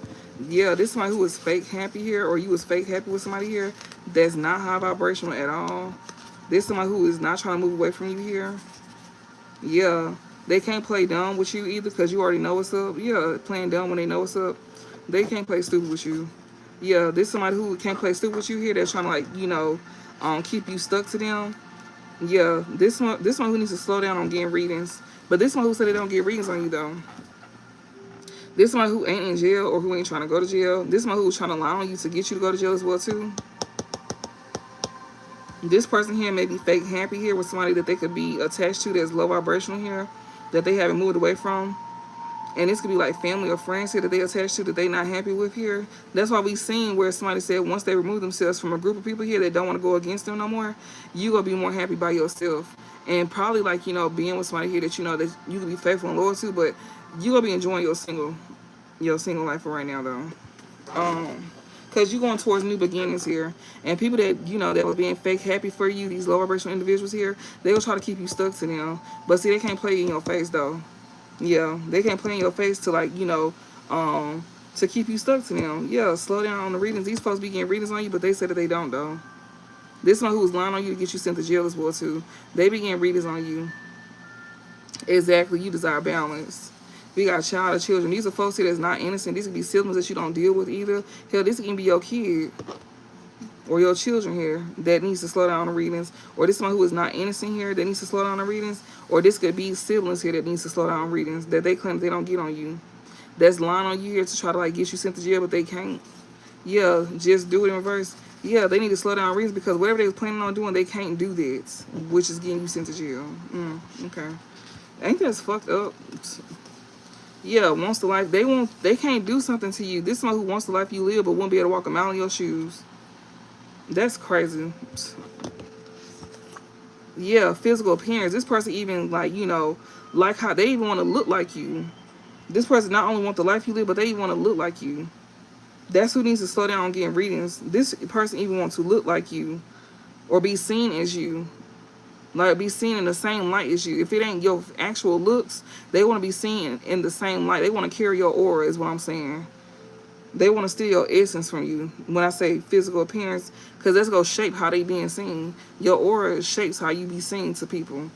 Speaker 1: Yeah, this is somebody who was fake happy here, or you was fake happy with somebody here. That's not high vibrational at all. This is somebody who is not trying to move away from you here. Yeah, they can't play dumb with you either because you already know what's up. Yeah, playing dumb when they know what's up. They can't play stupid with you. Yeah, this is somebody who can't play stupid with you here. They're trying to, like, you know, keep you stuck to them. Yeah, this one who needs to slow down on getting readings. But this one who said they don't get readings on you though. This one who ain't in jail or who ain't trying to go to jail. This one who's trying to lie on you to get you to go to jail as well too. This person here may be fake happy here with somebody that they could be attached to that's low vibrational here, that they haven't moved away from. And this could be like family or friends here that they attached to that they not happy with here. That's why we seen where somebody said once they remove themselves from a group of people here that don't want to go against them no more, you gonna be more happy by yourself. And probably, like, you know, being with somebody here that you know that you can be faithful and loyal to, but you gonna be enjoying your single life for right now though. Because you're going towards new beginnings here. And people that, you know, that were being fake happy for you, these low vibrational individuals here, they will try to keep you stuck to them. But see, they can't play in your face, though. Yeah, they can't play in your face to, like, you know, to keep you stuck to them. Yeah, slow down on the readings. These folks be getting readings on you, but they said that they don't, though. This one who was lying on you to get you sent to jail as well, too. They be getting readings on you. Exactly, you desire balance. We got child or children. These are folks here that's not innocent. These could be siblings that you don't deal with either. Hell, this can be your kid or your children here that needs to slow down the readings. Or this one who is not innocent here that needs to slow down the readings. Or this could be siblings here that needs to slow down readings that they claim they don't get on you. That's lying on you here to try to like get you sent to jail, but they can't. Yeah, just do it in reverse. Yeah, they need to slow down readings because whatever they was planning on doing, they can't do that, which is getting you sent to jail. Okay. Ain't that fucked up? Yeah, wants the life. They can't do something to you. This is someone who wants the life you live but won't be able to walk a mile in your shoes. That's crazy. Yeah, physical appearance. This person even like, you know, like how they even want to look like you. This person not only want the life you live, but they even want to look like you. That's who needs to slow down on getting readings. This person even wants to look like you or be seen as you. Like, be seen in the same light as you. If it ain't your actual looks, they want to be seen in the same light. They want to carry your aura, is what I'm saying. They want to steal your essence from you. When I say physical appearance, because that's going to shape how they being seen. Your aura shapes how you be seen to people,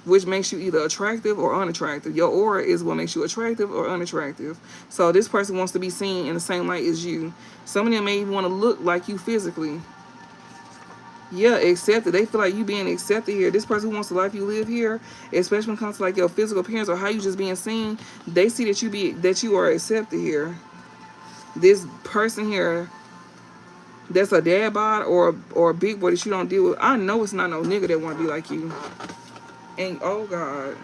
Speaker 1: which makes you either attractive or unattractive. Your aura is what makes you attractive or unattractive. So this person wants to be seen in the same light as you. Some of them may even want to look like you physically. Yeah, accepted. They feel like you being accepted here. This person who wants the life you live here, especially when it comes to like your physical appearance or how you just being seen, they see that you are accepted here. This person here that's a dad bod or a big boy that you don't deal with, I know it's not no nigga that want to be like you. And oh God.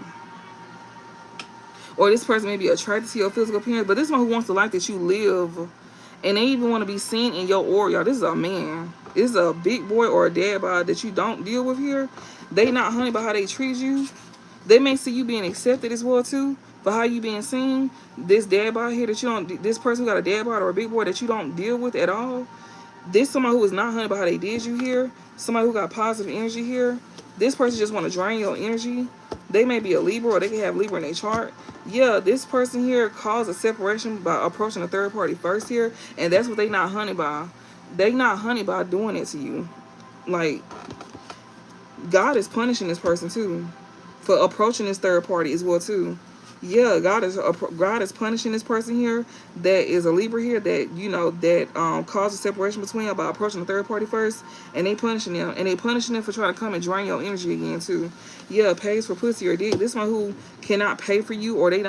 Speaker 1: Or this person may be attracted to your physical appearance, but this one who wants the life that you live, and they even want to be seen in your aura, y'all. This is a man. This is a big boy or a dad bod that you don't deal with here. They not honey about how they treat you. They may see you being accepted as well too, but how you being seen. This dad bod here that you don't, this person who got a dad bod or a big boy that you don't deal with at all. This somebody who is not honey about how they did you here. Somebody who got positive energy here. This person just want to drain your energy. They may be a Libra or they can have Libra in their chart. Yeah, this person here caused a separation by approaching a third party first here, and that's what they not honey by. They not honey by doing it to you. Like, God is punishing this person too for approaching this third party as well too. Yeah, God is punishing this person here that is a Libra here that, you know, that caused a separation between them by approaching the third party first, and they punishing them, and they punishing them for trying to come and drain your energy again too. Yeah, pays for pussy or dick. This one who cannot pay for you, or ain't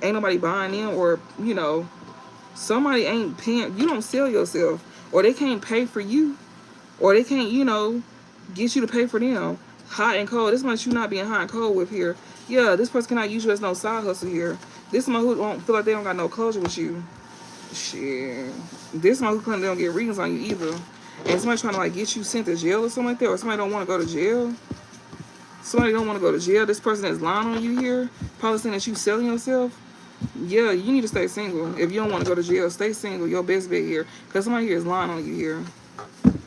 Speaker 1: nobody buying them, or, you know, somebody ain't paying. You don't sell yourself, or they can't pay for you, or they can't, you know, get you to pay for them. Hot and cold. This one you not being hot and cold with here. Yeah, this person cannot use you as no side hustle here. This one who don't feel like they don't got no closure with you. Shit. This one who claim they don't get readings on you either. And somebody trying to like get you sent to jail or something like that, or somebody don't want to go to jail. Somebody don't want to go to jail. This person that's lying on you here, probably saying that you selling yourself. Yeah, you need to stay single. If you don't want to go to jail, stay single. Your best bet here. Because somebody here is lying on you here.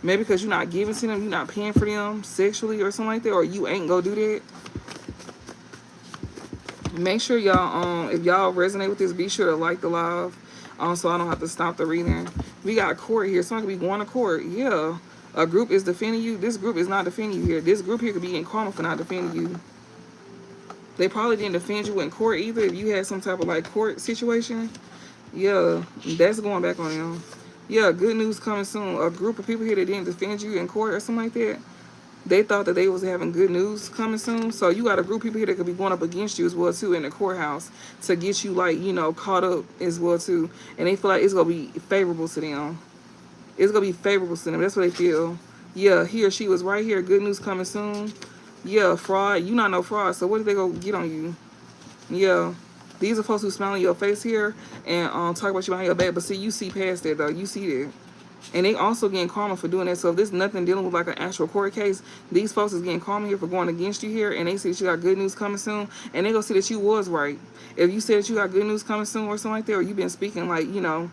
Speaker 1: Maybe because you're not giving to them, you're not paying for them sexually or something like that, or you ain't gonna do that. Make sure y'all, if y'all resonate with this, be sure to like the live, so I don't have to stop the reading. We got court here. Someone could be going to court. Yeah, a group is defending you. This group is not defending you here. This group here could be in karma for not defending you. They probably didn't defend you in court either. If you had some type of like court situation, yeah, that's going back on them. Yeah, good news coming soon. A group of people here that didn't defend you in court or something like that, they thought that they was having good news coming soon. So you got a group of people here that could be going up against you as well too in the courthouse to get you like, you know, caught up as well too. And they feel like it's going to be favorable to them. It's going to be favorable to them. That's what they feel. Yeah, he or she was right here. Good news coming soon. Yeah, fraud. You not no fraud. So what if they go get on you? Yeah. These are folks who smile in your face here and talk about you behind your back. But see, you see past that, though. You see that. And they also getting karma for doing that. So if there's nothing dealing with like an actual court case, these folks is getting karma here for going against you here. And they see that you got good news coming soon. And they go see that you was right. If you said that you got good news coming soon or something like that, or you've been speaking like, you know,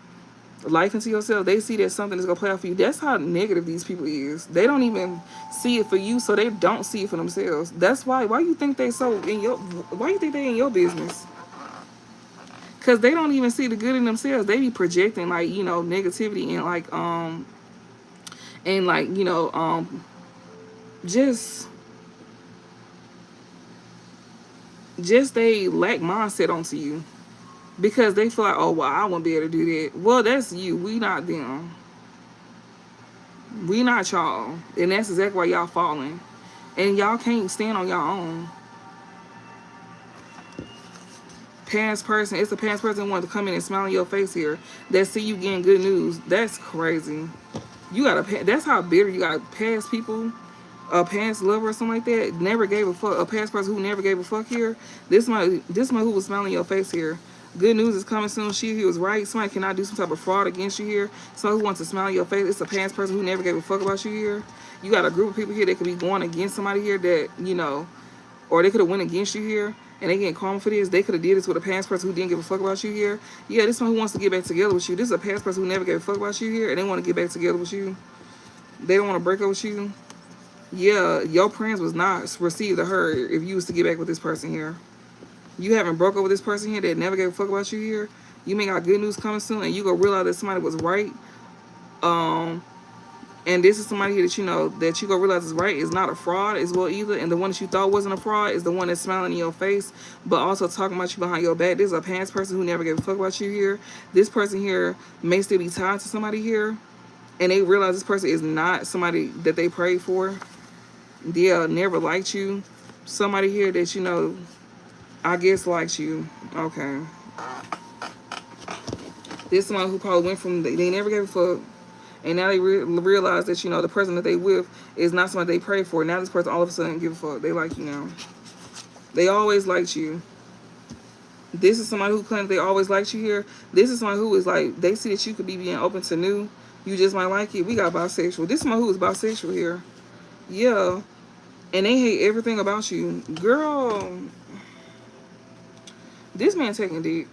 Speaker 1: life into yourself, they see that something is gonna play out for you. That's how negative these people is. They don't even see it for you, so they don't see it for themselves. That's why you think they so in your why you think they in your business? Cause they don't even see the good in themselves. They be projecting like, you know, negativity and like, you know, just they lack mindset onto you. Because they feel like, oh well, I won't be able to do that. Well, that's you. We not them. We not y'all. And that's exactly why y'all falling. And y'all can't stand on your own. Past person, it's a past person that wanted to come in and smile in your face here. That see you getting good news. That's crazy. You gotta, that's how bitter you got. Past people, a past lover or something like that, never gave a fuck. A past person who never gave a fuck here. This one who was smiling in your face here. Good news is coming soon. He was right. Somebody cannot do some type of fraud against you here. Someone who wants to smile in your face. It's a past person who never gave a fuck about you here. You got a group of people here that could be going against somebody here that, you know, or they could have went against you here and they getting karma for this. They could have did this with a past person who didn't give a fuck about you here. Yeah, this one who wants to get back together with you. This is a past person who never gave a fuck about you here and they want to get back together with you. They don't want to break up with you. Yeah, your prayers was not received or heard if you was to get back with this person here. You haven't broke up with this person here that never gave a fuck about you here. You may got good news coming soon and you gonna realize that somebody was right. And this is somebody here that you know that you gonna realize is right, is not a fraud as well either. And the one that you thought wasn't a fraud is the one that's smiling in your face, but also talking about you behind your back. This is a past person who never gave a fuck about you here. This person here may still be tied to somebody here, and they realize this person is not somebody that they prayed for. Yeah, never liked you. Somebody here that you know, I guess likes you. Okay. This is someone who probably went from they never gave a fuck. And now they realize that, you know, the person that they with is not somebody they pray for. Now this person all of a sudden give a fuck. They like you now. They always liked you. This is somebody who claims they always liked you here. This is someone who is like, they see that you could be being open to new. You just might like it. We got bisexual. This is someone who is bisexual here. Yeah. And they hate everything about you. Girl. This man taking dick.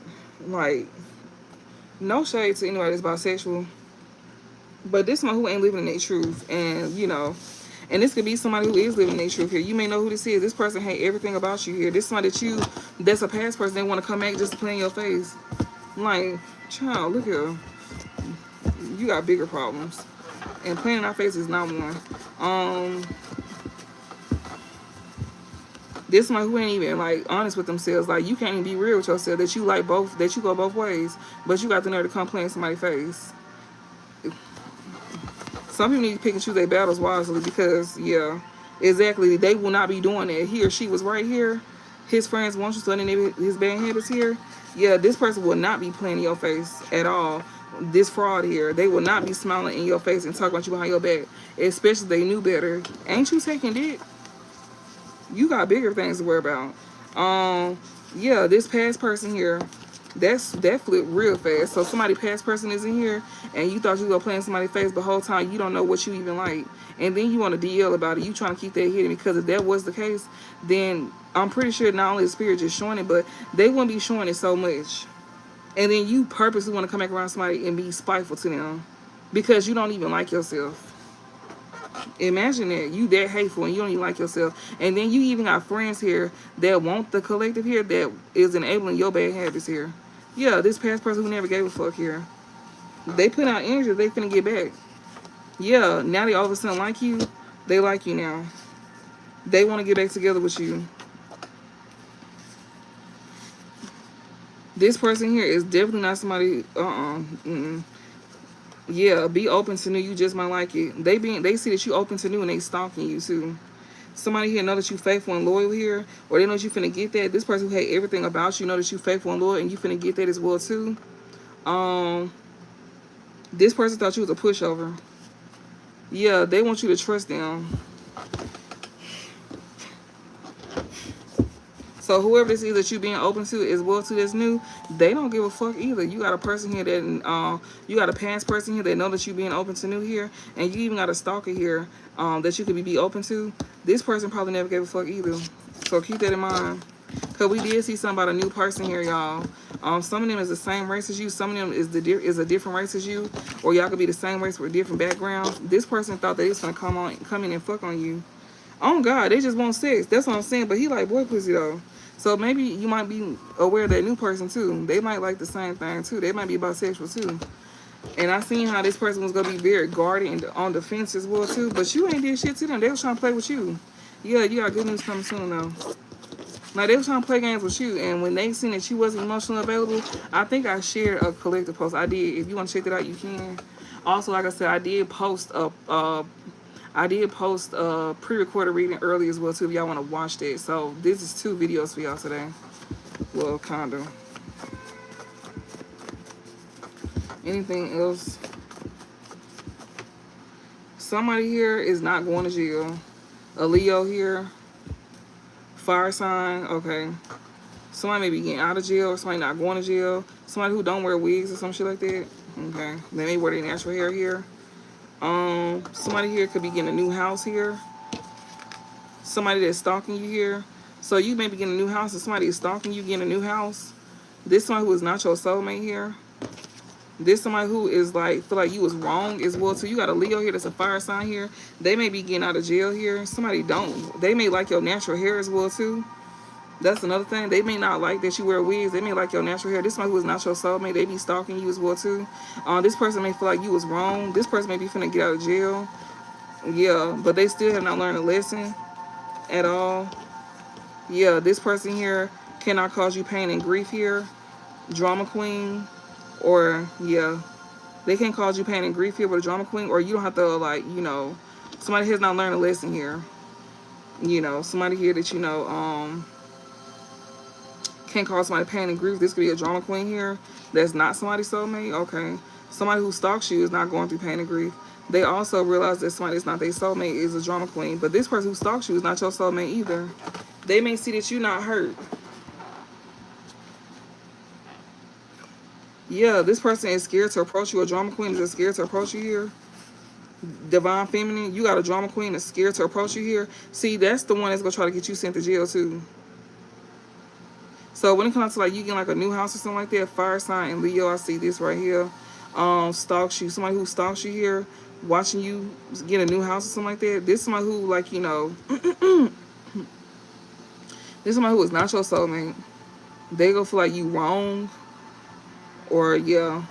Speaker 1: Like, no shade to anybody that's bisexual. But this one who ain't living in their truth. And, you know, and this could be somebody who is living in their truth here. You may know who this is. This person hate everything about you here. This is somebody that's a past person. They want to come back just to play in your face. Like, child, look here. You got bigger problems. And playing in our face is not one. This one who ain't even, like, honest with themselves. Like, you can't even be real with yourself. That you like both, that you go both ways. But you got the nerve to come play in somebody's face. Some people need to pick and choose their battles wisely because, yeah, exactly, they will not be doing that. He or she was right here. His friends want you, so then his bad habits here. Yeah, this person will not be playing in your face at all. This fraud here, they will not be smiling in your face and talking about you behind your back, especially if they knew better. Ain't you taking dick? You got bigger things to worry about. Yeah, this past person here, that flipped real fast. So somebody past person is in here and you thought you were gonna play in somebody's face, but the whole time you don't know what you even like. And then you want to DL about it. You trying to keep that hidden because if that was the case, then I'm pretty sure not only the spirit just showing it, but they wouldn't be showing it so much. And then you purposely want to come back around somebody and be spiteful to them because you don't even like yourself. Imagine that. You that hateful and you don't even like yourself. And then you even got friends here that want the collective here that is enabling your bad habits here. Yeah, this past person who never gave a fuck here. They put out energy they finna get back. Yeah, now they all of a sudden like you. They like you now. They want to get back together with you. This person here is definitely not somebody, Yeah, be open to new. You just might like it. They see that you open to new and they stalking you too. Somebody here know that you faithful and loyal here, or they know that you finna get that. This person who hate everything about you know that you faithful and loyal, and you finna get that as well too. This person thought you was a pushover. Yeah, they want you to trust them. So whoever this is that you being open to as well to that's new, they don't give a fuck either. You got a person here that you got a past person here that know that you being open to new here, and you even got a stalker here that you could be open to. This person probably never gave a fuck either. So keep that in mind. Because we did see something about a new person here, y'all. Some of them is the same race as you. Some of them is a different race as you. Or y'all could be the same race with different backgrounds. This person thought that he was going to come in and fuck on you. Oh, God, they just want sex. That's what I'm saying. But he like boy pussy, though. So maybe you might be aware of that new person, too. They might like the same thing, too. They might be bisexual, too. And I seen how this person was going to be very guarded and on the fence as well, too. But you ain't did shit to them. They was trying to play with you. Yeah, you got good news coming soon, though. Now, they was trying to play games with you. And when they seen that you wasn't emotionally available, I think I shared a collective post. I did. If you want to check that out, you can. Also, like I said, I did post a pre-recorded reading earlier as well, too, if y'all want to watch that. So, this is 2 videos for y'all today. Well, kind of. Anything else? Somebody here is not going to jail. A Leo here. Fire sign. Okay. Somebody may be getting out of jail, or somebody not going to jail. Somebody who don't wear wigs or some shit like that. Okay. They may wear their natural hair here. Somebody here could be getting a new house here. Somebody that's stalking you here. So you may be getting a new house, and somebody is stalking you getting a new house. This somebody who is not your soulmate here. This somebody who is like, feel like you was wrong as well. So you got a Leo here that's a fire sign here. They may be getting out of jail here. Somebody don't. They may like your natural hair as well too. That's another thing. They may not like that you wear wigs. They may like your natural hair. This somebody who is not your soulmate. They be stalking you as well too. This person may feel like you was wrong. This person may be finna get out of jail. Yeah, but they still have not learned a lesson at all. Yeah, this person here cannot cause you pain and grief here. Drama queen. Or, yeah, they can't cause you pain and grief here with a drama queen. Or you don't have to, like, you know, somebody has not learned a lesson here. You know, somebody here that, you know, can't cause somebody pain and grief. This could be a drama queen here. That's not somebody's soulmate. Okay. Somebody who stalks you is not going through pain and grief. They also realize that somebody that's not their soulmate is a drama queen. But this person who stalks you is not your soulmate either. They may see that you're not hurt. Yeah, this person is scared to approach you. A drama queen is just scared to approach you here. Divine feminine, you got a drama queen that's scared to approach you here. See, that's the one that's going to try to get you sent to jail too. So when it comes to like you getting like a new house or something like that, fire sign and Leo, I see this right here. Stalks you. Somebody who stalks you here, watching you get a new house or something like that. This is somebody who, like, you know, this is somebody who is not your soulmate. They gonna feel like you wrong. Or, yeah,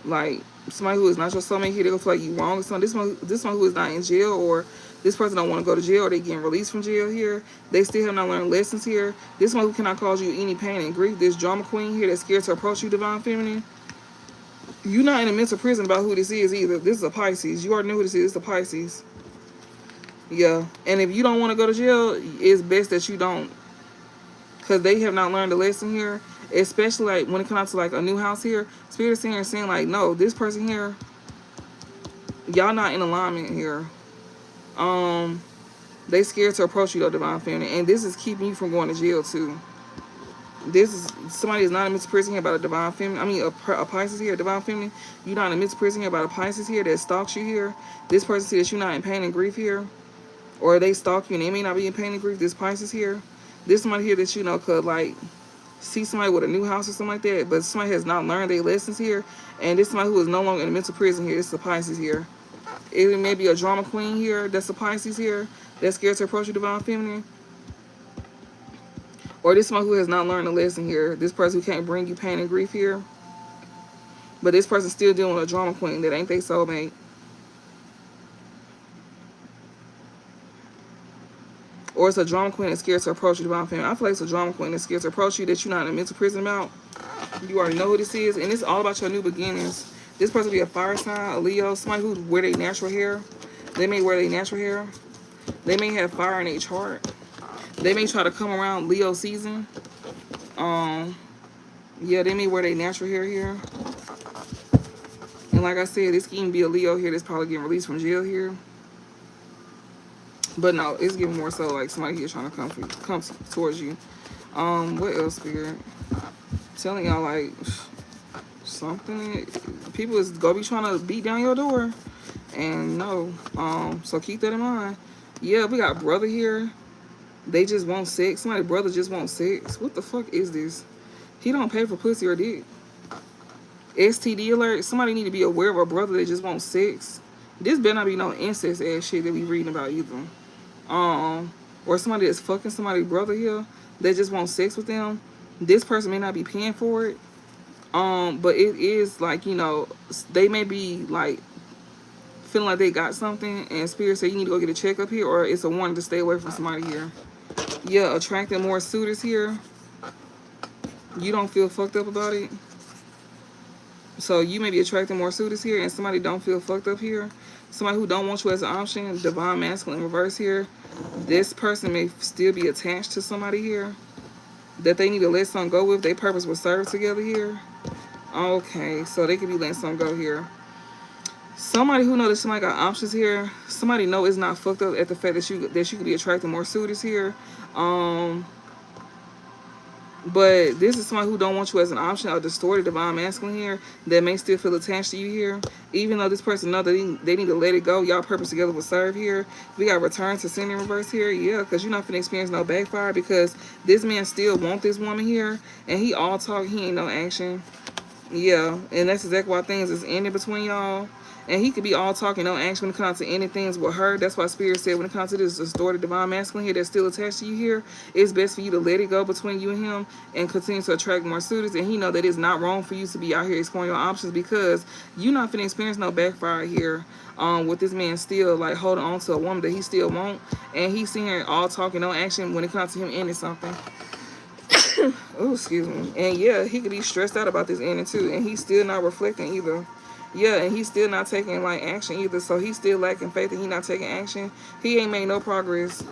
Speaker 1: like, somebody who is not your soulmate here, they gonna feel like you wrong or something. This one who is not in jail, or this person don't want to go to jail, or they getting released from jail here. They still have not learned lessons here. This one who cannot cause you any pain and grief. This drama queen here that's scared to approach you, divine feminine. You're not in a mental prison about who this is either. This is a Pisces. You already know who this is. It's a Pisces. Yeah. And if you don't want to go to jail, it's best that you don't. Because they have not learned a lesson here. Especially like when it comes to like a new house here. Spirit is saying like, no, this person here, y'all not in alignment here. They scared to approach you though, divine feminine. And this is keeping you from going to jail too. This is somebody is not in mental prison here about a divine feminine. I mean a Pisces here, a divine feminine. You're not in mental prison here about a Pisces here that stalks you here. This person see that you're not in pain and grief here. Or they stalk you and they may not be in pain and grief. This Pisces here. This somebody here that you know could like see somebody with a new house or something like that, but somebody has not learned their lessons here, and this somebody who is no longer in a mental prison here. This is a Pisces here. It may be a drama queen here that's a Pisces here that's scared to approach you, divine feminine. Or this somebody who has not learned a lesson here. This person who can't bring you pain and grief here. But this person's still dealing with a drama queen that ain't their soulmate. Or it's a drama queen that's scared to approach you, divine feminine. I feel like it's a drama queen that's scared to approach you that you're not in a mental prison about. You already know who this is. And it's all about your new beginnings. This person will be a fire sign, a Leo, somebody who wear their natural hair. They may wear their natural hair. They may have fire in their chart. They may try to come around Leo season. Yeah, they may wear their natural hair here. And like I said, this can even be a Leo here that's probably getting released from jail here. But no, it's giving more so like somebody here trying to come towards you. What else, Spirit? Telling y'all like something. People is gonna be trying to beat down your door. And no. So keep that in mind. Yeah, we got brother here. They just want sex. Somebody's brother just want sex. What the fuck is this? He don't pay for pussy or dick. STD alert. Somebody need to be aware of a brother that just wants sex. This better not be no incest ass shit that we reading about either. Or somebody that's fucking somebody's brother here that just wants sex with them. This person may not be paying for it. But it is like, you know, they may be like feeling like they got something, and spirit say you need to go get a checkup here, or it's a warning to stay away from somebody here. Yeah, attracting more suitors here. You don't feel fucked up about it. So you may be attracting more suitors here, and somebody don't feel fucked up here. Somebody who don't want you as an option. Divine masculine reverse here. This person may still be attached to somebody here that they need to let something go with. Their purpose was served together here. Okay, so they could be letting something go here. Somebody who knows that somebody got options here. Somebody know it's not fucked up at the fact that you could be attracting more suitors here. But this is somebody who don't want you as an option, a distorted divine masculine here that may still feel attached to you here. Even though this person know that they need to let it go. Y'all purpose together will serve here. We got return to sin in reverse here. Yeah, because you're not finna experience no backfire, because this man still want this woman here. And he all talk, he ain't no action. Yeah, and that's exactly why things is ending between y'all. And he could be all talking, no action when it comes to ending things with her. That's why Spirit said when it comes to this distorted divine masculine here that's still attached to you here, it's best for you to let it go between you and him and continue to attract more suitors. And he know that it's not wrong for you to be out here exploring your options, because you're not finna experience no backfire here with this man still like holding on to a woman that he still want. And he's sitting here all talking, no action when it comes to him ending something. Oh, excuse me. And yeah, he could be stressed out about this ending too. And he's still not reflecting either. Yeah, and he's still not taking like action either. So he's still lacking faith and he's not taking action. He ain't made no progress.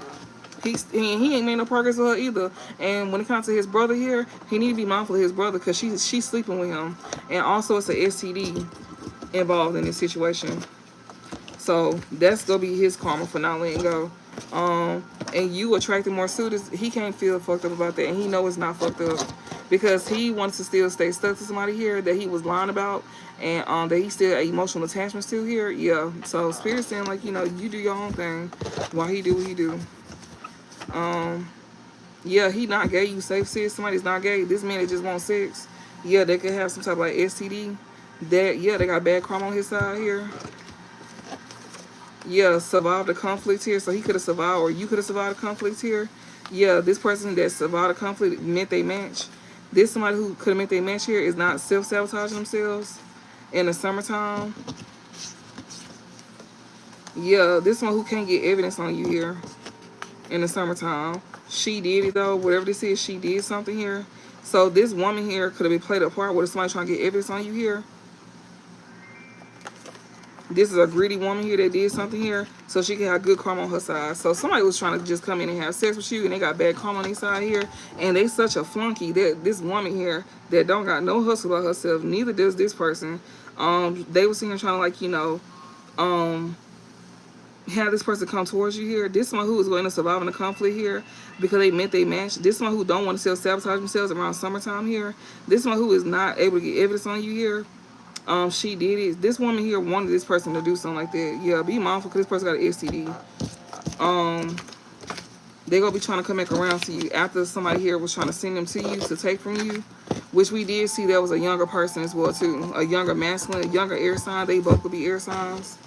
Speaker 1: He ain't made no progress with her either. And when it comes to his brother here, he need to be mindful of his brother, because she's sleeping with him. And also it's a STD involved in this situation. So that's gonna be his karma for not letting go. And you attracting more suitors, he can't feel fucked up about that, and he know it's not fucked up, because he wants to still stay stuck to somebody here that he was lying about, and that he still had emotional attachments to here. Yeah, so Spirit saying like, you know, you do your own thing while he do what he do. Yeah, he not gay, you safe, sis. Somebody's not gay. This man that just wants sex, yeah, they could have some type of like STD. That, yeah, they got bad karma on his side here. Yeah, survived the conflict here. So he could have survived, or you could have survived the conflict here. Yeah, this person that survived the conflict meant they match. This somebody who could have meant they match here is not self-sabotaging themselves in the summertime. Yeah, this one who can't get evidence on you here in the summertime. She did it though. Whatever this is, she did something here. So this woman here could have been played a part with somebody trying to get evidence on you here. This is a greedy woman here that did something here, so she can have good karma on her side. So somebody was trying to just come in and have sex with you, and they got bad karma on their side here, and they such a flunky that this woman here that don't got no hustle about herself, neither does this person. They was sitting here trying to, like, you know, have this person come towards you here. This one who is going to survive in the conflict here because they meant they match. This one who don't want to self-sabotage themselves around summertime here. This one who is not able to get evidence on you here. She did it. This woman here wanted this person to do something like that. Yeah, be mindful because this person got an STD. They gonna be trying to come back around to you after somebody here was trying to send them to you to take from you, which we did see there was a younger person as well too, a younger masculine, a younger air sign. They both could be air signs.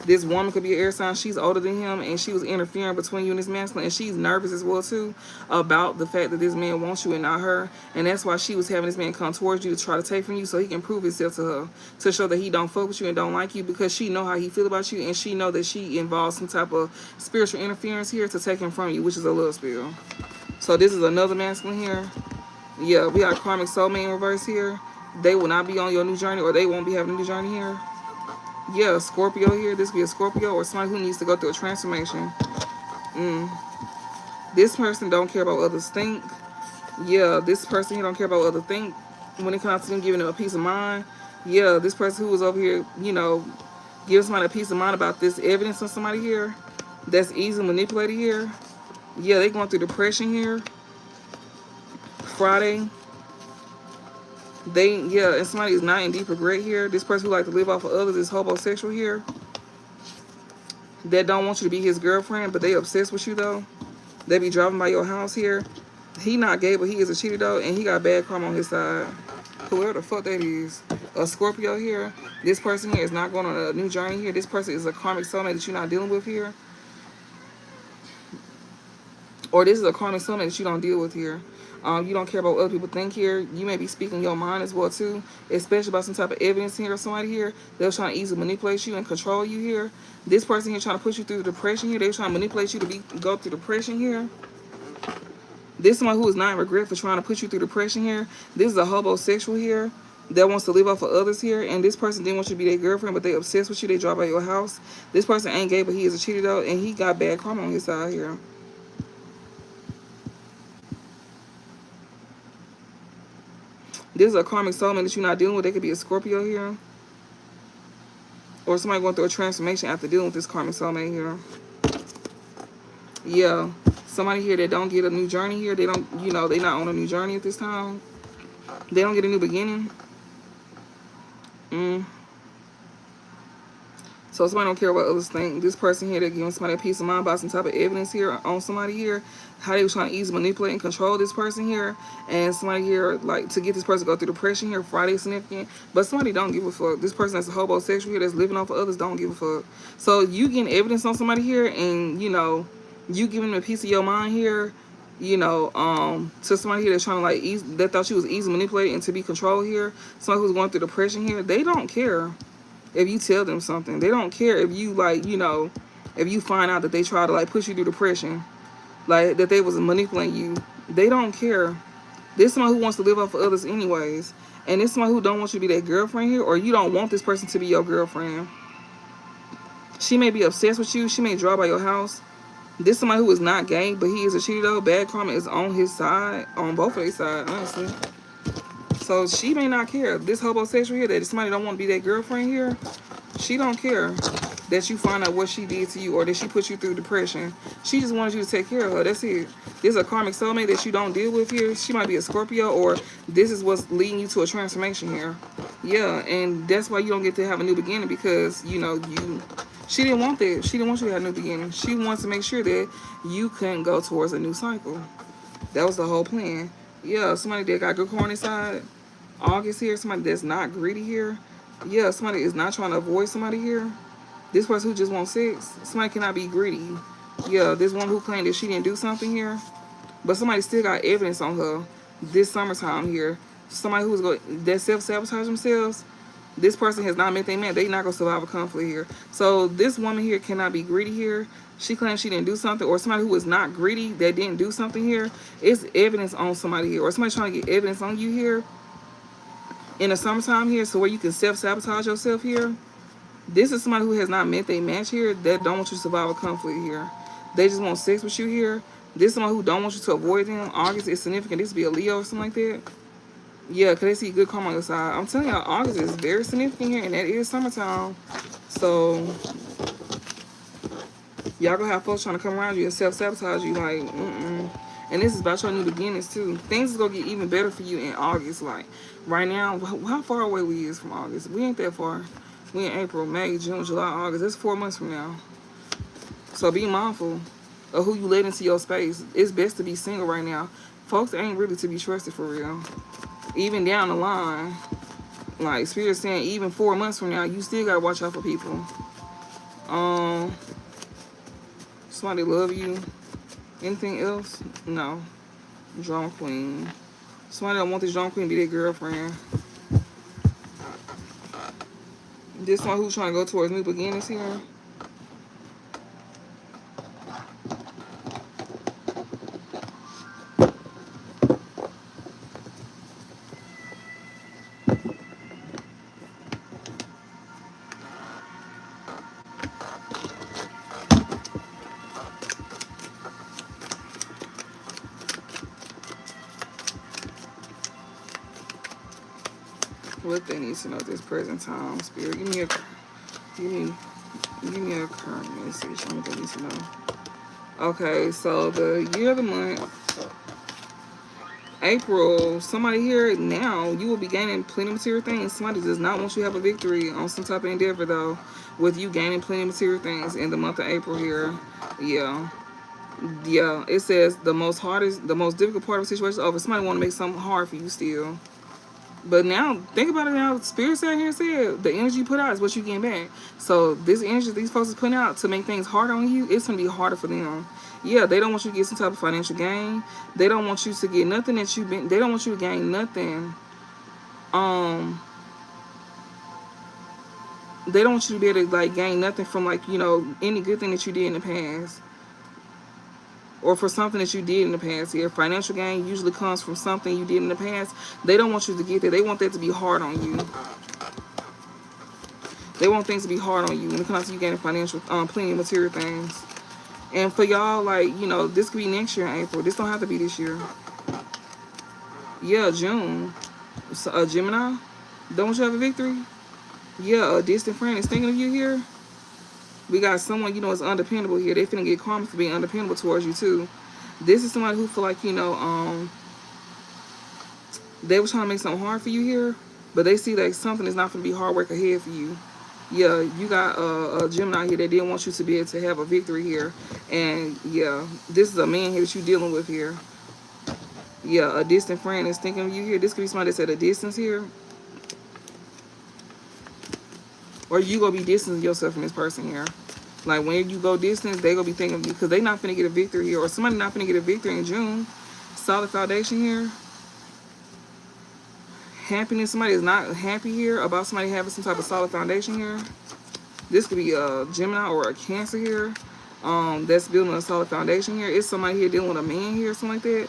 Speaker 1: This woman could be an air sign. She's older than him, and she was interfering between you and this masculine, and she's nervous as well too about the fact that this man wants you and not her, and that's why she was having this man come towards you to try to take from you so he can prove himself to her, to show that he don't fuck with you and don't like you, because she know how he feel about you, and she know that she involves some type of spiritual interference here to take him from you, which is a love spell. So this is another masculine here. Yeah, we got karmic soulmate in reverse here. They will not be on your new journey, or they won't be having a new journey here. Yeah, Scorpio here. This could be a Scorpio or somebody who needs to go through a transformation. This person don't care about what others think. Yeah, this person here don't care about what others think when it comes to them giving them a peace of mind. Yeah, this person who was over here, you know, giving somebody a peace of mind about this evidence on somebody here that's easily manipulated here. Yeah, they going through depression here. Friday. And somebody is not in deep regret here. This person who like to live off of others is homosexual here. That don't want you to be his girlfriend, but they obsessed with you though. They be driving by your house here. He not gay, but he is a cheater though, and he got bad karma on his side. Whoever the fuck that is. A Scorpio here. This person here is not going on a new journey here. This person is a karmic soulmate that you're not dealing with here. Or this is a karmic soulmate that you don't deal with here. You don't care about what other people think here. You may be speaking your mind as well too, especially about some type of evidence here or somebody here. They're trying to easily manipulate you and control you here. This person here trying to push you through depression here. They're trying to manipulate you to go through depression here. This is someone who is not in regret for trying to put you through depression here. This is a homosexual here that wants to live off of others here. And this person didn't want you to be their girlfriend, but they obsessed with you. They drive by your house. This person ain't gay, but he is a cheater though, and he got bad karma on his side here. This is a karmic soulmate that you're not dealing with. They could be a Scorpio here. Or somebody going through a transformation after dealing with this karmic soulmate here. Yeah. Somebody here that don't get a new journey here. They don't, you know, they not on a new journey at this time. They don't get a new beginning. So somebody don't care what others think. This person here, they're giving somebody a peace of mind about some type of evidence here on somebody here. How they was trying to easily manipulate and control this person here. And somebody here, like, to get this person to go through depression here. Friday significant. But somebody don't give a fuck. This person that's a homosexual here that's living off of others don't give a fuck. So you getting evidence on somebody here and, you know, you giving them a piece of your mind here, you know, to somebody here that's trying to, like, that thought you was easily manipulated and to be controlled here. Somebody who's going through depression here. They don't care if you tell them something. They don't care if you, like, you know, if you find out that they try to, like, push you through depression, like, that they was manipulating you. They don't care. There's someone who wants to live off of others anyways. And there's someone who don't want you to be their girlfriend here, or you don't want this person to be your girlfriend. She may be obsessed with you. She may drive by your house. This is somebody who is not gay, but he is a cheater though. Bad karma is on his side, on both of their sides, honestly. So she may not care. This homosexual here, that somebody don't want to be their girlfriend here, she don't care that you find out what she did to you or that she put you through depression. She just wanted you to take care of her. That's it. This is a karmic soulmate that you don't deal with here. She might be a Scorpio, or this is what's leading you to a transformation here. Yeah, and that's why you don't get to have a new beginning, because, you know, she didn't want that. She didn't want you to have a new beginning. She wants to make sure that you couldn't go towards a new cycle. That was the whole plan. Yeah, somebody that got good karma on their side. August here, somebody that's not greedy here. Yeah, somebody is not trying to avoid somebody here. This person who just wants sex, somebody cannot be greedy. Yeah, this one who claimed that she didn't do something here, but somebody still got evidence on her this summertime here. Somebody who's going that self-sabotage themselves. This person has not met their man. They not going to survive a conflict here. So this woman here cannot be greedy here. She claims she didn't do something, or somebody who is not greedy that didn't do something here. It's evidence on somebody here, or somebody trying to get evidence on you here in the summertime here, so where you can self-sabotage yourself here. This is somebody who has not met their match here, that don't want you to survive a conflict here. They just want sex with you here. This is someone who don't want you to avoid them. August is significant. This would be a Leo or something like that. Yeah, because they see good karma on the side. I'm telling y'all, August is very significant here, and that is summertime. So y'all gonna have folks trying to come around you and self-sabotage you, like, And this is about your new beginnings too. Things is gonna get even better for you in August. Like, right now, how far away we is from August? We ain't that far. We in April, May, June, July, August. That's 4 months from now. So be mindful of who you let into your space. It's best to be single right now. Folks ain't really to be trusted for real. Even down the line, like Spirit saying, even 4 months from now, you still gotta watch out for people. Somebody love you. Anything else? No. Drama queen. Somebody don't want this drama queen to be their girlfriend. This one who's trying to go towards new beginnings here. What they need to know at this present time, Spirit. Give me a current message on what they need to know. Okay, so the year of the month, April. Somebody here now, you will be gaining plenty of material things. Somebody does not want you to have a victory on some type of endeavor though, with you gaining plenty of material things in the month of April here. Yeah. Yeah, it says the most difficult part of a situation is over. Somebody want to make something hard for you still. But now, think about it now. Spirit sat here and said the energy you put out is what you get back. So this energy these folks is putting out to make things harder on you, it's going to be harder for them. Yeah, they don't want you to get some type of financial gain. They don't want you to get nothing that you've been. They don't want you to gain nothing. Um, they don't want you to be able to like gain nothing from like any good thing that you did in the past. Or for something that you did in the past. Here, financial gain usually comes from something you did in the past. They don't want you to get there. They want that to be hard on you. They want things to be hard on you when it comes to you getting financial, plenty of material things. And for y'all, like, this could be next year in April. This don't have to be this year. Yeah, June. So, Gemini, don't you have a victory? Yeah, a distant friend is thinking of you here. We got someone is undependable here. They finna get karma for being undependable towards you too. This is somebody who feel like they were trying to make something hard for you here, but they see that something is not gonna be hard work ahead for you. Yeah, you got a Gemini here that didn't want you to be able to have a victory here, and yeah, this is a man here that you're dealing with here. Yeah, a distant friend is thinking of you here. This could be somebody that's at a distance here, or you gonna be distancing yourself from this person here. Like when you go distance, they gonna be thinking of you because they not finna get a victory here, or somebody not finna get a victory in June. Solid foundation here. Happiness. Somebody is not happy here about somebody having some type of solid foundation here. This could be a Gemini or a Cancer here. That's building a solid foundation here. It's somebody here dealing with a man here, or something like that.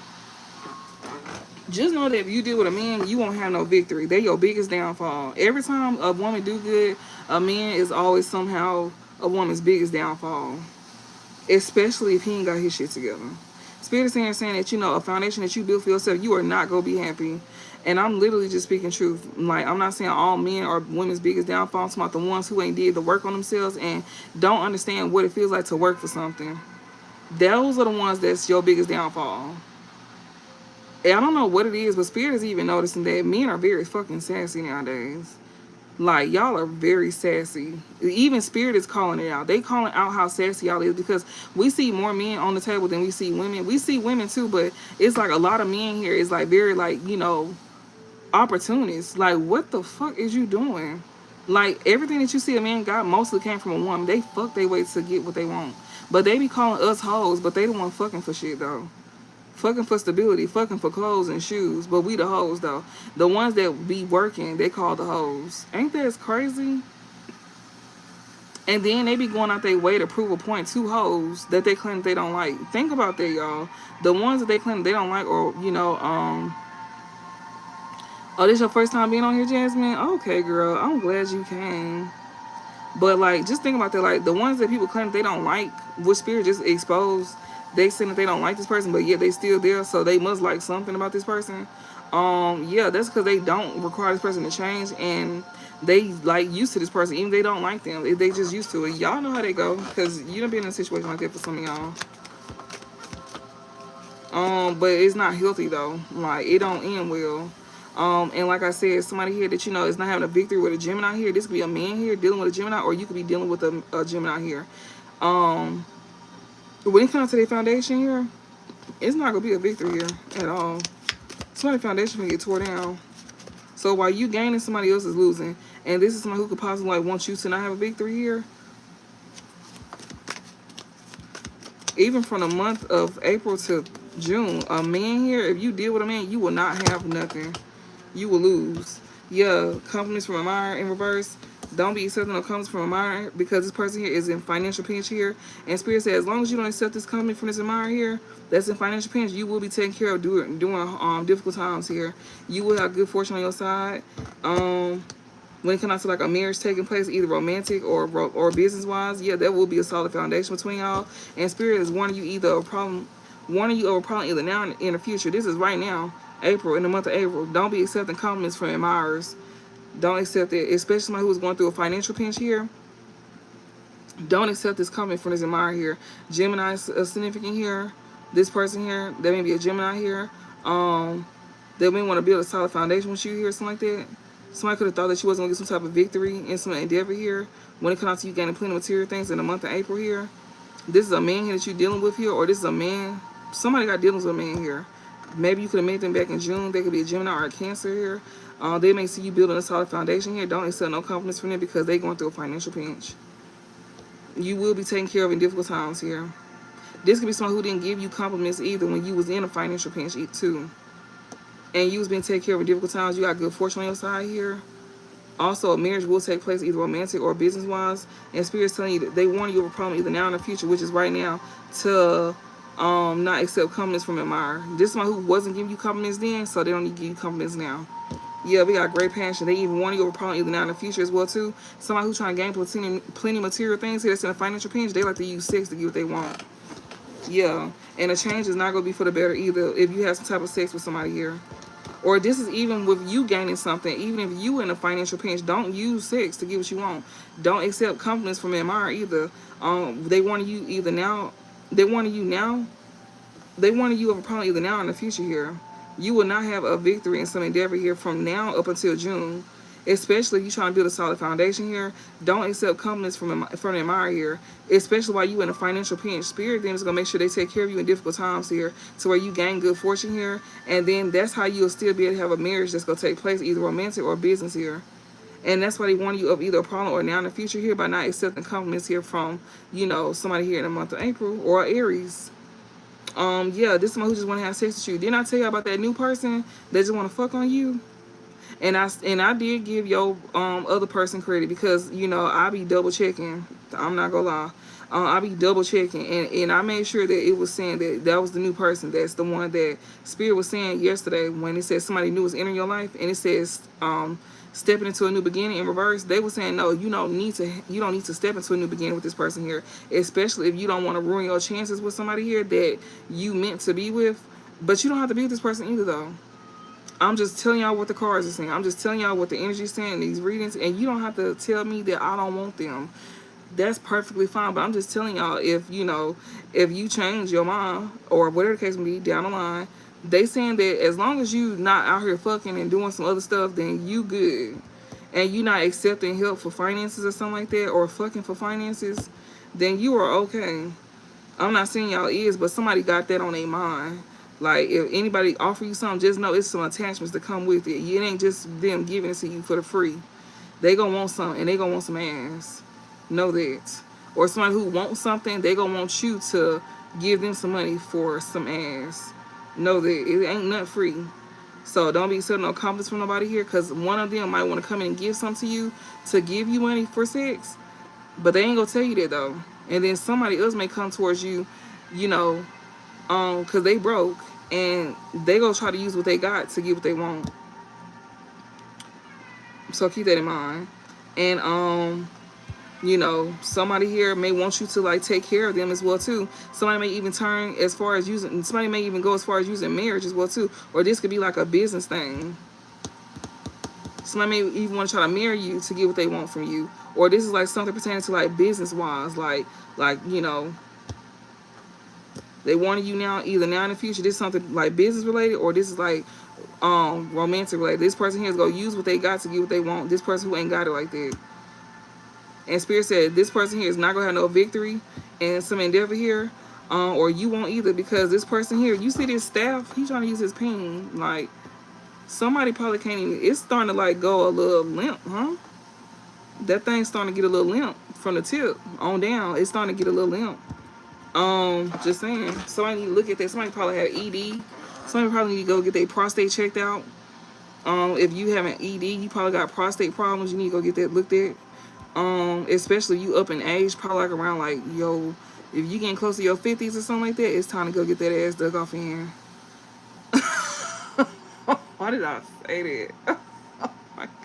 Speaker 1: Just know that if you deal with a man, you won't have no victory. They're your biggest downfall. Every time a woman do good, a man is always somehow a woman's biggest downfall. Especially if he ain't got his shit together. Spirit is saying that, a foundation that you build for yourself, you are not going to be happy. And I'm literally just speaking truth. Like, I'm not saying all men are women's biggest downfall. I'm talking about the ones who ain't did the work on themselves and don't understand what it feels like to work for something. Those are the ones that's your biggest downfall. And I don't know what it is, but Spirit is even noticing that men are very fucking sassy nowadays. Like, y'all are very sassy. Even Spirit is calling it out. They calling out how sassy y'all is because we see more men on the table than we see women. We see women too, but it's like a lot of men here is like very like, opportunists. Like, what the fuck is you doing? Like, everything that you see a man got mostly came from a woman. They fuck their way to get what they want. But they be calling us hoes, but they the one fucking for shit though. Fucking for stability, fucking for clothes and shoes. But we the hoes, though. The ones that be working, they call the hoes. Ain't that crazy? And then they be going out their way to prove a point to hoes that they claim they don't like. Think about that, y'all. The ones that they claim they don't like, or, oh, this your first time being on here, Jasmine? Okay, girl. I'm glad you came. But, like, just think about that. Like, the ones that people claim they don't like, which Spirit just exposed, they say that they don't like this person, but yet they still there, so they must like something about this person. Yeah, that's because they don't require this person to change, and they like used to this person, even if they don't like them. They just used to it. Y'all know how they go, because you done been in a situation like that for some of y'all. But it's not healthy though. Like, it don't end well. And like I said, somebody here that is not having a victory with a Gemini here. This could be a man here dealing with a Gemini, or you could be dealing with a Gemini here. When it comes to their foundation here, it's not going to be a victory here at all. Somebody's foundation going to get tore down. So while you gaining, somebody else is losing. And this is somebody who could possibly want you to not have a victory here. Even from the month of April to June, a man here, if you deal with a man, you will not have nothing. You will lose. Yeah, compliments from a Admirer in reverse. Don't be accepting no comments from Admirer because this person here is in financial pinch here. And Spirit says, as long as you don't accept this comment from this Admirer here, that's in financial pinch, you will be taken care of during difficult times here. You will have good fortune on your side. When it comes to like a marriage taking place, either romantic or business wise, yeah, that will be a solid foundation between y'all. And Spirit is warning you of a problem either now and in the future. This is right now, April, in the month of April. Don't be accepting compliments from admirers. Don't accept it, especially somebody who's going through a financial pinch here. Don't accept this comment from this admirer here. Gemini is significant here. This person here, there may be a Gemini here. They may want to build a solid foundation with you here, something like that. Somebody could have thought that you wasn't going to get some type of victory in some endeavor here when it comes to you gaining plenty of material things in the month of April here. This is a man here that you're dealing with here, or this is a man. Somebody got dealings with a man here. Maybe you could have met them back in June. They could be a Gemini or a Cancer here. They may see you building a solid foundation here. Don't accept no compliments from them because they're going through a financial pinch. You will be taken care of in difficult times here. This could be someone who didn't give you compliments either when you was in a financial pinch too. And you was being taken care of in difficult times. You got good fortune on your side here. Also, a marriage will take place either romantic or business-wise. And Spirit's telling you that they warn you of a problem either now or in the future, which is right now, to not accept compliments from admirer. This is someone who wasn't giving you compliments then, so they don't need to give you compliments now. Yeah, we got great passion. They even warn you of a problem either now or in the future as well too. Somebody who's trying to gain plenty material things here that's in a financial pinch, they like to use sex to get what they want. Yeah, and the change is not going to be for the better either if you have some type of sex with somebody here. Or this is even with you gaining something. Even if you in a financial pinch, don't use sex to get what you want. Don't accept compliments from admirer either. They want you either now. They wanted you now. They wanted you of a problem either now or in the future here. You will not have a victory in some endeavor here from now up until June. Especially if you're trying to build a solid foundation here. Don't accept compliments from an admirer here. Especially while you in a financial pinch. Spirit then is going to make sure they take care of you in difficult times here. To where you gain good fortune here. And then that's how you'll still be able to have a marriage that's going to take place. Either romantic or business here. And that's why they warn you of either a problem or now in the future here. By not accepting compliments here from, you know, somebody here in the month of April. Or Aries. Yeah, this is someone who just want to have sex with you. Didn't I tell you about that new person that just want to fuck on you? And I did give your other person credit because, you know, I be double checking. I'm not gonna lie. I be double checking, and I made sure that it was saying that was the new person. That's the one that Spirit was saying yesterday when it said somebody new is entering your life, and it says stepping into a new beginning in reverse. They were saying no, you don't need to step into a new beginning with this person here, especially if you don't want to ruin your chances with somebody here that you meant to be with. But you don't have to be with this person either though. I'm just telling y'all what the cards are saying. I'm just telling y'all what the energy is saying in these readings. And you don't have to tell me that I don't want them. That's perfectly fine. But I'm just telling y'all, if you change your mind or whatever the case may be down the line, they saying that as long as you not out here fucking and doing some other stuff, then you good. And you not accepting help for finances or something like that, or fucking for finances, then you are okay. I'm not saying y'all is, but somebody got that on their mind. Like, if anybody offer you something, just know it's some attachments that come with it. It ain't just them giving it to you for the free. They gonna want something, and they gonna want some ass. Know that. Or somebody who wants something, they gonna want you to give them some money for some ass. Know that it ain't nothing free. So don't be accepting no compliments from nobody here, because one of them might want to come in and give something to you to give you money for sex. But they ain't gonna tell you that though. And then somebody else may come towards you, you know, because they broke. And they gonna try to use what they got to get what they want. So keep that in mind. And you know, somebody here may want you to like take care of them as well too. Somebody may even turn as far as using. Somebody may even go as far as using marriage as well too. Or this could be like a business thing. Somebody may even want to try to marry you to get what they want from you. Or this is like something pertaining to like business wise, like you know. They wanted you now, either now in the future, this is something like business related, or this is like romantic related. This person here is going to use what they got to get what they want. This person who ain't got it like that. And Spirit said this person here is not going to have no victory in some endeavor here, or you won't either, because this person here, you see this staff, he's trying to use his pen. Like, somebody probably can't even, it's starting to like go a little limp, huh? That thing's starting to get a little limp from the tip on down. It's starting to get a little limp. Just saying. Somebody need to look at that. Somebody probably have ED. Somebody probably need to go get their prostate checked out. If you have an ED, you probably got prostate problems. You need to go get that looked at. Especially you up in age, probably like around like if you getting close to your 50s or something like that, it's time to go get that ass dug off in. Why did I say that? Oh my God.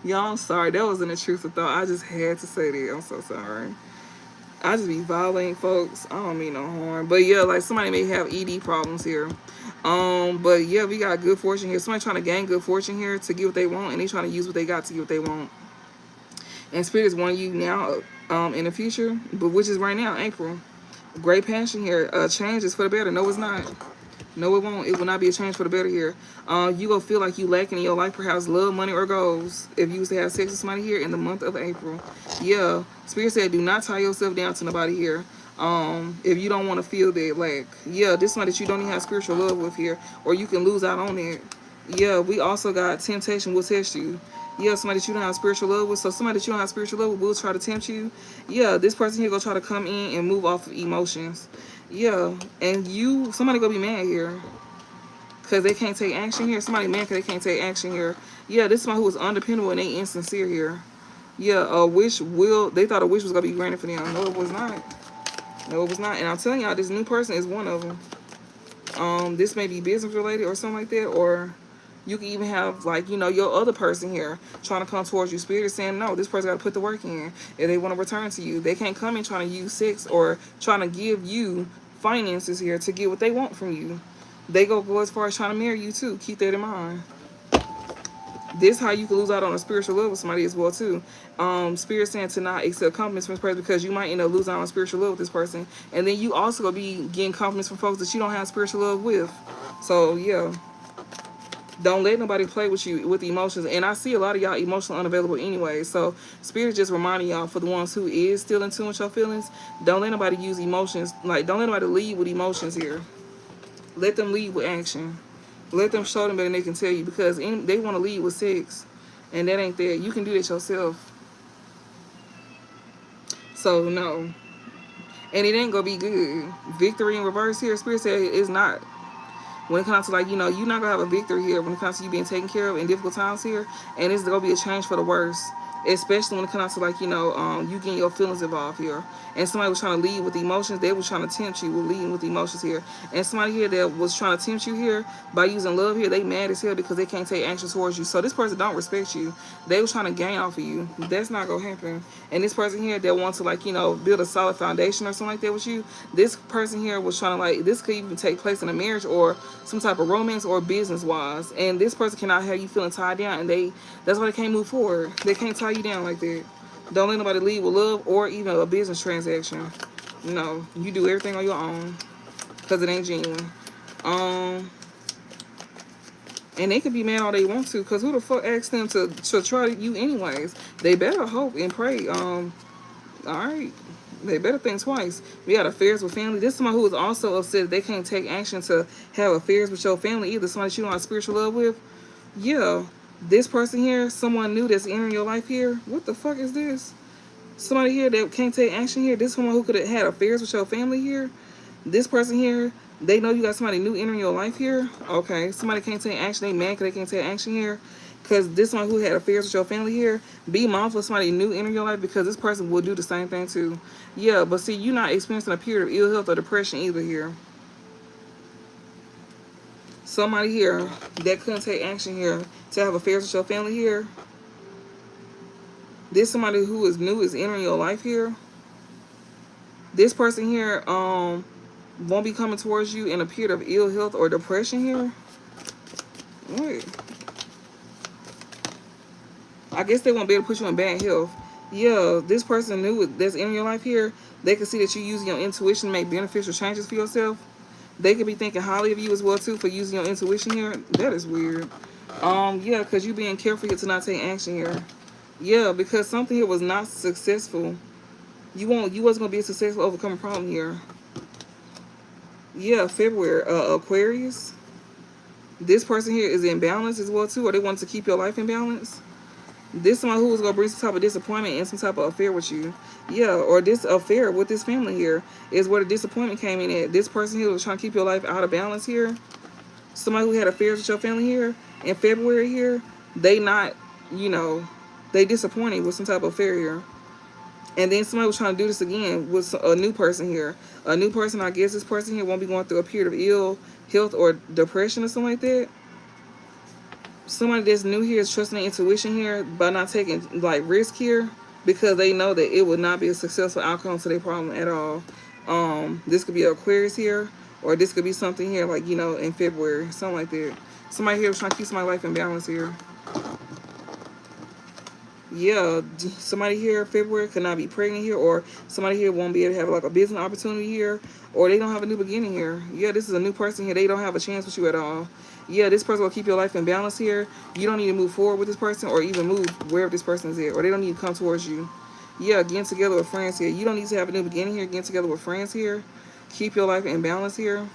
Speaker 1: Y'all, I'm sorry. That wasn't the truth of thought. I just had to say that. I'm so sorry. I just be violating folks. I don't mean no harm. But yeah, like somebody may have ED problems here. But yeah, we got good fortune here. Somebody trying to gain good fortune here to get what they want, and they trying to use what they got to get what they want. And Spirit is wanting you now in the future, but which is right now, April. Great passion here. Change is for the better. No, it's not. No, it won't. It will not be a change for the better here. You gonna feel like you lacking in your life, perhaps love, money, or goals, if you used to have sex with somebody here in the month of April. Yeah, Spirit said, do not tie yourself down to nobody here. If you don't want to feel that, like, yeah, this one that you don't even have spiritual love with here, or you can lose out on it. Yeah, we also got temptation will test you. Yeah, somebody that you don't have spiritual love with. So somebody that you don't have spiritual love with will try to tempt you. Yeah, this person here gonna try to come in and move off of emotions. Yeah, and somebody gonna be mad here because they can't take action here. Somebody mad because they can't take action here. Yeah, this is somebody who was undependable and they insincere here. Yeah, they thought a wish was gonna be granted for them. No, it was not. No, it was not. And I'm telling y'all, this new person is one of them. This may be business related or something like that, or you can even have, like, your other person here trying to come towards you. Spirit is saying, no, this person got to put the work in if they want to return to you. They can't come in trying to use sex or trying to give you finances here to get what they want from you. They go as far as trying to marry you too. Keep that in mind. This how you can lose out on a spiritual love with somebody as well too. Spirit saying to not accept compliments from this person because you might end up losing out on spiritual love with this person, and then you also gonna be getting compliments from folks that you don't have spiritual love with. So yeah, don't let nobody play with you with emotions. And I see a lot of y'all emotionally unavailable anyway. So Spirit is just reminding y'all, for the ones who is still in tune with your feelings, don't let nobody use emotions. Like, don't let nobody lead with emotions here. Let them lead with action. Let them show them better than they can tell you, because they want to lead with sex, and that ain't there. You can do that yourself. So no, and it ain't gonna be good. Victory in reverse here. Spirit said it's not. When it comes to, like, you're not gonna have a victory here when it comes to you being taken care of in difficult times here, and it's gonna be a change for the worse. Especially when it comes to, like, you getting your feelings involved here. And somebody was trying to lead with emotions, they was trying to tempt you with leading with emotions here. And somebody here that was trying to tempt you here by using love here, they mad as hell because they can't take action towards you. So this person don't respect you. They was trying to gain off of you. That's not gonna happen. And this person here that wants to, like, build a solid foundation or something like that with you, this person here was trying to, like, this could even take place in a marriage or some type of romance or business wise. And this person cannot have you feeling tied down, and that's why they can't move forward. They can't tie you down like that. Don't let nobody lead with love or even a business transaction. No, you do everything on your own because it ain't genuine. And they could be mad all they want to, because who the fuck asked them to try you anyways? They better hope and pray. All right. They better think twice. We got affairs with family. This is someone who is also upset they can't take action to have affairs with your family either. Somebody you don't have spiritual love with. Yeah. This person here, someone new that's entering your life here. What the fuck is this? Somebody here that can't take action here. This someone who could have had affairs with your family here. This person here, they know you got somebody new entering your life here. Okay. Somebody can't take action. They mad because they can't take action here. Because this one who had affairs with your family here, be mindful of somebody new entering your life, because this person will do the same thing too. Yeah, but see, you're not experiencing a period of ill health or depression either here. Somebody here that couldn't take action here to have affairs with your family here. This somebody who is new is entering your life here. This person here won't be coming towards you in a period of ill health or depression here. Wait. I guess they won't be able to put you in bad health. Yeah, this person new that's in your life here, they can see that you're using your intuition to make beneficial changes for yourself. They could be thinking highly of you as well too for using your intuition here. That is weird. Yeah, because you being careful here to not take action here. Yeah, because something here was not successful. You wasn't gonna be a successful overcoming problem here. Yeah, February, Aquarius. This person here is in balance as well too, or they want to keep your life in balance. This someone who is going to bring some type of disappointment and some type of affair with you. Yeah, or this affair with this family here is where the disappointment came in at. This person here was trying to keep your life out of balance here. Somebody who had affairs with your family here in February here, they not, they disappointed with some type of affair here. And then somebody was trying to do this again with a new person here. A new person, I guess this person here won't be going through a period of ill health or depression or something like that. Somebody that's new here is trusting their intuition here by not taking, like, risk here, because they know that it would not be a successful outcome to their problem at all. This could be Aquarius here, or this could be something here, like, in February, something like that. Somebody here was trying to keep somebody's life in balance here. Yeah, somebody here in February could not be pregnant here, or somebody here won't be able to have, like, a business opportunity here, or they don't have a new beginning here. Yeah, this is a new person here. They don't have a chance with you at all. Yeah, this person will keep your life in balance here. You don't need to move forward with this person or even move wherever this person is at, or they don't need to come towards you. Yeah, getting together with friends here. You don't need to have a new beginning here. Getting together with friends here. Keep your life in balance here.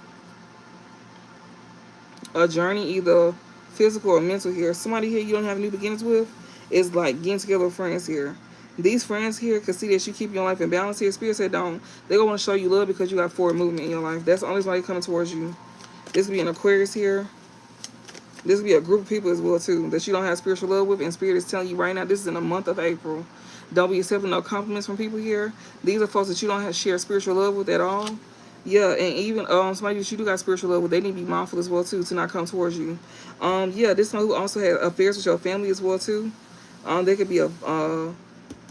Speaker 1: A journey, either physical or mental here. Somebody here you don't have new beginnings with is like getting together with friends here. These friends here can see that you keep your life in balance here. Spirit said don't. They gonna want to show you love because you got forward movement in your life. That's the only reason why they're coming towards you. This could be an Aquarius here. This could be a group of people as well too that you don't have spiritual love with, and Spirit is telling you right now this is in the month of April. Don't be accepting no compliments from people here. These are folks that you don't have share spiritual love with at all. Yeah, and even somebody that you do got spiritual love with, they need to be mindful as well too to not come towards you. Yeah, this one who also had affairs with your family as well too. They could be a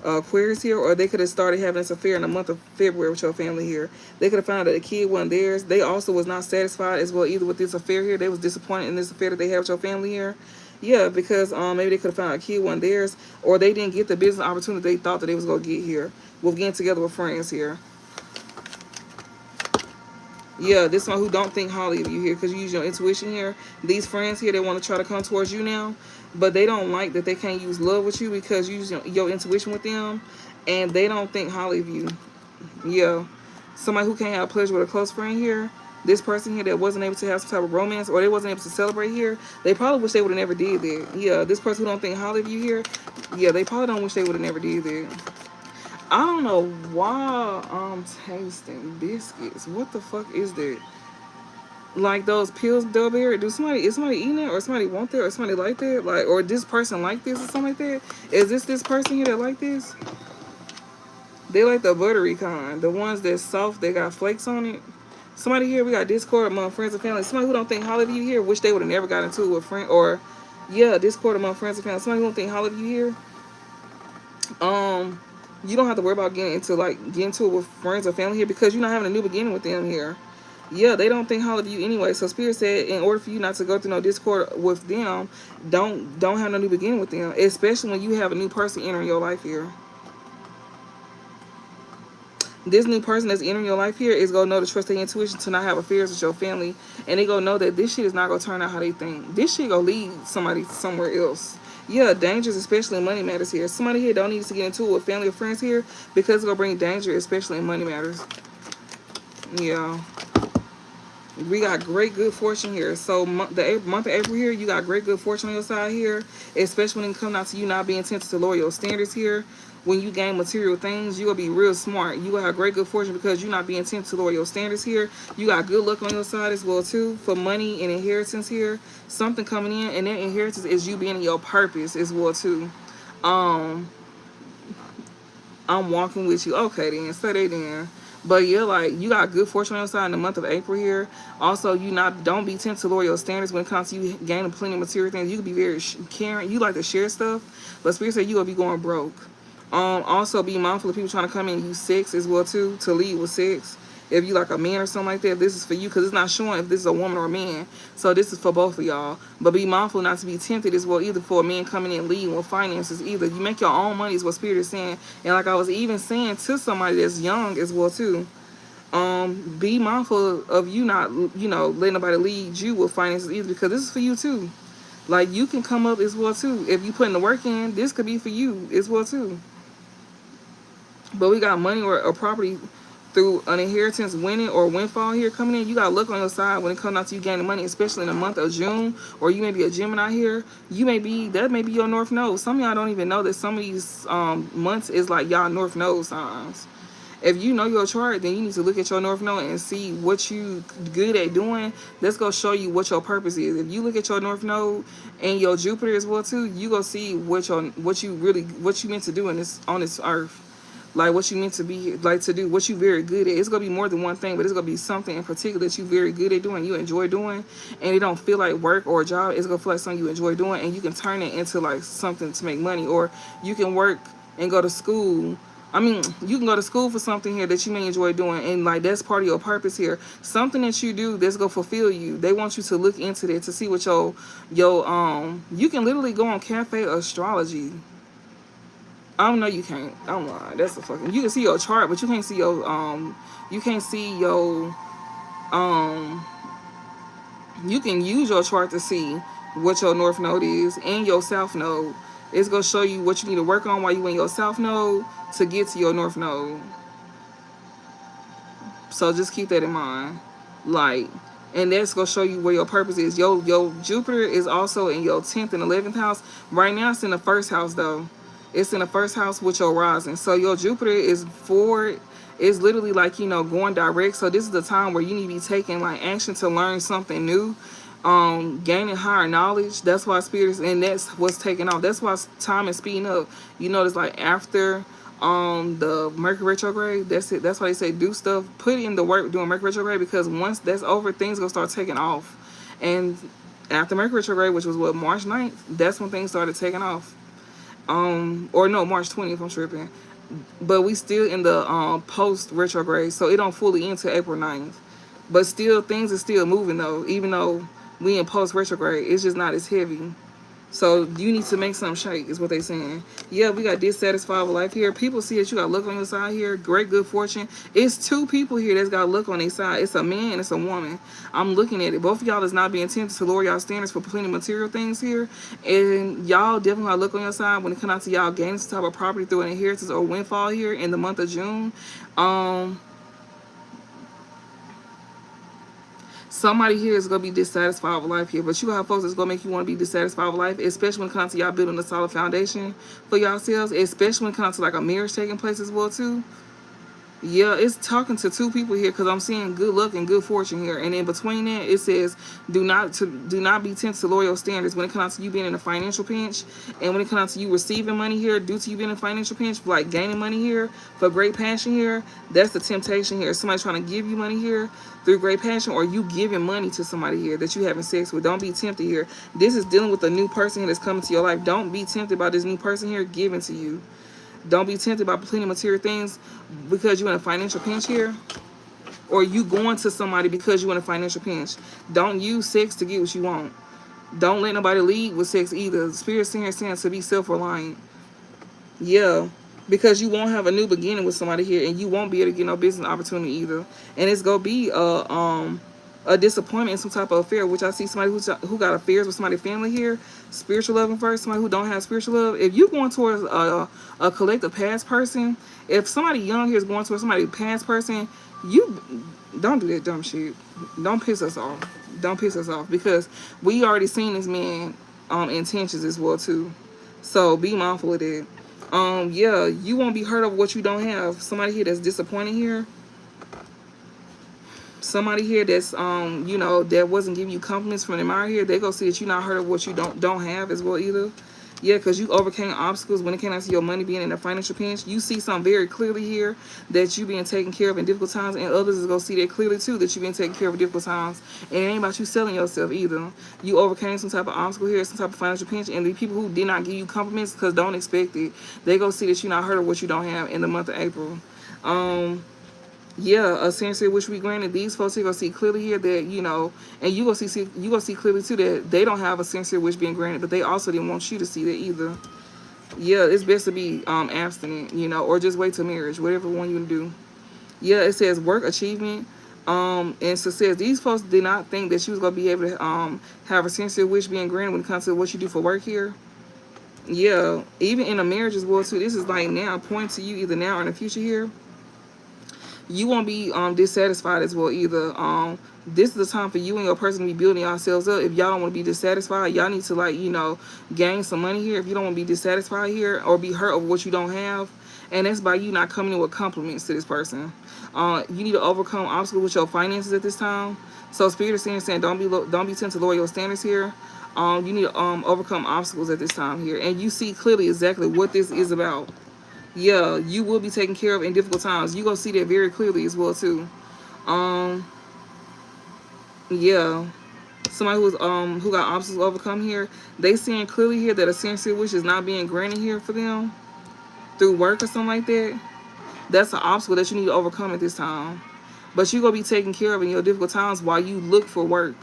Speaker 1: Aquarius here, or they could have started having this affair in the month of February with your family here. They could have found out that the kid wasn't theirs. They also was not satisfied as well either with this affair here. They was disappointed in this affair that they have with your family here. Yeah, because maybe they could have found out a kid wasn't theirs, or they didn't get the business opportunity they thought that they was gonna get here. With getting together with friends here. Yeah, this one who don't think highly of you here because you use your intuition here. These friends here, they want to try to come towards you now, but they don't like that they can't use love with you because you use your intuition with them, and they don't think highly of you. Yeah, somebody who can't have pleasure with a close friend here. This person here that wasn't able to have some type of romance, or they wasn't able to celebrate here, they probably wish they would have never did that. Yeah, this person who don't think highly of you here, yeah, they probably don't wish they would have never did that. I don't know why I'm tasting biscuits. What the fuck is that? Like those pills, Delberry. Is somebody eating it, or somebody want that, or somebody like that, like, or this person like this, or something like that? Is this person here that like this? They like the buttery kind, the ones that's soft, they got flakes on it. Somebody here, we got discord among friends and family. Somebody who don't think highly of you here, wish they would have never got into it with friend, or yeah, discord among friends and family. Somebody who don't think highly of you here, you don't have to worry about getting into it with friends or family here because you're not having a new beginning with them here. Yeah, they don't think highly of you anyway. So Spirit said, in order for you not to go through no discord with them, don't have no new beginning with them, especially when you have a new person entering your life here. This new person that's entering your life here is gonna know to trust their intuition to not have affairs with your family, and they gonna know that this shit is not gonna turn out how they think. This shit gonna lead somebody somewhere else. Yeah, dangers, especially in money matters here. Somebody here don't need to get into it with family or friends here because it's gonna bring danger, especially in money matters. Yeah. We got great good fortune here. So the month of April here, you got great good fortune on your side here, especially when it comes out to you not being tempted to lower your standards here. When you gain material things, you gonna be real smart. You gonna have great good fortune because you're not being tempted to lower your standards here. You got good luck on your side as well too for money and inheritance here. Something coming in, and that inheritance is you being in your purpose as well too. Um, I'm walking with you. Okay then, say that then. But yeah, like you got good fortune on your side in the month of April here. Also, don't be tempted to lower your standards when it comes to you gaining plenty of material things. You can be very caring. You like to share stuff, but Spirit said you gonna be going broke. Also be mindful of people trying to come in and use sex as well too to lead with sex. If you like a man or something like that, this is for you because it's not showing if this is a woman or a man. So this is for both of y'all. But be mindful not to be tempted as well either for a man coming in leading with finances either. You make your own money is what Spirit is saying. And like I was even saying to somebody that's young as well too. Be mindful of you not, letting nobody lead you with finances either because this is for you too. Like you can come up as well too. If you putting the work in, this could be for you as well too. But we got money or property through an inheritance winning or windfall here coming in. You got luck on your side when it comes out to you gaining money, especially in the month of June. Or you may be a Gemini here. That may be your North Node. Some of y'all don't even know that some of these months is like y'all North Node signs. If you know your chart, then you need to look at your North Node and see what you good at doing. That's gonna show you what your purpose is. If you look at your North Node and your Jupiter as well too, you gonna see what you meant to do on this earth. Like what you meant to be like to do, what you very good at. It's gonna be more than one thing, but it's gonna be something in particular that you very good at doing, you enjoy doing, and it don't feel like work or a job. It's gonna feel like something you enjoy doing, and you can turn it into like something to make money, or you can work and go to school. I mean, you can go to school for something here that you may enjoy doing, and like that's part of your purpose here. Something that you do that's gonna fulfill you. They want you to look into that to see what your you can literally go on Cafe Astrology. I don't know, you can't. I'm lying. That's a fucking. You can see your chart, but you can't see your You can't see your You can use your chart to see what your North Node is and your South Node. It's going to show you what you need to work on while you in your south node to get to your north node. So just keep that in mind. Like, and that's gonna show you where your purpose is. Your Jupiter is also in your 10th and 11th house. Right now it's in the first house though. It's in the first house with your rising. So your Jupiter is forward. It's literally like, you know, going direct. So this is the time where you need to be taking like action to learn something new. Gaining higher knowledge. That's why spirit is, and that's what's taking off. That's why time is speeding up. You notice like after the Mercury retrograde, that's it. That's why they say do stuff, put in the work doing Mercury retrograde, because once that's over, things gonna start taking off. And after Mercury retrograde, which was what, March 9th, that's when things started taking off. Or no, March 20th, I'm tripping. But we still in the post retrograde, so it don't fully end to April 9th. But still, things are still moving though, even though we in post retrograde. It's just not as heavy. So you need to make something shake, is what they saying. Yeah, we got dissatisfied with life here. People see that you got luck on your side here. Great good fortune. It's two people here that's got luck on their side. It's a man and it's a woman. I'm looking at it. Both of y'all is not being tempted to lower y'all standards for plenty material things here. And y'all definitely got luck on your side when it comes out to y'all gaining some type of property through an inheritance or windfall here in the month of June. Somebody here is going to be dissatisfied with life here, but you have folks that's going to make you want to be dissatisfied with life, especially when it comes to y'all building a solid foundation for yourselves, especially when it comes to like a marriage taking place as well too. Yeah, it's talking to two people here because I'm seeing good luck and good fortune here. And in between that, it says do not be tempted to lower your standards when it comes to you being in a financial pinch. And when it comes to you receiving money here due to you being in a financial pinch, like gaining money here for great passion here, that's the temptation here. Somebody's trying to give you money here through great passion, or you giving money to somebody here that you having sex with. Don't be tempted here. This is dealing with a new person here that's coming to your life. Don't be tempted by this new person here giving to you. Don't be tempted by plenty of material things because you're in a financial pinch here, or you going to somebody because you're in a financial pinch. Don't use sex to get what you want. Don't let nobody lead with sex either. The Spirit saying to be self-reliant. Yeah, because you won't have a new beginning with somebody here, and you won't be able to get no business opportunity either. And it's gonna be a disappointment in some type of affair, which I see somebody who got affairs with somebody's family here. Spiritual love first, somebody who don't have spiritual love. If you're going towards a collective past person, if somebody young here is going towards somebody past person, you don't do that dumb shit. Don't piss us off. Don't piss us off, because we already seen this man intentions as well too. So be mindful of that. Yeah, you won't be hurt over what you don't have. Somebody here that's disappointed here. Somebody here that's you know, that wasn't giving you compliments from the admirer here, they go see that you're not hurt of what you don't have as well either. Yeah, because you overcame obstacles when it came out to your money being in a financial pinch. You see something very clearly here that you being taken care of in difficult times, and others is going to see that clearly too, that you being taken care of in difficult times. And it ain't about you selling yourself either. You overcame some type of obstacle here, some type of financial pinch, and the people who did not give you compliments because don't expect it, they go see that you're not hurt of what you don't have in the month of April. Yeah, a sincere wish we granted. These folks here gonna see clearly here that, you know, and you gonna see clearly too that they don't have a sincere wish being granted, but they also didn't want you to see that either. Yeah, it's best to be abstinent, you know, or just wait till marriage, whatever one you do. Yeah, it says work achievement, and success. These folks did not think that you was gonna be able to have a sincere wish being granted when it comes to what you do for work here. Yeah, even in a marriage as well too. This is like now pointing to you either now or in the future here. You won't be dissatisfied as well either. This is the time for you and your person to be building yourselves up. If y'all don't want to be dissatisfied, y'all need to, like, you know, gain some money here. If you don't want to be dissatisfied here or be hurt over what you don't have, and that's by you not coming in with compliments to this person. You need to overcome obstacles with your finances at this time. So Spirit is saying don't be tempted to lower your standards here. You need to overcome obstacles at this time here, and you see clearly exactly what this is about. Yeah, you will be taken care of in difficult times. You gonna see that very clearly as well too. Yeah, somebody who got obstacles overcome here, they seeing clearly here that a sincere wish is not being granted here for them through work or something like that. That's an obstacle that you need to overcome at this time. But you gonna be taken care of in your difficult times while you look for work.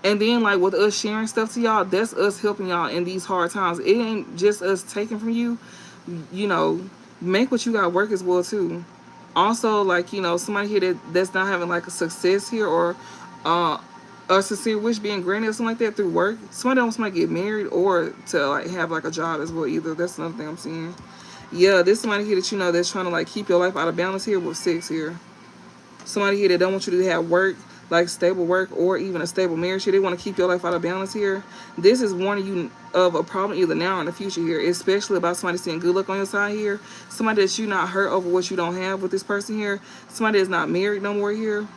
Speaker 1: And then, like, with us sharing stuff to y'all, that's us helping y'all in these hard times. It ain't just us taking from you. You know, make what you got work as well too. Also, like, you know, somebody here that's not having like a success here, or a sincere wish being granted or something like that through work. Somebody wants somebody to get married or to like have like a job as well either. That's another thing I'm seeing. Yeah, there's somebody here that you know that's trying to like keep your life out of balance here with 6 here. Somebody here that don't want you to have work, like stable work or even a stable marriage here. They want to keep your life out of balance here. This is warning you of a problem either now or in the future here, especially about somebody seeing good luck on your side here. Somebody that you not hurt over what you don't have with this person here. Somebody that's not married no more here.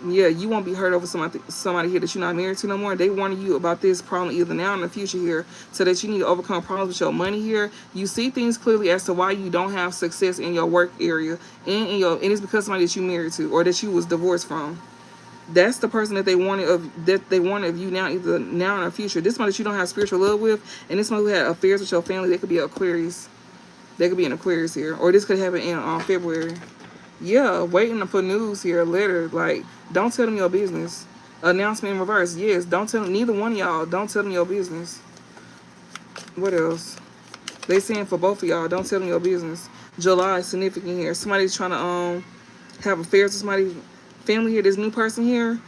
Speaker 1: Yeah, you won't be hurt over somebody here that you're not married to no more. They warning you about this problem either now or in the future here, so that you need to overcome problems with your money here. You see things clearly as to why you don't have success in your work area, and it's because somebody that you married to or that you was divorced from. That's the person that they wanted of you now, either now or in the future. This one that you don't have spiritual love with, and this one who had affairs with your family. They could be Aquarius. They could be an Aquarius here, or this could happen in February. Yeah, waiting for news here, a letter. Like, don't tell them your business. Announcement in reverse. Yes, don't tell them, neither one of y'all. Don't tell them your business. What else? They saying for both of y'all, don't tell them your business. July is significant here. Somebody's trying to have affairs with somebody's family here. This new person here,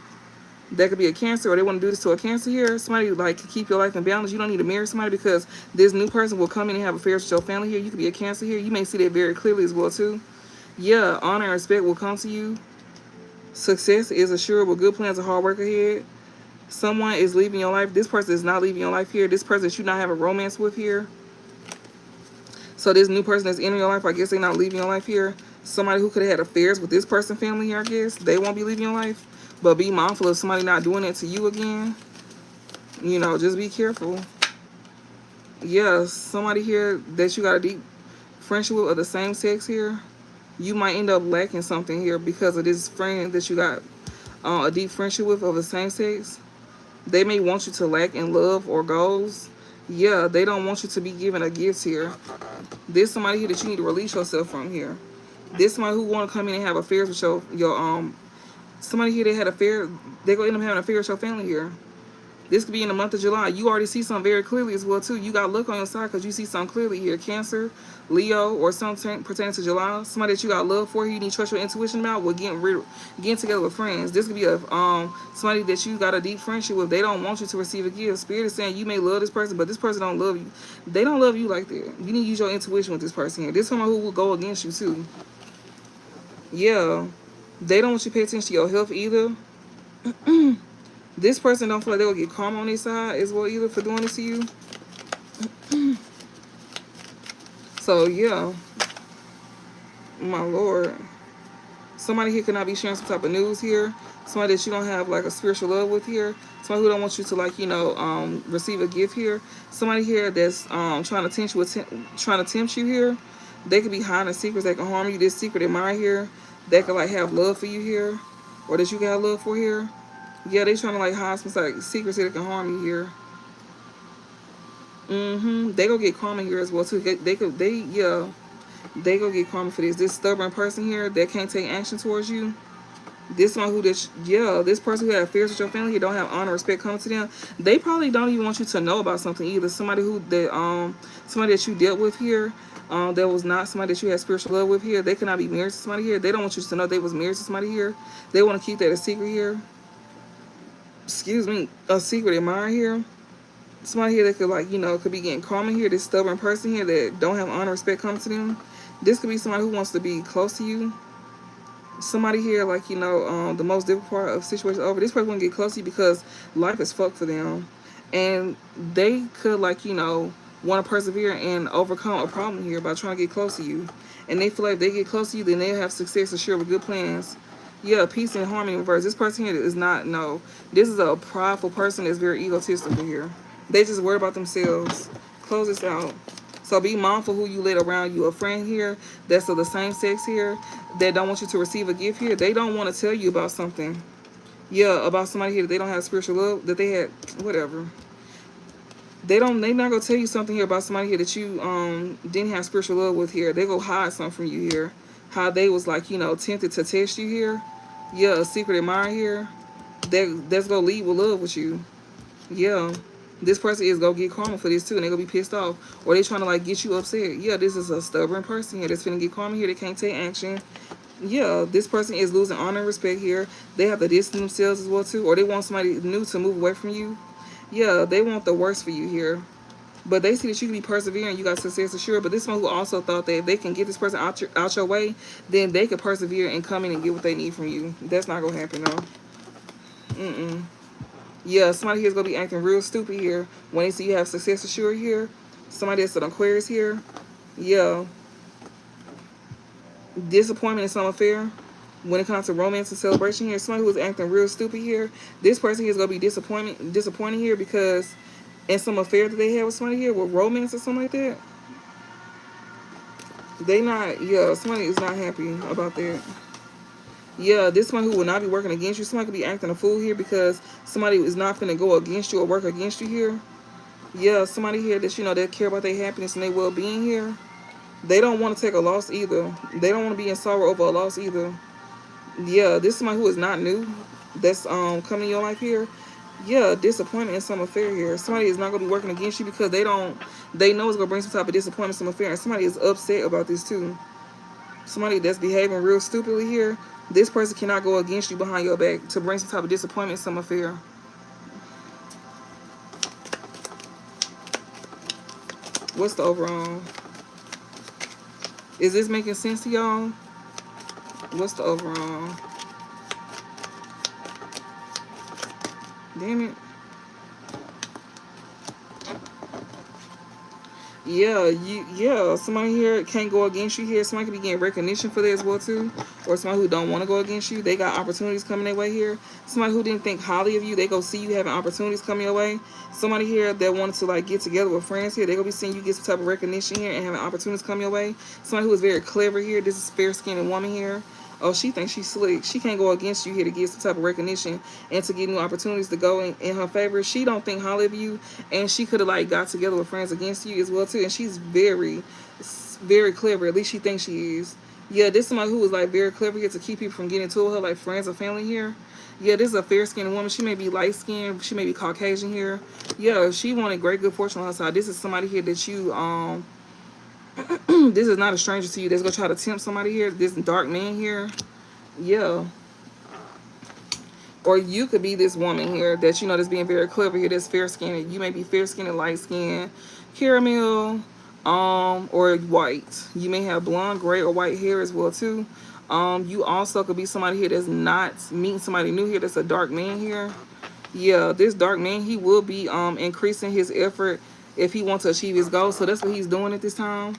Speaker 1: that could be a Cancer, or they want to do this to a Cancer here. Somebody like to keep your life in balance. You don't need to marry somebody because this new person will come in and have affairs with your family here. You could be a Cancer here. You may see that very clearly as well too. Yeah, honor and respect will come to you. Success is assured with good plans and hard work ahead. Someone is leaving your life. This person is not leaving your life here. This person that you not have a romance with here. So this new person that's entering your life, I guess they're not leaving your life here. Somebody who could have had affairs with this person family here, I guess. They won't be leaving your life. But be mindful of somebody not doing it to you again. You know, just be careful. Yeah, somebody here that you got a deep friendship with of the same sex here. You might end up lacking something here because of this friend that you got a deep friendship with of the same sex. They may want you to lack in love or goals. Yeah, they don't want you to be given a gift here. There's somebody here that you need to release yourself from here. There's somebody who want to come in and have affairs with your somebody here that had affair. They gonna end up having an affair with your family here. This could be in the month of July. You already see something very clearly as well, too. You got luck on your side because you see something clearly here. Cancer, Leo, or something pertaining to July. Somebody that you got love for, you need to trust your intuition about, with getting together with friends. This could be somebody that you got a deep friendship with. They don't want you to receive a gift. Spirit is saying you may love this person, but this person don't love you. They don't love you like that. You need to use your intuition with this person here. This is someone who will go against you, too. Yeah. They don't want you to pay attention to your health either. This person don't feel like they'll get karma on their side as well either for doing this to you. So, yeah. My Lord. Somebody here cannot be sharing some type of news here. Somebody that you don't have like a spiritual love with here. Somebody who don't want you to like, receive a gift here. Somebody here that's trying to tempt you here. They could be hiding secrets that can harm you. This secret admirer here. That could like have love for you here. Or that you got love for here. Yeah, they trying to like hide some like secrets that can harm you here. They gonna get karma here as well too. They go get karma for this. This stubborn person here that can't take action towards you. This one this person who had affairs with your family, you don't have honor, respect coming to them. They probably don't even want you to know about something either. Somebody that you dealt with here, that was not somebody that you had spiritual love with here. They cannot be married to somebody here. They don't want you to know they was married to somebody here. They want to keep that a secret here. Excuse me, a secret admirer here. Somebody here that could like, could be getting karma here. This stubborn person here that don't have honor, respect coming to them. This could be somebody who wants to be close to you. Somebody here like, the most difficult part of the situation over. This person want to get close to you because life is fucked for them. And they could like, want to persevere and overcome a problem here by trying to get close to you. And they feel like if they get close to you, then they'll have success assured with good plans. Yeah, peace and harmony in reverse. This person here is not, no. This is a prideful person that's very egotistical here. They just worry about themselves. Close this out. So be mindful who you let around you. A friend here that's of the same sex here that don't want you to receive a gift here. They don't want to tell you about something. Yeah, about somebody here that they don't have spiritual love, that they had, whatever. They not going to tell you something here about somebody here that you didn't have spiritual love with here. They go hide something from you here. How they was like, tempted to test you here. Yeah, a secret admirer here. That's going to lead with love with you. Yeah. This person is going to get karma for this too. And they're going to be pissed off. Or they trying to like get you upset. Yeah, this is a stubborn person here that's finna get karma here. They can't take action. Yeah, this person is losing honor and respect here. They have to distance themselves as well too, or they want somebody new to move away from you. Yeah, they want the worst for you here. But they see that you can be persevering, you got success assured. But this one who also thought that if they can get this person out your way, then they could persevere and come in and get what they need from you. That's not gonna happen though. Mm-mm. Yeah, somebody here's gonna be acting real stupid here when they see you have success assured here. Somebody that's an Aquarius here. Yeah, disappointment in some affair. When it comes to romance and celebration here, somebody who's acting real stupid here. This person here is gonna be disappointing here because in some affair that they have with somebody here with romance or something like that. They not, yeah, somebody is not happy about that. Yeah, this one who will not be working against you. Somebody could be acting a fool here because somebody is not going to go against you or work against you here. Yeah, somebody here that, you know, that care about their happiness and their well-being here. They don't want to take a loss either. They don't want to be in sorrow over a loss either. Yeah, this is somebody who is not new. That's coming in your life here. Yeah, disappointment in some affair here. Somebody is not gonna be working against you because they know it's gonna bring some type of disappointment, some affair, and somebody is upset about this too. Somebody that's behaving real stupidly here. This person cannot go against you behind your back to bring some type of disappointment, some affair. What's the overall? Is this making sense to y'all? What's the overall? Damn it. Yeah, somebody here can't go against you here. Somebody could be getting recognition for that as well too. Or somebody who don't want to go against you. They got opportunities coming their way here. Somebody who didn't think highly of you, they go see you having opportunities coming your way. Somebody here that wanted to like get together with friends here, they gonna be seeing you get some type of recognition here and having opportunities come your way. Somebody who is very clever here. This is fair-skinned woman here. Oh, she thinks she's slick. She can't go against you here to get some type of recognition and to get new opportunities to go in her favor. She don't think highly of you, and she could have like got together with friends against you as well too. And she's very, very clever. At least she thinks she is. Yeah, this is somebody who is like very clever here to keep people from getting to her, like friends or family here. Yeah, this is a fair-skinned woman. She may be light-skinned. She may be Caucasian here. Yeah, she wanted great good fortune on her side. This is somebody here that you this is not a stranger to you that's gonna try to tempt somebody here. This dark man here. Yeah. Or you could be this woman here that you know that's being very clever here, that's fair-skinned. You may be fair-skinned and light-skinned, caramel, or white. You may have blonde, gray, or white hair as well too. You also could be somebody here that's not meeting somebody new here that's a dark man here. Yeah, this dark man, he will be increasing his effort if he wants to achieve his goals. So that's what he's doing at this time.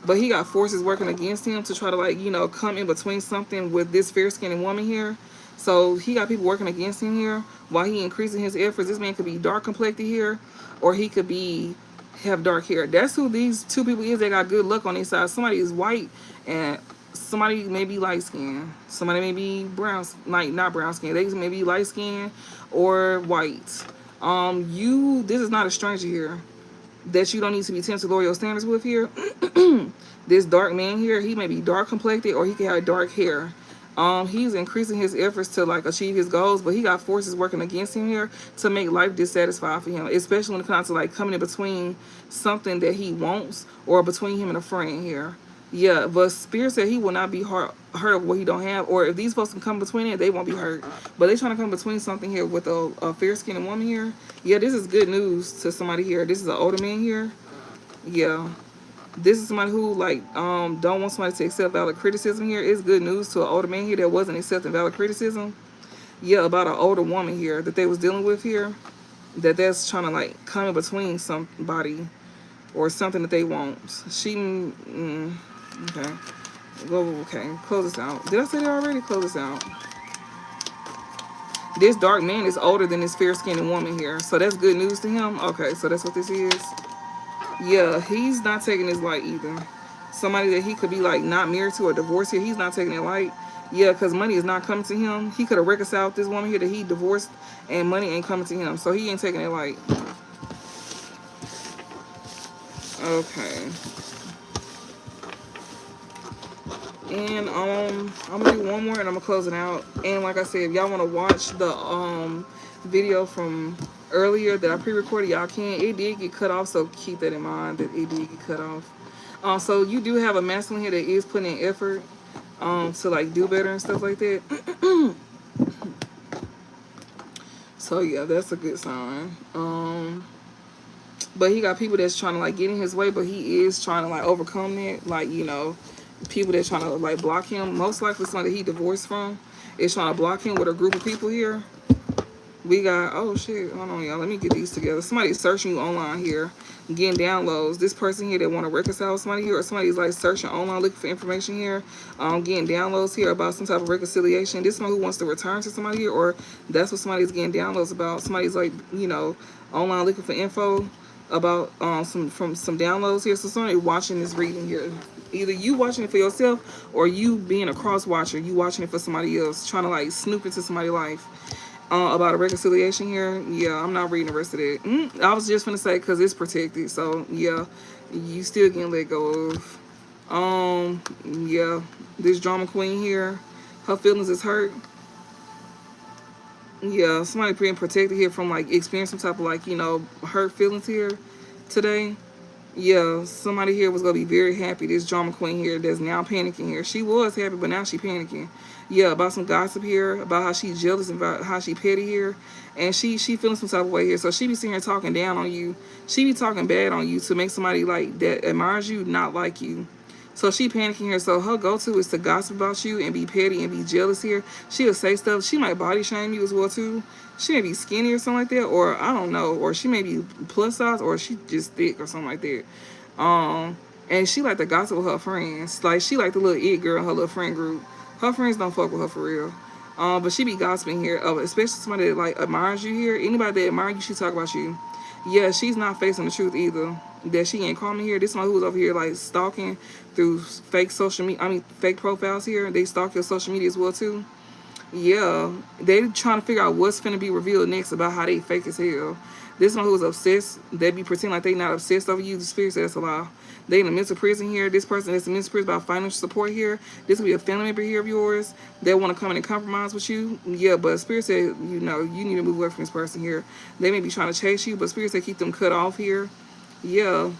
Speaker 1: But he got forces working against him to try to like, you know, come in between something with this fair-skinned woman here. So he got people working against him here while he increasing his efforts. This man could be dark complected here, or he could be have dark hair. That's who these two people is. They got good luck on their side. Somebody is white and somebody may be light skinned. Somebody may be brown, like not brown skin. They may be light skinned or white. This is not a stranger here that you don't need to be tempted to lower your standards with here. This dark man here, he may be dark complected or he can have dark hair. He's increasing his efforts to like achieve his goals, but he got forces working against him here to make life dissatisfied for him, especially when it comes to like coming in between something that he wants or between him and a friend here. Yeah, but Spirit said he will not be hurt of what he don't have, or if these folks can come between it, they won't be hurt. But they trying to come between something here with a fair-skinned woman here. Yeah, this is good news to somebody here. This is an older man here. Yeah. This is somebody who like don't want somebody to accept valid criticism here. It's good news to an older man here that wasn't accepting valid criticism. Yeah, about an older woman here that they was dealing with here. That's trying to like come in between somebody or something that they want. Okay. Well, okay. Close this out. Did I say that already? Close this out. This dark man is older than this fair-skinned woman here. So that's good news to him. Okay, so that's what this is. Yeah, he's not taking this light either. Somebody that he could be like not married to or divorced here, he's not taking it light. Yeah, because money is not coming to him. He could have reconciled with this woman here that he divorced and money ain't coming to him. So he ain't taking it light. Okay. And I'm gonna do one more and I'm gonna close it out. And like I said, if y'all wanna watch the video from earlier that I pre-recorded, y'all can. It did get cut off, so keep that in mind that it did get cut off. So you do have a masculine here that is putting in effort. to like do better and stuff like that. So yeah, that's a good sign. But he got people that's trying to like get in his way, but he is trying to like overcome that. Like, you know, people that's trying to like block him. Most likely somebody that he divorced from is trying to block him with a group of people here. We got, oh shit, hold on y'all, let me get these together. Somebody's searching you online here, getting downloads. This person here that want to reconcile with somebody here, or somebody's like searching online looking for information here, getting downloads here about some type of reconciliation. This is someone who wants to return to somebody here, or that's what somebody's getting downloads about. Somebody's like, you know, online looking for info about some downloads here. So somebody watching this reading here, either you watching it for yourself or you being a cross watcher, you watching it for somebody else, trying to like snoop into somebody's life. About a reconciliation here, yeah, I'm not reading the rest of that. I was just gonna say because it's protected, so yeah, you still getting let go of. Yeah, this drama queen here, her feelings is hurt. Yeah, somebody being protected here from like experiencing some type of like, you know, hurt feelings here today. Yeah, somebody here was gonna be very happy. This drama queen here that's now panicking here. She was happy, but now she panicking. Yeah, about some gossip here, about how she's jealous and about how she petty here, and she feeling some type of way here. So she be sitting here talking down on you. She be talking bad on you to make somebody like that admires you not like you. So she panicking here. So her go-to is to gossip about you and be petty and be jealous here. She'll say stuff. She might body shame you as well too. She may be skinny or something like that, or I don't know, or she may be plus size, or she just thick or something like that. And she like to gossip with her friends. Like she like the little it girl in her little friend group. Her friends don't fuck with her for real. But she be gossiping here, especially somebody that like admires you here. Anybody that admires you, she talk about you. Yeah, she's not facing the truth either. That she ain't calling me here. This one who was over here like stalking through fake social media. I mean, fake profiles here. They stalk your social media as well too. Yeah, they trying to figure out what's finna be revealed next about how they fake as hell. This one who was obsessed, they be pretending like they not obsessed over you. The spirit says that's a lie. They in a mental prison here. This person is in a mental prison about financial support here. This will be a family member here of yours. They want to come in and compromise with you. Yeah, but spirit said, you know, you need to move away from this person here. They may be trying to chase you, but spirit said keep them cut off here. Yeah.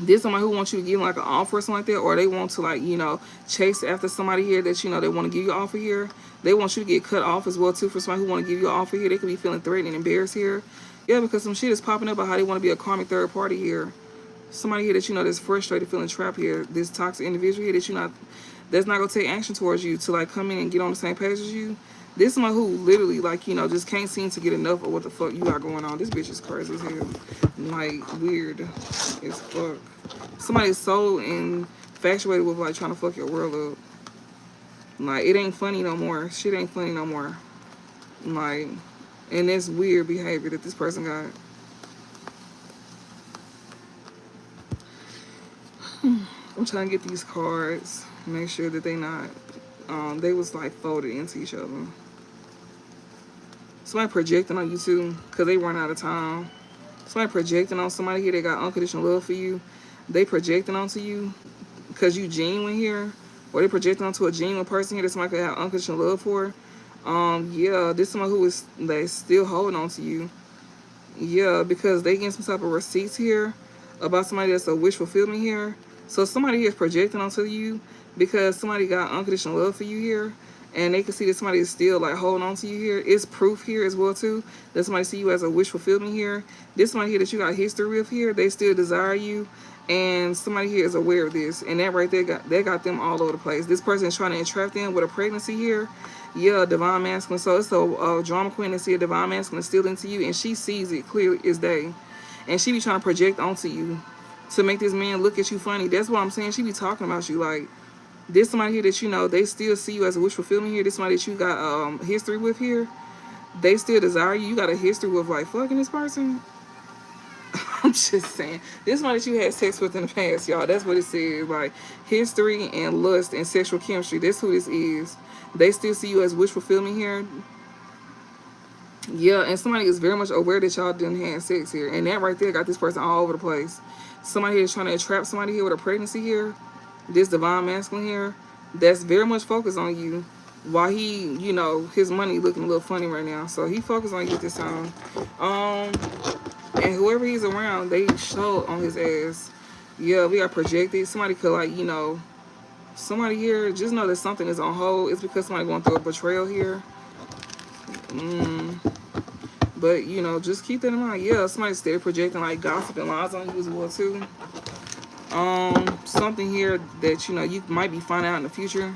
Speaker 1: This somebody who wants you to give them like an offer or something like that, or they want to like, you know, chase after somebody here that, you know, they want to give you an offer here. They want you to get cut off as well too for somebody who want to give you an offer here. They could be feeling threatened and embarrassed here. Yeah, because some shit is popping up about how they want to be a karmic third party here. Somebody here that you know that's frustrated, feeling trapped here. This toxic individual here that you not, that's not gonna take action towards you to like come in and get on the same page as you. This someone who literally like, you know, just can't seem to get enough of what the fuck you got going on. This bitch is crazy as hell. Like weird as fuck. Somebody's so infatuated with like trying to fuck your world up. Like it ain't funny no more. Shit ain't funny no more. Like, and this weird behavior that this person got. I'm trying to get these cards, make sure that they not, they was like folded into each other. Somebody projecting on you too, because they run out of time. Somebody projecting on somebody here that got unconditional love for you. They projecting onto you because you genuine here, or they projecting onto a genuine person here that somebody could have unconditional love for. Yeah, this is someone who is like still holding on to you. Yeah, because they getting some type of receipts here about somebody that's a wish fulfillment here. So somebody here is projecting onto you because somebody got unconditional love for you here, and they can see that somebody is still like holding on to you here. It's proof here as well too that somebody see you as a wish fulfillment here. This somebody here that you got history with here, they still desire you, and somebody here is aware of this, and that right there got them all over the place. This person is trying to entrap them with a pregnancy here. Yeah, divine masculine. So it's a drama queen that see a divine masculine still into you, and she sees it clearly as day, and she be trying to project onto you to make this man look at you funny. That's what I'm saying. She be talking about you like this somebody here that you know they still see you as a wish fulfillment here. This somebody that you got history with here. They still desire you. You got a history with like fucking this person. I'm just saying. This one that you had sex with in the past, y'all. That's what it says. Like history and lust and sexual chemistry. That's who this is. They still see you as wish fulfillment here. Yeah, and somebody is very much aware that y'all didn't have sex here. And that right there got this person all over the place. Somebody here is trying to entrap somebody here with a pregnancy here. This divine masculine here. That's very much focused on you. While he, you know, his money looking a little funny right now. So he focused on you this time. And whoever he's around, they show on his ass. Yeah, we got projected. Somebody could like, you know, Somebody here, just know that something is on hold. It's because somebody going through a betrayal here. But, you know, just keep that in mind. Yeah, somebody steady projecting like gossip and lies on you as well too. Something here that, you know, you might be finding out in the future.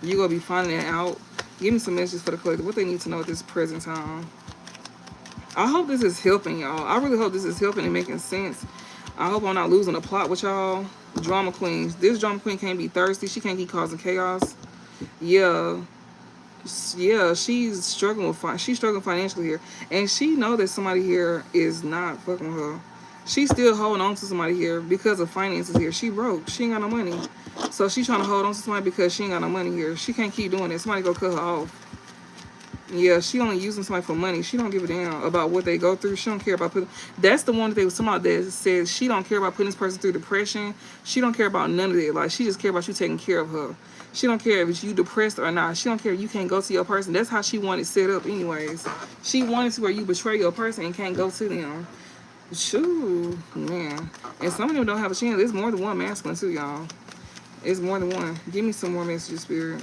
Speaker 1: You're going to be finding it out. Give me some messages for the collective. What they need to know at this present time. I hope this is helping y'all. I really hope this is helping and making sense. I hope I'm not losing the plot with y'all. Drama queens. This drama queen can't be thirsty. She can't keep causing chaos. Yeah. Yeah, she's struggling with she's struggling financially here. And she know that somebody here is not fucking with her. She's still holding on to somebody here because of finances here. She broke. She ain't got no money. So she's trying to hold on to somebody because she ain't got no money here. She can't keep doing it. Somebody go cut her off. Yeah, she only using somebody for money. She don't give a damn about what they go through. She don't care about putting... That's the one that they was talking about that says she don't care about putting this person through depression. She don't care about none of that. Like, she just care about you taking care of her. She don't care if you depressed or not. She don't care if you can't go to your person. That's how she wanted set up anyways. She wanted to where you betray your person and can't go to them. Shoot, man. And some of them don't have a chance. There's more than one masculine too, y'all. It's more than one. Give me some more messages, Spirit.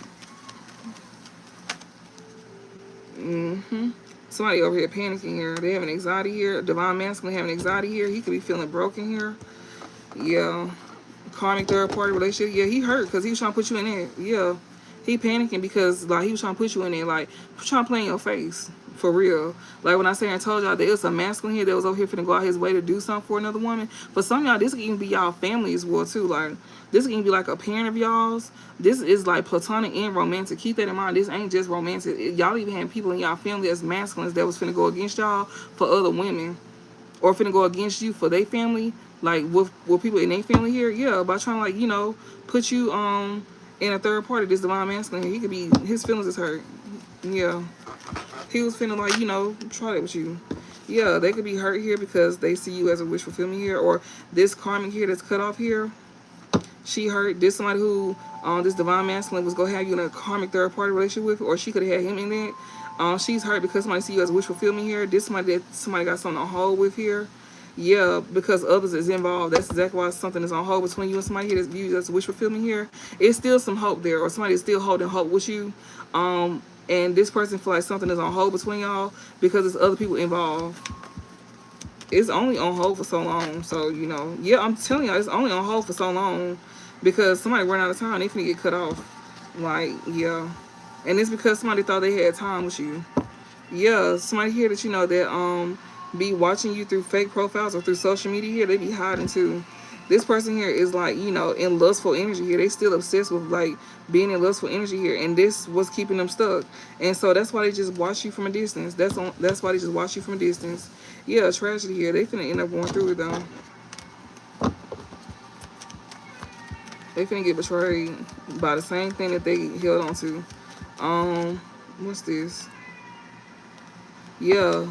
Speaker 1: Somebody over here panicking here. They have an anxiety here. Divine masculine having anxiety here. He could be feeling broken here. Yeah. Karmic third party relationship. Yeah, he hurt because he was trying to put you in there. Yeah. He panicking because like he was trying to put you in there, like trying to play in your face. For real. Like when I say I told y'all there was a masculine here that was over here finna go out his way to do something for another woman. For some of y'all, this could even be y'all family as well too. Like this could even be like a parent of y'all's. This is like platonic and romantic. Keep that in mind. This ain't just romantic. Y'all even had people in y'all family as masculines that was finna go against y'all for other women. Or finna go against you for their family. Like with people in their family here. Yeah, by trying to like, you know, put you in a third party. This divine masculine here. He could be, his feelings is hurt. Yeah. He was finna like, you know, try that with you. Yeah, they could be hurt here because they see you as a wish fulfillment here. Or this karmic here that's cut off here. She hurt. This somebody who this divine masculine was gonna have you in a karmic third party relationship with, or she could have had him in it. She's hurt because somebody see you as a wish fulfillment here. This somebody that somebody got something on hold with here. Yeah, because others is involved. That's exactly why something is on hold between you and somebody here that's viewed as a wish fulfillment here. It's still some hope there, or somebody is still holding hope with you. And this person feel like something is on hold between y'all because there's other people involved. It's only on hold for so long. So, you know, yeah, I'm telling y'all, it's only on hold for so long because somebody run out of time. They finna get cut off. Like, yeah. And it's because somebody thought they had time with you. Yeah, somebody here that you know that be watching you through fake profiles or through social media here, they be hiding too. This person here is like, you know, in lustful energy here. They still obsessed with like being in lustful energy here, and this was keeping them stuck. And so that's why they just watch you from a distance. That's why they just watch you from a distance. Yeah, tragedy here. They finna end up going through it though. They finna get betrayed by the same thing that they held on to. What's this? Yeah,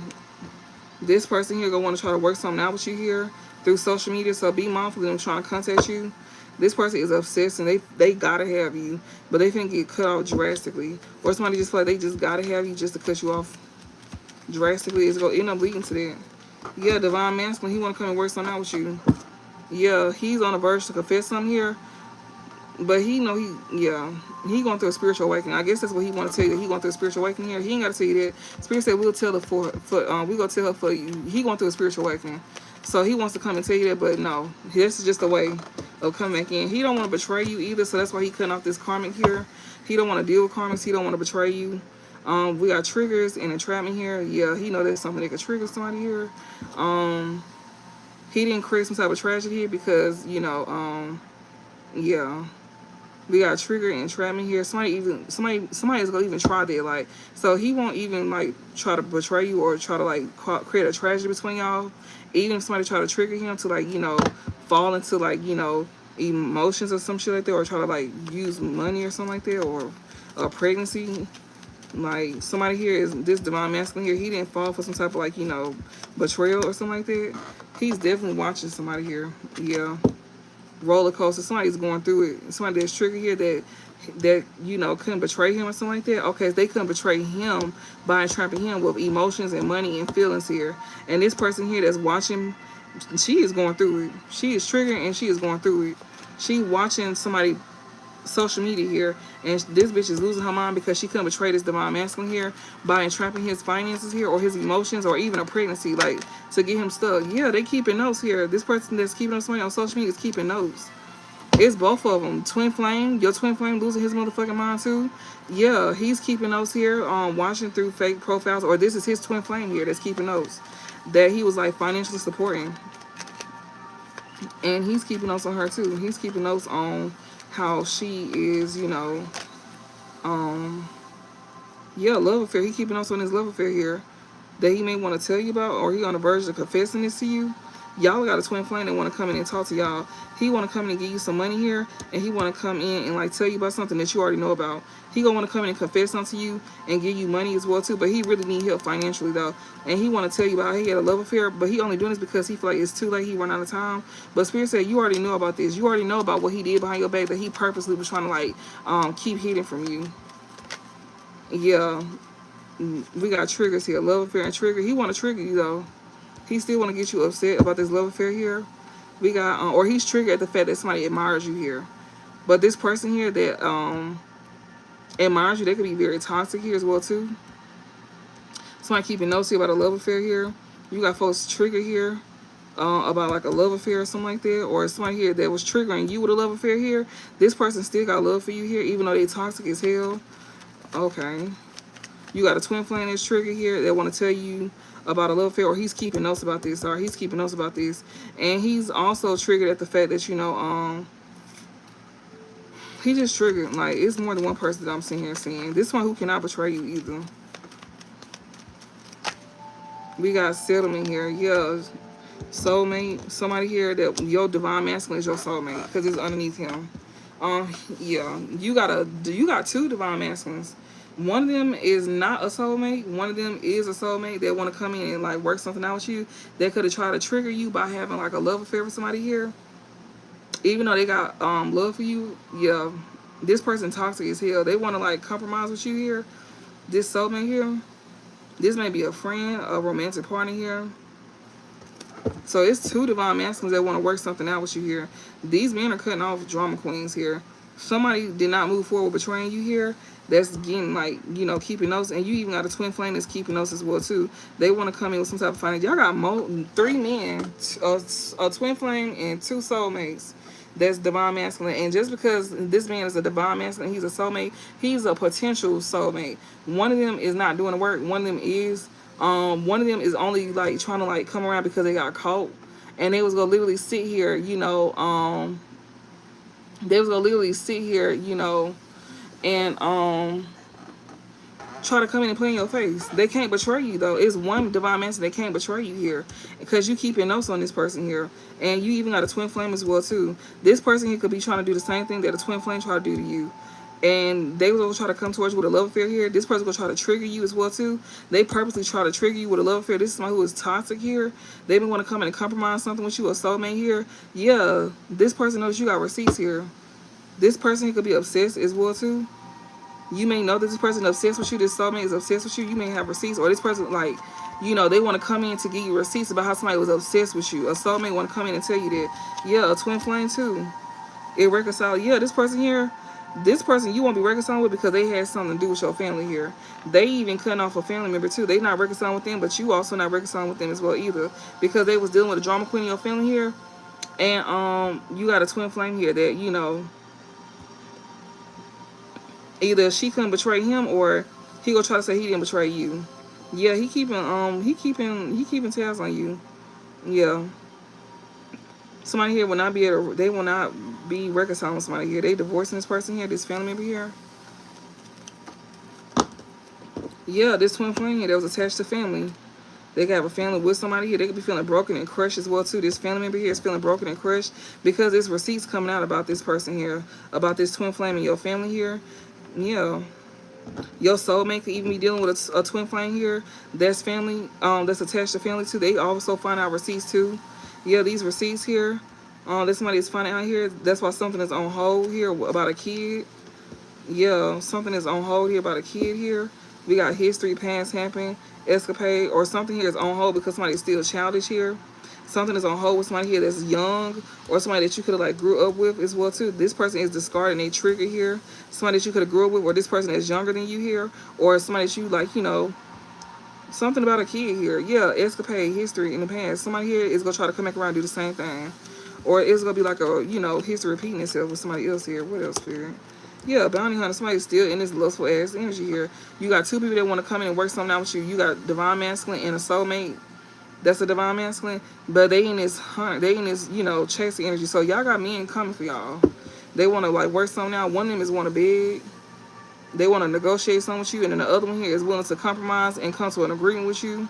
Speaker 1: this person here gonna want to try to work something out with you here through social media, so be mindful of them trying to contact you. This person is obsessed and they gotta have you, but they finna get cut off drastically. Or somebody just feel like they just gotta have you just to cut you off drastically. It's gonna end up leading to that. Yeah, divine masculine, he wanna come and work something out with you. Yeah, he's on the verge to confess something here, but he know he going through a spiritual awakening. I guess that's what he want to tell you. He going through a spiritual awakening here. He ain't got to tell you that. Spirit said we'll tell her we gonna tell her for you. He going through a spiritual awakening, so he wants to come and tell you that. But no, this is just a way of coming back in. He don't want to betray you either, so that's why he cutting off this karmic here. He don't want to deal with karmics. He don't want to betray you. We got triggers and entrapment here. Yeah, he know there's something that could trigger somebody here. He didn't create some type of tragedy here because you know yeah. We got trigger and entrapment here. Somebody is gonna even try that. Like, so he won't even like try to betray you or try to like create a tragedy between y'all. Even if somebody try to trigger him to like, you know, fall into like, you know, emotions or some shit like that, or try to like use money or something like that, or a pregnancy. Like somebody here is this divine masculine here. He didn't fall for some type of like, you know, betrayal or something like that. He's definitely watching somebody here. Yeah. Roller coaster. Somebody's going through it. Somebody that's triggered here that you know couldn't betray him or something like that. Okay, they couldn't betray him by entrapping him with emotions and money and feelings here. And this person here that's watching, she is going through it. She is triggered and she is going through it. She watching somebody social media here, and this bitch is losing her mind because she couldn't betray this divine masculine here by entrapping his finances here, or his emotions, or even a pregnancy, like to get him stuck. Yeah, they keeping notes here. This person that's keeping up somebody on social media is keeping notes. It's both of them. Twin flame, your twin flame losing his motherfucking mind too. Yeah, he's keeping notes here, watching through fake profiles, or this is his twin flame here that's keeping notes that he was like financially supporting, and he's keeping notes on her too. He's keeping notes on how she is, yeah, love affair. He keeping notes on his love affair here that he may want to tell you about, or he on the verge of confessing this to you. Y'all got a twin flame that want to come in and talk to y'all. He want to come in and give you some money here, and he want to come in and like tell you about something that you already know about. He gonna want to come in and confess something to you and give you money as well too, but he really need help financially though, and he want to tell you about how he had a love affair, but he only doing this because he feel like it's too late, he run out of time. But Spirit said you already know about this. You already know about what he did behind your back that he purposely was trying to like keep hidden from you. Yeah, we got triggers here, love affair and trigger. He want to trigger you though. He still want to get you upset about this love affair here. We got, or he's triggered at the fact that somebody admires you here. But this person here that admires you, they could be very toxic here as well too. Somebody keeping notes here about a love affair here. You got folks triggered here about like a love affair or something like that, or somebody here that was triggering you with a love affair here. This person still got love for you here, even though they toxic as hell. Okay. You got a twin flame that's triggered here that want to tell you about a love affair, or he's keeping notes about this, or he's keeping notes about this. And he's also triggered at the fact that, he just triggered. Like, it's more than one person that I'm sitting here seeing. This one who cannot betray you either. We got settlement here. Yeah. Soulmate. Somebody here that your divine masculine is your soulmate because it's underneath him. Yeah. You got two divine masculines. One of them is not a soulmate. One of them is a soulmate that want to come in and like work something out with you. They could have tried to trigger you by having like a love affair with somebody here. Even though they got love for you, yeah, this person toxic as hell. They want to like compromise with you here. This soulmate here. This may be a friend, a romantic partner here. So it's two divine masculines that want to work something out with you here. These men are cutting off drama queens here. Somebody did not move forward betraying you here. That's getting like, keeping notes. And you even got a twin flame that's keeping notes as well too. They want to come in with some type of finance. Y'all got three men, a twin flame and two soulmates. That's divine masculine. And just because this man is a divine masculine, he's a soulmate, he's a potential soulmate. One of them is not doing the work. One of them is. One of them is only like trying to like come around because they got caught. And they was gonna literally sit here, they was gonna literally sit here, and try to come in and play in your face. They can't betray you though. It's one divine masculine, they can't betray you here because you keeping notes on this person here, and you even got a twin flame as well too. This person here could be trying to do the same thing that a twin flame try to do to you, and they was gonna try to come towards you with a love affair here. This person gonna try to trigger you as well too. They purposely try to trigger you with a love affair. This is somebody who is toxic here. They been want to come in and compromise something with you, a soulmate here. Yeah, this person knows you got receipts here. This person could be obsessed as well too. You may know that this person is obsessed with you. This soulmate is obsessed with you. You may have receipts, or this person like, they want to come in to give you receipts about how somebody was obsessed with you. A soulmate want to come in and tell you that. Yeah, a twin flame too. It reconciled. Yeah, this person here, you won't be reconciling with because they had something to do with your family here. They even cutting off a family member too. They not reconciling with them, but you also not reconciling with them as well either, because they was dealing with a drama queen in your family here, and you got a twin flame here that either she couldn't betray him, or he gonna try to say he didn't betray you. Yeah, he keeping tabs on you. Yeah. Somebody here will not be able to, they will not be reconciling with somebody here. They divorcing this person here, this family member here. Yeah, this twin flame here that was attached to family. They could have a family with somebody here. They could be feeling broken and crushed as well too. This family member here is feeling broken and crushed because there's receipts coming out about this person here, about this twin flame in your family here. Yeah. Your soulmate could even be dealing with a twin flame here. That's family, that's attached to family too. They also find out receipts too. Yeah, these receipts here. That somebody is finding out here. That's why something is on hold here about a kid. Yeah, something is on hold here about a kid here. We got history, past happening, escapade, or something here is on hold because somebody is still childish here. Something is on hold with somebody here that's young, or somebody that you could have like grew up with as well too. This person is discarding a trigger here. Somebody that you could have grew up with, or this person that's younger than you here, or somebody that you like, you know, something about a kid here. Yeah, escapade, history in the past. Somebody here is gonna try to come back around and do the same thing. Or it's gonna be like a, you know, history repeating itself with somebody else here. What else, Spirit? Yeah, bounty hunter. Somebody's still in this lustful ass energy here. You got two people that want to come in and work something out with you. You got divine masculine and a soulmate. That's a divine masculine. But they in this hunt, they in this, you know, chasing energy. So y'all got men coming for y'all. They want to like work something out. One of them is want to beg. They want to negotiate something with you, and then the other one here is willing to compromise and come to an agreement with you.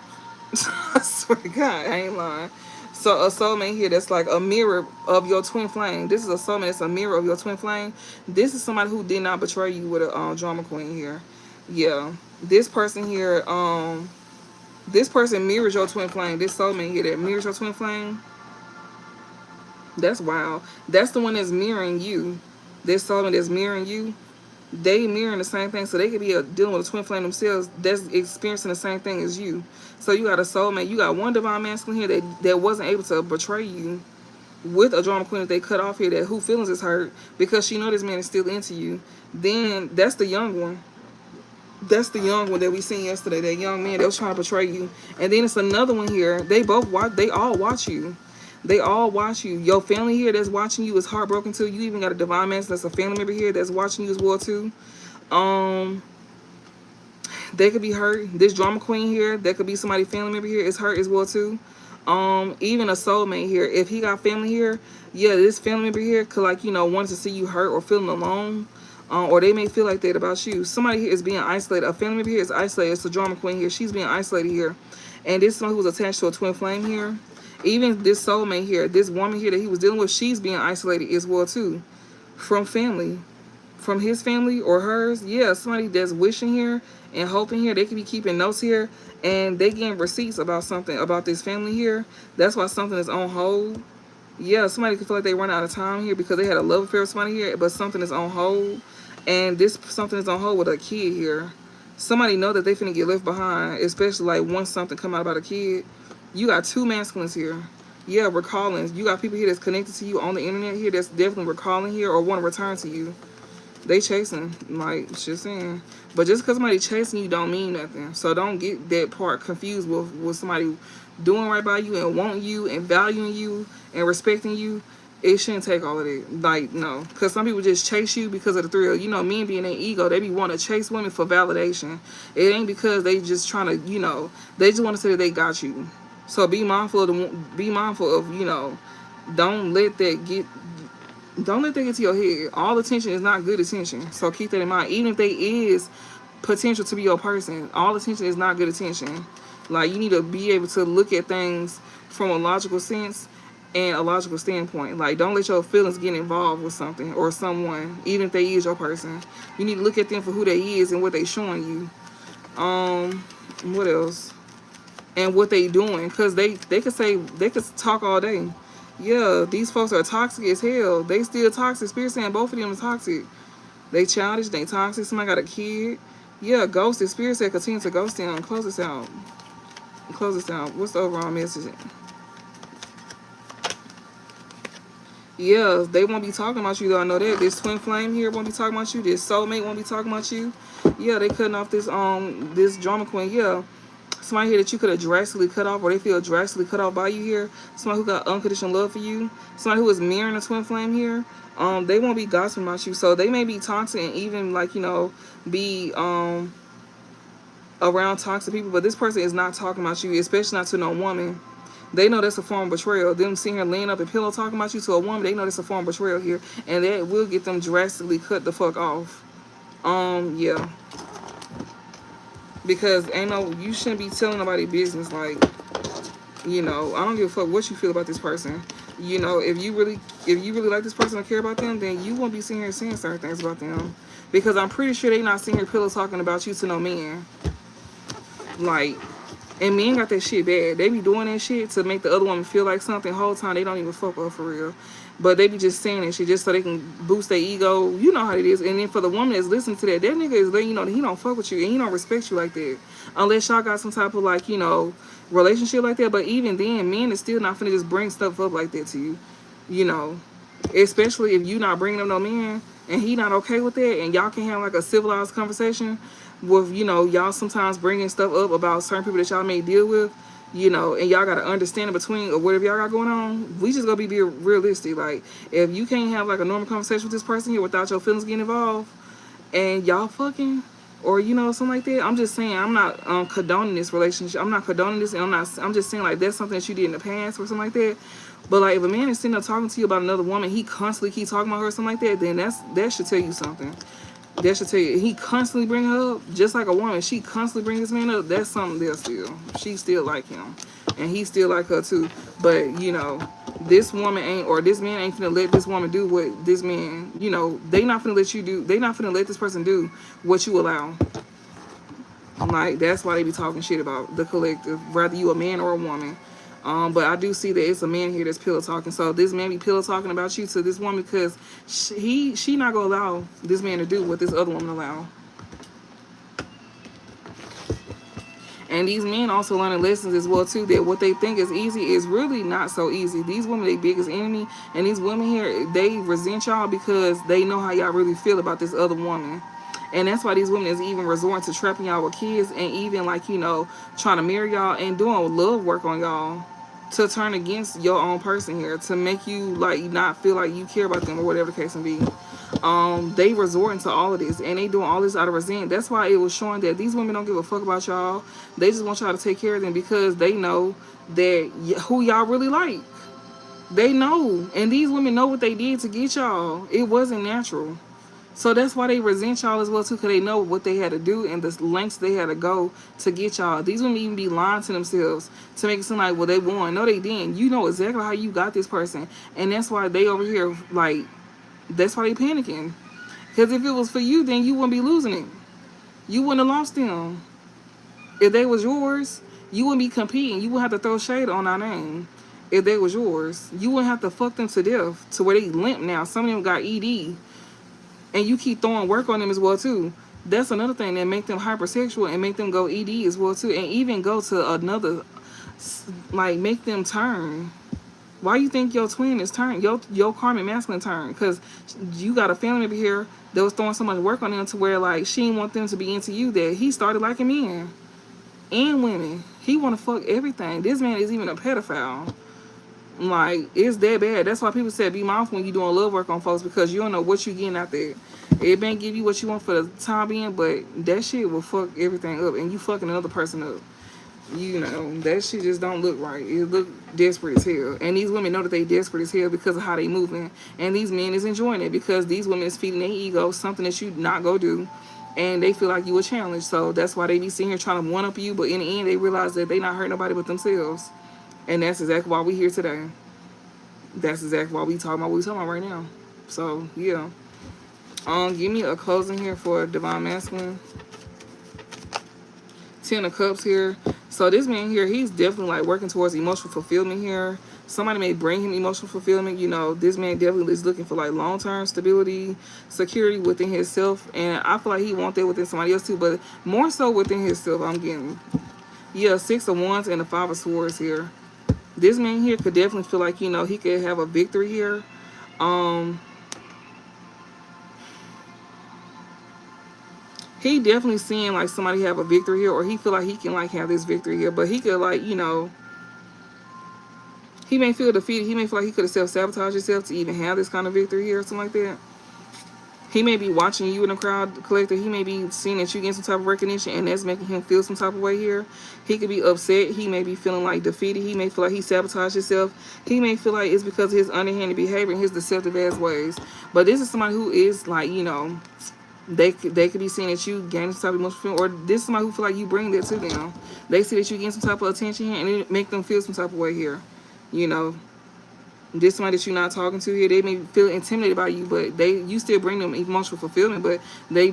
Speaker 1: I swear to God, I ain't lying. So a soulmate here that's like a mirror of your twin flame. This is a soulmate that's a mirror of your twin flame. This is somebody who did not betray you with a drama queen here. Yeah. This person here, this person mirrors your twin flame. This soulmate here that mirrors your twin flame. That's wild. That's the one that's mirroring you. This soulmate that's mirroring you. They mirroring the same thing, so they could be dealing with a twin flame themselves that's experiencing the same thing as you. So you got a soulmate, you got one divine masculine here that wasn't able to betray you with a drama queen that they cut off here, that who feelings is hurt because she know this man is still into you. Then that's the young one. That's the young one that we seen yesterday, that young man that was trying to betray you. And then it's another one here. They both watch, they all watch you. They all watch you. Your family here that's watching you is heartbroken too. You even got a divine man that's a family member here that's watching you as well too. They could be hurt. This drama queen here, that could be somebody family member here is hurt as well too. Even a soulmate here. If he got family here, yeah, this family member here could like, you know, want to see you hurt or feeling alone. Or they may feel like that about you. Somebody here is being isolated. A family member here is isolated. It's a drama queen here. She's being isolated here. And this is someone who was attached to a twin flame here. Even this soulmate here, this woman here that he was dealing with, she's being isolated as well too. From family. From his family or hers. Yeah, somebody that's wishing here and hoping here. They could be keeping notes here. And they getting receipts about something, about this family here. That's why something is on hold. Yeah, somebody could feel like they run out of time here because they had a love affair with somebody here, but something is on hold. And this something is on hold with a kid here. Somebody know that they finna get left behind, especially like once something come out about a kid. You got two masculines here. Yeah, recalling. You got people here that's connected to you on the internet here that's definitely recalling here or want to return to you. They chasing, like, just saying. But just because somebody chasing you don't mean nothing. So don't get that part confused with somebody doing right by you and wanting you and valuing you and respecting you. It shouldn't take all of that. Like, no. Because some people just chase you because of the thrill. You know, men being their ego, they be wanting to chase women for validation. It ain't because they just trying to, you know, they just want to say that they got you. So be mindful of, you know, don't let that get to your head. All attention is not good attention. So keep that in mind. Even if they is potential to be your person, all attention is not good attention. Like, you need to be able to look at things from a logical sense and a logical standpoint. Like, don't let your feelings get involved with something or someone, even if they is your person. You need to look at them for who they is and what they showing you. What else? And what they doing, because they could talk all day. Yeah, these folks are toxic as hell. They still toxic. Spirit saying both of them are toxic. They childish, they toxic. Somebody got a kid. Yeah, ghosted. Spirit said continue to ghost them. Close this out. Close this out. What's the overall message? Yeah, they won't be talking about you though. I know that. This twin flame here won't be talking about you. This soulmate won't be talking about you. Yeah, they cutting off this this drama queen. Yeah. Somebody here that you could have drastically cut off, or they feel drastically cut off by you here. Somebody who got unconditional love for you. Somebody who is mirroring a twin flame here. They won't be gossiping about you. So they may be toxic and even like, you know, be around toxic people. But this person is not talking about you, especially not to no woman. They know that's a form of betrayal. Them sitting here laying up a pillow talking about you to a woman, they know that's a form of betrayal here. And that will get them drastically cut the fuck off. Yeah. Because you shouldn't be telling nobody business. Like, you know, I don't give a fuck what you feel about this person. You know, if you really like this person or care about them, then you won't be sitting here saying certain things about them. Because I'm pretty sure they not sitting here pillow talking about you to no man. Like, and men got that shit bad. They be doing that shit to make the other woman feel like something. The whole time they don't even fuck with her for real. But they be just saying that shit just so they can boost their ego. You know how it is. And then for the woman that's listening to that, that nigga is letting you know that he don't fuck with you and he don't respect you like that. Unless y'all got some type of like, you know, relationship like that. But even then, men is still not finna just bring stuff up like that to you. You know. Especially if you not bringing up no man and he not okay with that and y'all can have like a civilized conversation with, you know, y'all sometimes bringing stuff up about certain people that y'all may deal with, you know, and y'all got to understand in between or whatever y'all got going on. We just gonna be realistic. Like, if you can't have like a normal conversation with this person here without your feelings getting involved and y'all fucking or, you know, something like that, I'm just saying, I'm not condoning this relationship. I'm not condoning this, and I'm just saying, like, that's something that you did in the past or something like that. But, like, if a man is sitting there talking to you about another woman, he constantly keep talking about her or something like that, then that should tell you something. That should tell you, he constantly bring her up, just like a woman. She constantly bring this man up. That's something there still. She still like him, and he still like her too. But you know, this woman ain't, or this man ain't finna let this woman do what this man. You know, they not finna let you do. They not finna let this person do what you allow. Like, that's why they be talking shit about the collective, whether you a man or a woman. But I do see that it's a man here that's pillow talking. So this man be pillow talking about you to this woman because she not gonna allow this man to do what this other woman allow. And these men also learning lessons as well too, that what they think is easy is really not so easy. These women, they biggest enemy, and these women here, they resent y'all because they know how y'all really feel about this other woman. And that's why these women is even resorting to trapping y'all with kids and even, like, you know, trying to marry y'all and doing love work on y'all to turn against your own person here, to make you, like, not feel like you care about them or whatever the case may be. They resorting to all of this and they doing all this out of resentment. That's why it was showing that these women don't give a fuck about y'all. They just want y'all to take care of them because they know that who y'all really like. They know. And these women know what they did to get y'all. It wasn't natural. So that's why they resent y'all as well too, because they know what they had to do and the lengths they had to go to get y'all. These women even be lying to themselves to make it seem like, well, they won. No, they didn't. You know exactly how you got this person. And that's why they over here, like, that's why they panicking. Because if it was for you, then you wouldn't be losing it. You wouldn't have lost them. If they was yours, you wouldn't be competing. You wouldn't have to throw shade on our name. If they was yours, you wouldn't have to fuck them to death to where they limp now. Some of them got ED. And you keep throwing work on them as well too. That's another thing that make them hypersexual and make them go ED as well too. And even go to another, like, make them turn. Why you think your twin is turn? Your karmic masculine turn? Because you got a family member here that was throwing so much work on them to where, like, she didn't want them to be into you, that he started liking men and women. He want to fuck everything. This man is even a pedophile. Like, it's that bad. That's why people say be mindful when you doing love work on folks, because you don't know what you getting out there. It may give you what you want for the time being, but that shit will fuck everything up, and you fucking another person up. You know, that shit just don't look right. It look desperate as hell. And these women know that they desperate as hell because of how they moving. And these men is enjoying it because these women is feeding their ego something that you not go do. And they feel like you a challenge. So that's why they be sitting here trying to one-up you. But in the end, they realize that they not hurt nobody but themselves. And that's exactly why we here today. That's exactly why we talking about what we talking about right now. So, yeah. Give me a closing here for Divine Masculine. 10 of Cups here. So this man here, he's definitely, like, working towards emotional fulfillment here. Somebody may bring him emotional fulfillment. You know, this man definitely is looking for, like, long-term stability, security within himself. And I feel like he wants that within somebody else too, but more so within himself, I'm getting. Yeah, 6 of Wands and the 5 of Swords here. This man here could definitely feel like, you know, he could have a victory here. He definitely seeing, like, somebody have a victory here, or he feel like he can, like, have this victory here. But he could, like, you know, he may feel defeated. He may feel like he could have self-sabotaged himself to even have this kind of victory here or something like that. He may be watching you in the crowd collector. He may be seeing that you get some type of recognition, and that's making him feel some type of way here. He could be upset. He may be feeling like defeated. He may feel like he sabotaged himself. He may feel like it's because of his underhanded behavior and his deceptive ass ways. But this is somebody who is, like, you know, they could be seeing that you gain some type of emotional feeling, or this is somebody who feel like you bring that to them. They see that you get some type of attention here, and it make them feel some type of way here. You know, this somebody that you're not talking to here, they may feel intimidated by you, but you still bring them emotional fulfillment, but they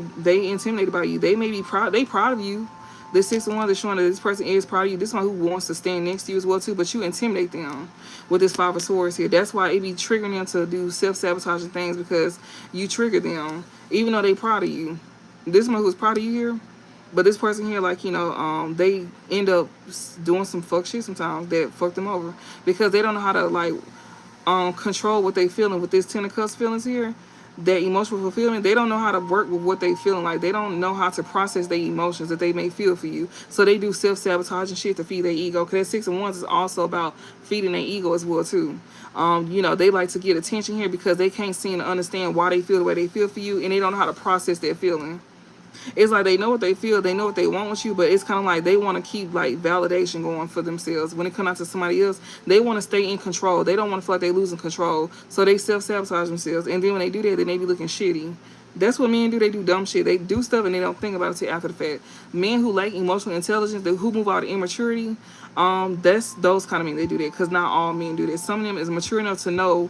Speaker 1: intimidated by you. They may be proud. They proud of you, The 6 of Wands is showing that this person is proud of you. This one who wants to stand next to you as well too, but you intimidate them with this 5 of Swords here. That's why it be triggering them to do self-sabotaging things, because you trigger them, even though they proud of you. This one who's proud of you here, but this person here, like, they end up doing some fuck shit sometimes that fuck them over, because they don't know how to, like, control what they feeling with this 10 of Cups feelings here. That emotional fulfillment, they don't know how to work with what they feeling. Like, they don't know how to process their emotions that they may feel for you. So they do self-sabotage and shit to feed their ego. Because that 6 of Wands is also about feeding their ego as well too. They like to get attention here because they can't seem to understand why they feel the way they feel for you, and they don't know how to process their feeling. It's like they know what they feel, they know what they want with you, but it's kind of like they want to keep, like, validation going for themselves. When it comes out to somebody else, they want to stay in control. They don't want to feel like they're losing control, so they self-sabotage themselves. And then when they do that, then they be looking shitty. That's what men do. They do dumb shit. They do stuff and they don't think about it until after the fact. Men who lack emotional intelligence, who move out of immaturity, that's those kind of men. They do that, because not all men do that. Some of them is mature enough to know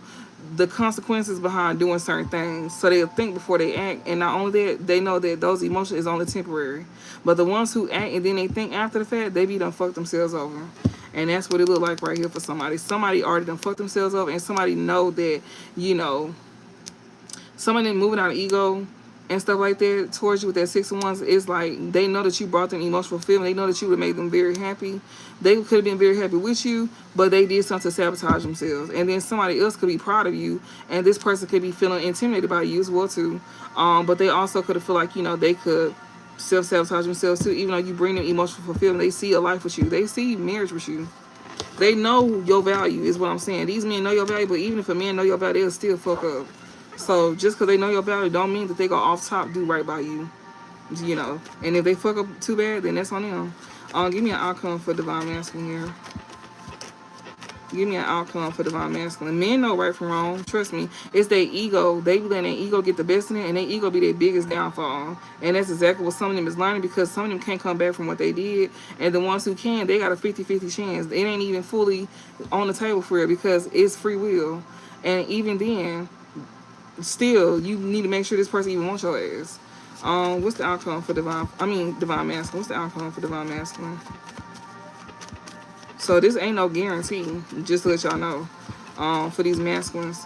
Speaker 1: the consequences behind doing certain things, so they'll think before they act. And not only that, they know that those emotions is only temporary. But the ones who act and then they think after the fact, they be done fuck themselves over. And that's what it look like right here for somebody. Somebody already done fuck themselves over, and somebody know that, somebody moving out of ego and stuff like that towards you with that 6 of Wands. Is like they know that you brought them emotional fulfillment. They know that you would have made them very happy. They could have been very happy with you, but they did something to sabotage themselves. And then somebody else could be proud of you, and this person could be feeling intimidated by you as well too. But they also could have feel like, they could self-sabotage themselves too, even though you bring them emotional fulfillment. They see a life with you. They see marriage with you. They know your value is what I'm saying. These men know your value, but even if a man know your value, they'll still fuck up. So just because they know your value don't mean that they go off top do right by you. And if they fuck up too bad, then that's on them. Give me an outcome for Divine Masculine here. Give me an outcome for Divine Masculine. Men know right from wrong. Trust me. It's their ego. They be letting their ego get the best in it, and their ego be their biggest downfall. And that's exactly what some of them is learning, because some of them can't come back from what they did. And the ones who can, they got a 50-50 chance. It ain't even fully on the table for it, because it's free will. And even then, still, you need to make sure this person even wants your ass. What's the outcome for Divine Masculine? What's the outcome for Divine Masculine? So this ain't no guarantee, just to let y'all know. For these masculines,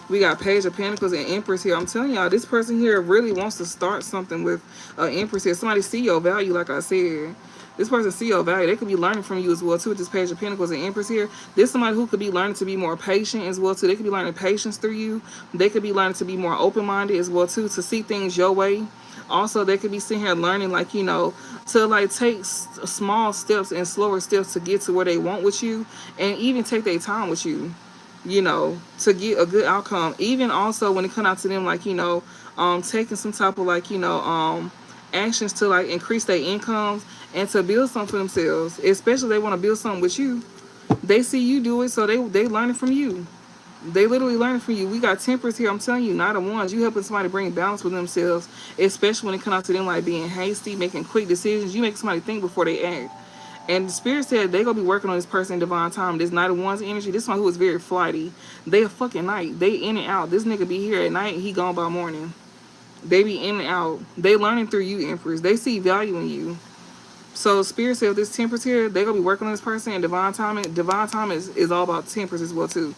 Speaker 1: we got Page of Pentacles and Empress here. I'm telling y'all, this person here really wants to start something with Empress here. Somebody see your value, like I said. This person see your value. They could be learning from you as well too with this Page of Pentacles and Empress here. This is somebody who could be learning to be more patient as well too. They could be learning patience through you. They could be learning to be more open-minded as well too, to see things your way. Also, they could be sitting here learning, like, to, like, take small steps and slower steps to get to where they want with you, and even take their time with you, to get a good outcome. Even also when it comes out to them, like, taking some type of, like, actions to, like, increase their incomes and to build something for themselves. Especially if they want to build something with you. They see you do it, so they learning from you. They literally learning from you. We got Temperance here. I'm telling you, 9 of Wands. You helping somebody bring balance with themselves, especially when it comes out to them, like, being hasty, making quick decisions. You make somebody think before they act. And the Spirit said they're going to be working on this person in divine time. This 9 of Wands energy, this one who is very flighty. They a fucking night. They in and out. This nigga be here at night, he gone by morning. They be in and out. They learning through you, Empress. They see value in you. So Spirit said this Temperance here, they're going to be working on this person in divine time. Divine time is all about Temperance as well too.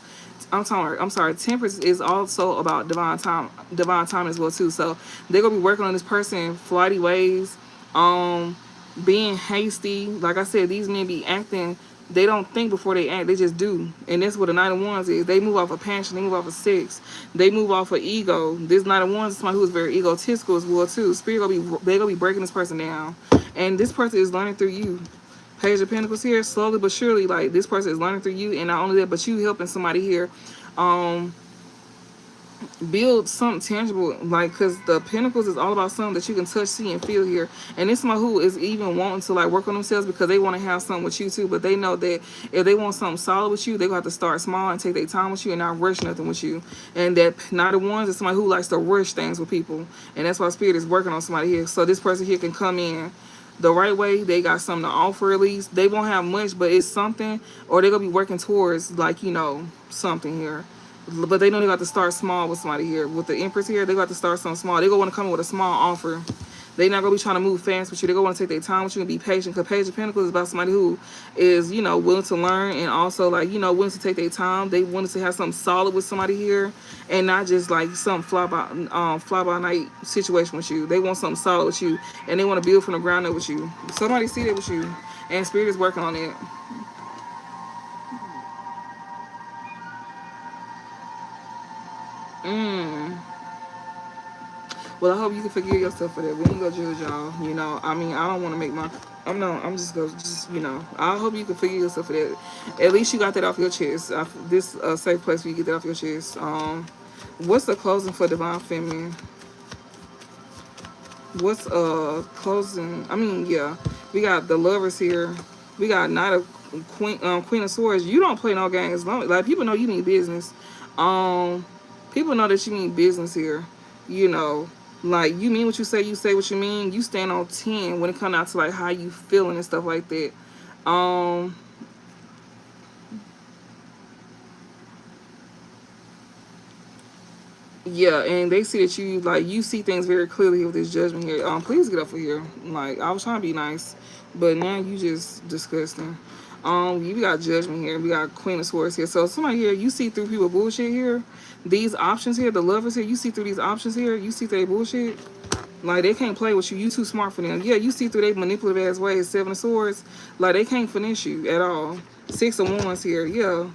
Speaker 1: I'm sorry. Temperance is also about divine time as well too. So they're gonna be working on this person flighty ways, being hasty. Like I said, these men be acting. They don't think before they act. They just do. And that's what the 9 of Wands is. They move off of passion. They move off of sex. They move off of ego. This 9 of Wands is somebody who is very egotistical as well too. Spirit they're gonna be breaking this person down, and this person is learning through you. Page of Pentacles here, slowly but surely, like, this person is learning through you, and not only that, but you helping somebody here build something tangible, like, because the Pentacles is all about something that you can touch, see, and feel here. And this is somebody who is even wanting to, like, work on themselves because they want to have something with you too, but they know that if they want something solid with you, they're going to have to start small and take their time with you and not rush nothing with you. And that 9 of Wands is somebody who likes to rush things with people, and that's why Spirit is working on somebody here. So this person here can come in the right way. They got something to offer at least. They won't have much, but it's something, or they're going to be working towards, like, something here. But they know they got to start small with somebody here. With the Empress here, they got to start something small. They're going to want to come in with a small offer. They not gonna be trying to move fast with you. They gonna want to take their time with you and be patient. Because Page of Pentacles is about somebody who is, you know, willing to learn and also like, you know, willing to take their time. They wanted to have something solid with somebody here and not just like some fly by night situation with you. They want something solid with you and they want to build from the ground up with you. Somebody see that with you, and Spirit is working on it. Well, I hope you can forgive yourself for that. We ain't gonna judge y'all. You know, I mean, I don't want to make my. I'm just gonna you know. I hope you can forgive yourself for that. At least you got that off your chest. This safe place where you get that off your chest. What's the closing for Divine Feminine? What's closing? I mean, yeah, we got the Lovers here. We got Knight of Queen of Swords. You don't play no games. Like people know you mean business. People know that you mean business here. You know, like you mean what you say what you mean. You stand on 10 when it comes out to like how you feeling and stuff like that. Yeah, and they see that you see things very clearly with this judgment here. Please get up for here. Like I was trying to be nice, but now you just disgusting. We got judgment here. We got Queen of Swords here. So somebody here, you see through people bullshit here. These options here, the Lovers here, you see through these options here. You see through their bullshit. Like they can't play with you. You too smart for them. Yeah, you see through their manipulative ass ways. 7 of Swords. Like they can't finesse you at all. 6 of Wands here. Yeah.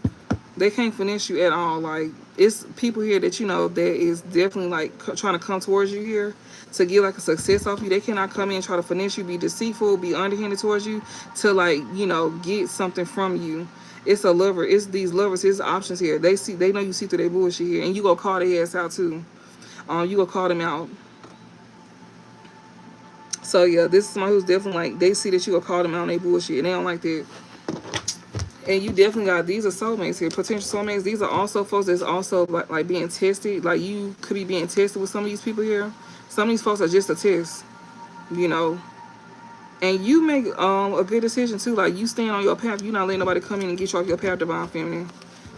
Speaker 1: They can't finesse you at all. Like it's people here that you know that is definitely like trying to come towards you here to get like a success off you. They cannot come in and try to finesse you, be deceitful, be underhanded towards you to like, you know, get something from you. It's a lover. It's these lovers. It's options here. They know you see through their bullshit here, and you go call their ass out too. You go call them out. So yeah, this is somebody who's definitely like they see that you go call them out on their bullshit, and they don't like that. And you definitely got, these are soulmates here, potential soulmates. These are also folks that's also like being tested. Like you could be being tested with some of these people here. Some of these folks are just a test, you know. And you make a good decision too. Like you stand on your path. You're not letting nobody come in and get you off your path, Divine Feminine.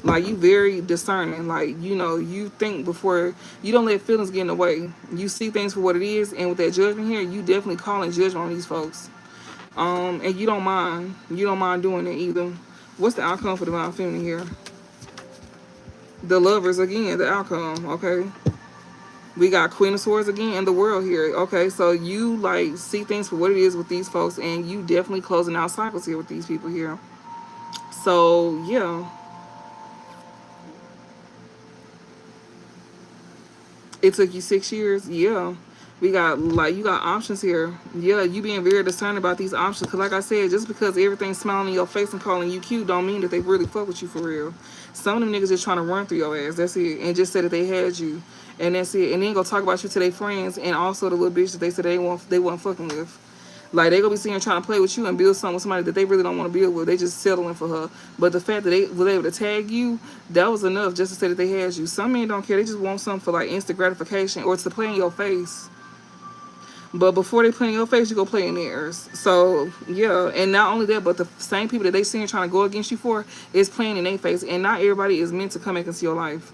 Speaker 1: Like you very discerning. Like, you know, you think before, you don't let feelings get in the way. You see things for what it is. And with that judgment here, you definitely calling judgment on these folks. And you don't mind. You don't mind doing it either. What's the outcome for Divine Feminine here? The Lovers again, the outcome, okay? We got Queen of Swords again and the World here. Okay, so you like see things for what it is with these folks, and you definitely closing out cycles here with these people here. So yeah. It took you 6 years? Yeah. We got, like, you got options here. Yeah, you being very discerning about these options. Because, like I said, just because everything's smiling in your face and calling you cute don't mean that they really fuck with you for real. Some of them niggas just trying to run through your ass. That's it. And just say that they had you. And that's it. And then go talk about you to their friends and also the little bitch that they said they wasn't fucking with. Like, they gonna be sitting here trying to play with you and build something with somebody that they really don't want to build with. They just settling for her. But the fact that they were able to tag you, that was enough just to say that they had you. Some men don't care. They just want something for, like, instant gratification or to play in your face. But before they play in your face, you go play in theirs. So, yeah. And not only that, but the same people that they sitting here trying to go against you for is playing in their face. And not everybody is meant to come back into your life.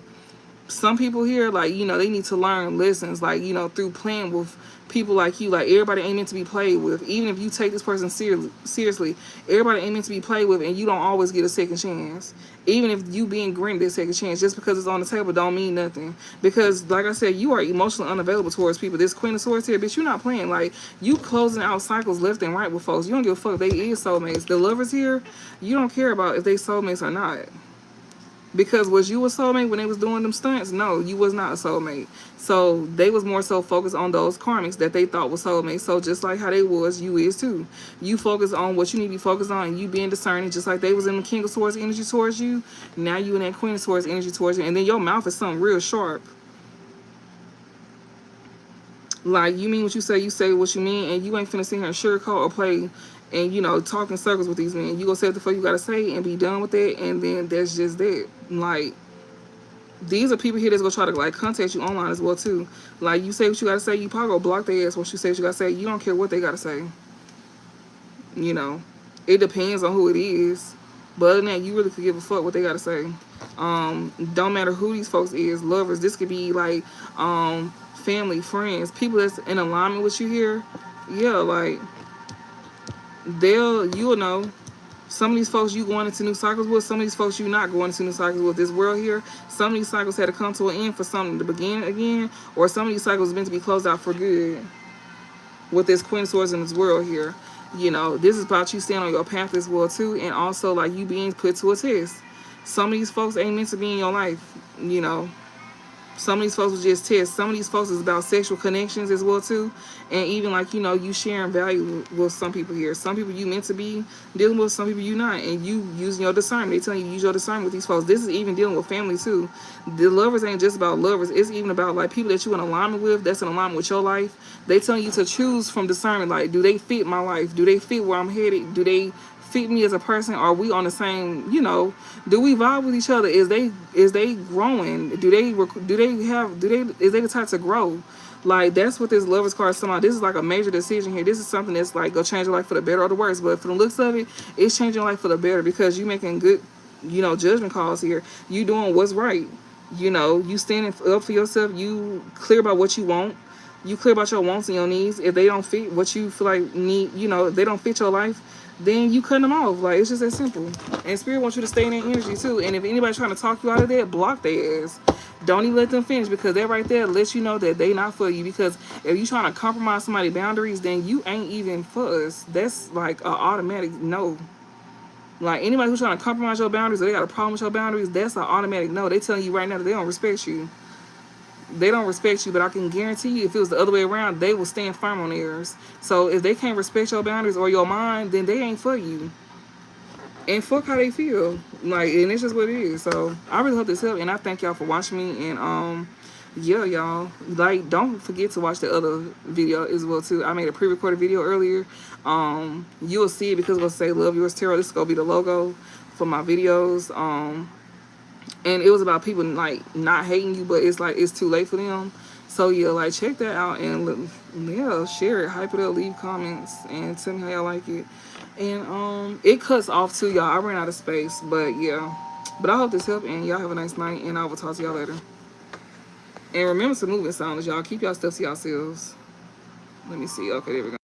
Speaker 1: Some people here, like, you know, they need to learn lessons, like, you know, through playing with people like you. Like, everybody ain't meant to be played with. Even if you take this person seriously, everybody ain't meant to be played with, and you don't always get a second chance. Even if you being granted a second chance, just because it's on the table don't mean nothing. Because, like I said, you are emotionally unavailable towards people. This Queen of Swords here, bitch, you're not playing. Like, you closing out cycles left and right with folks. You don't give a fuck if they is soulmates. The Lovers here, you don't care about if they soulmates or not. Because was you a soulmate when they was doing them stunts? No, you was not a soulmate. So they was more so focused on those karmics that they thought was soulmates. So just like how they was, you is too. You focus on what you need to be focused on, and you being discerning, just like they was in the King of Swords energy towards you. Now you in that Queen of Swords energy towards you. And then your mouth is something real sharp. Like, you mean what you say what you mean, and you ain't finna sit here and sugarcoat or play and, you know, talk in circles with these men. You gonna say what the fuck you gotta say and be done with it, and then that's just that. Like, these are people here that's gonna try to, like, contact you online as well, too. Like, you say what you gotta say, you probably go block their ass once you say what you gotta say. You don't care what they gotta say. You know, it depends on who it is. But other than that, you really could give a fuck what they gotta say. Don't matter who these folks is, lovers. This could be like family, friends, people that's in alignment with you here. Yeah, like you'll know. Some of these folks you going into new cycles with, some of these folks you not going into new cycles with. This world here, some of these cycles had to come to an end for something to begin again, or some of these cycles meant to be closed out for good. With this Queen of Swords in this world here, you know, this is about you staying on your path as well too, and also like you being put to a test. Some of these folks ain't meant to be in your life, you know. Some of these folks are just tests. Some of these folks is about sexual connections as well too, and even like you know you sharing value with some people here. Some people you meant to be dealing with, some people you not, and you using your discernment. They telling you use your discernment with these folks. This is even dealing with family too. The lovers ain't just about lovers. It's even about like people that you in alignment with. That's in alignment with your life. They telling you to choose from discernment. Like, do they fit my life? Do they fit where I'm headed? Do they fit me as a person? Are we on the same, you know, do we vibe with each other? Is they growing? Is they the type to grow? Like, that's what this lovers card is talking about. This is like a major decision here. This is something that's like gonna change your life for the better or the worse. But for the looks of it, it's changing your life for the better because you making good, you know, judgment calls here. You doing what's right. You know, you standing up for yourself. You clear about what you want. You clear about your wants and your needs. If they don't fit what you feel like need, you know, if they don't fit your life, then you cut them off. Like, it's just that simple. And Spirit wants you to stay in that energy too. And if anybody's trying to talk you out of that, block their ass. Don't even let them finish, because that right there lets you know that they not for you. Because if you trying to compromise somebody's boundaries, then you ain't even for us. That's like an automatic no. Like, anybody who's trying to compromise your boundaries or they got a problem with your boundaries, that's an automatic no. They telling you right now that they don't respect you. They don't respect you, but I can guarantee you if it was the other way around, they will stand firm on theirs. So if they can't respect your boundaries or your mind, then they ain't for you. And fuck how they feel. Like, and it's just what it is. So I really hope this helped, and I thank y'all for watching me. And yeah, y'all, like, don't forget to watch the other video as well too. I made a pre-recorded video earlier. You'll see it because it'll say Love Yours Tarot. This is gonna be the logo for my videos. And it was about people like not hating you, but it's like it's too late for them. So yeah, like, check that out, and yeah, share it, hype it up, leave comments, and tell me how y'all like it. And it cuts off too, y'all. I ran out of space, but yeah. But I hope this helped, and y'all have a nice night, and I will talk to y'all later. And remember to move in silence, y'all. Keep y'all stuff to yourselves. Let me see. Okay, there we go.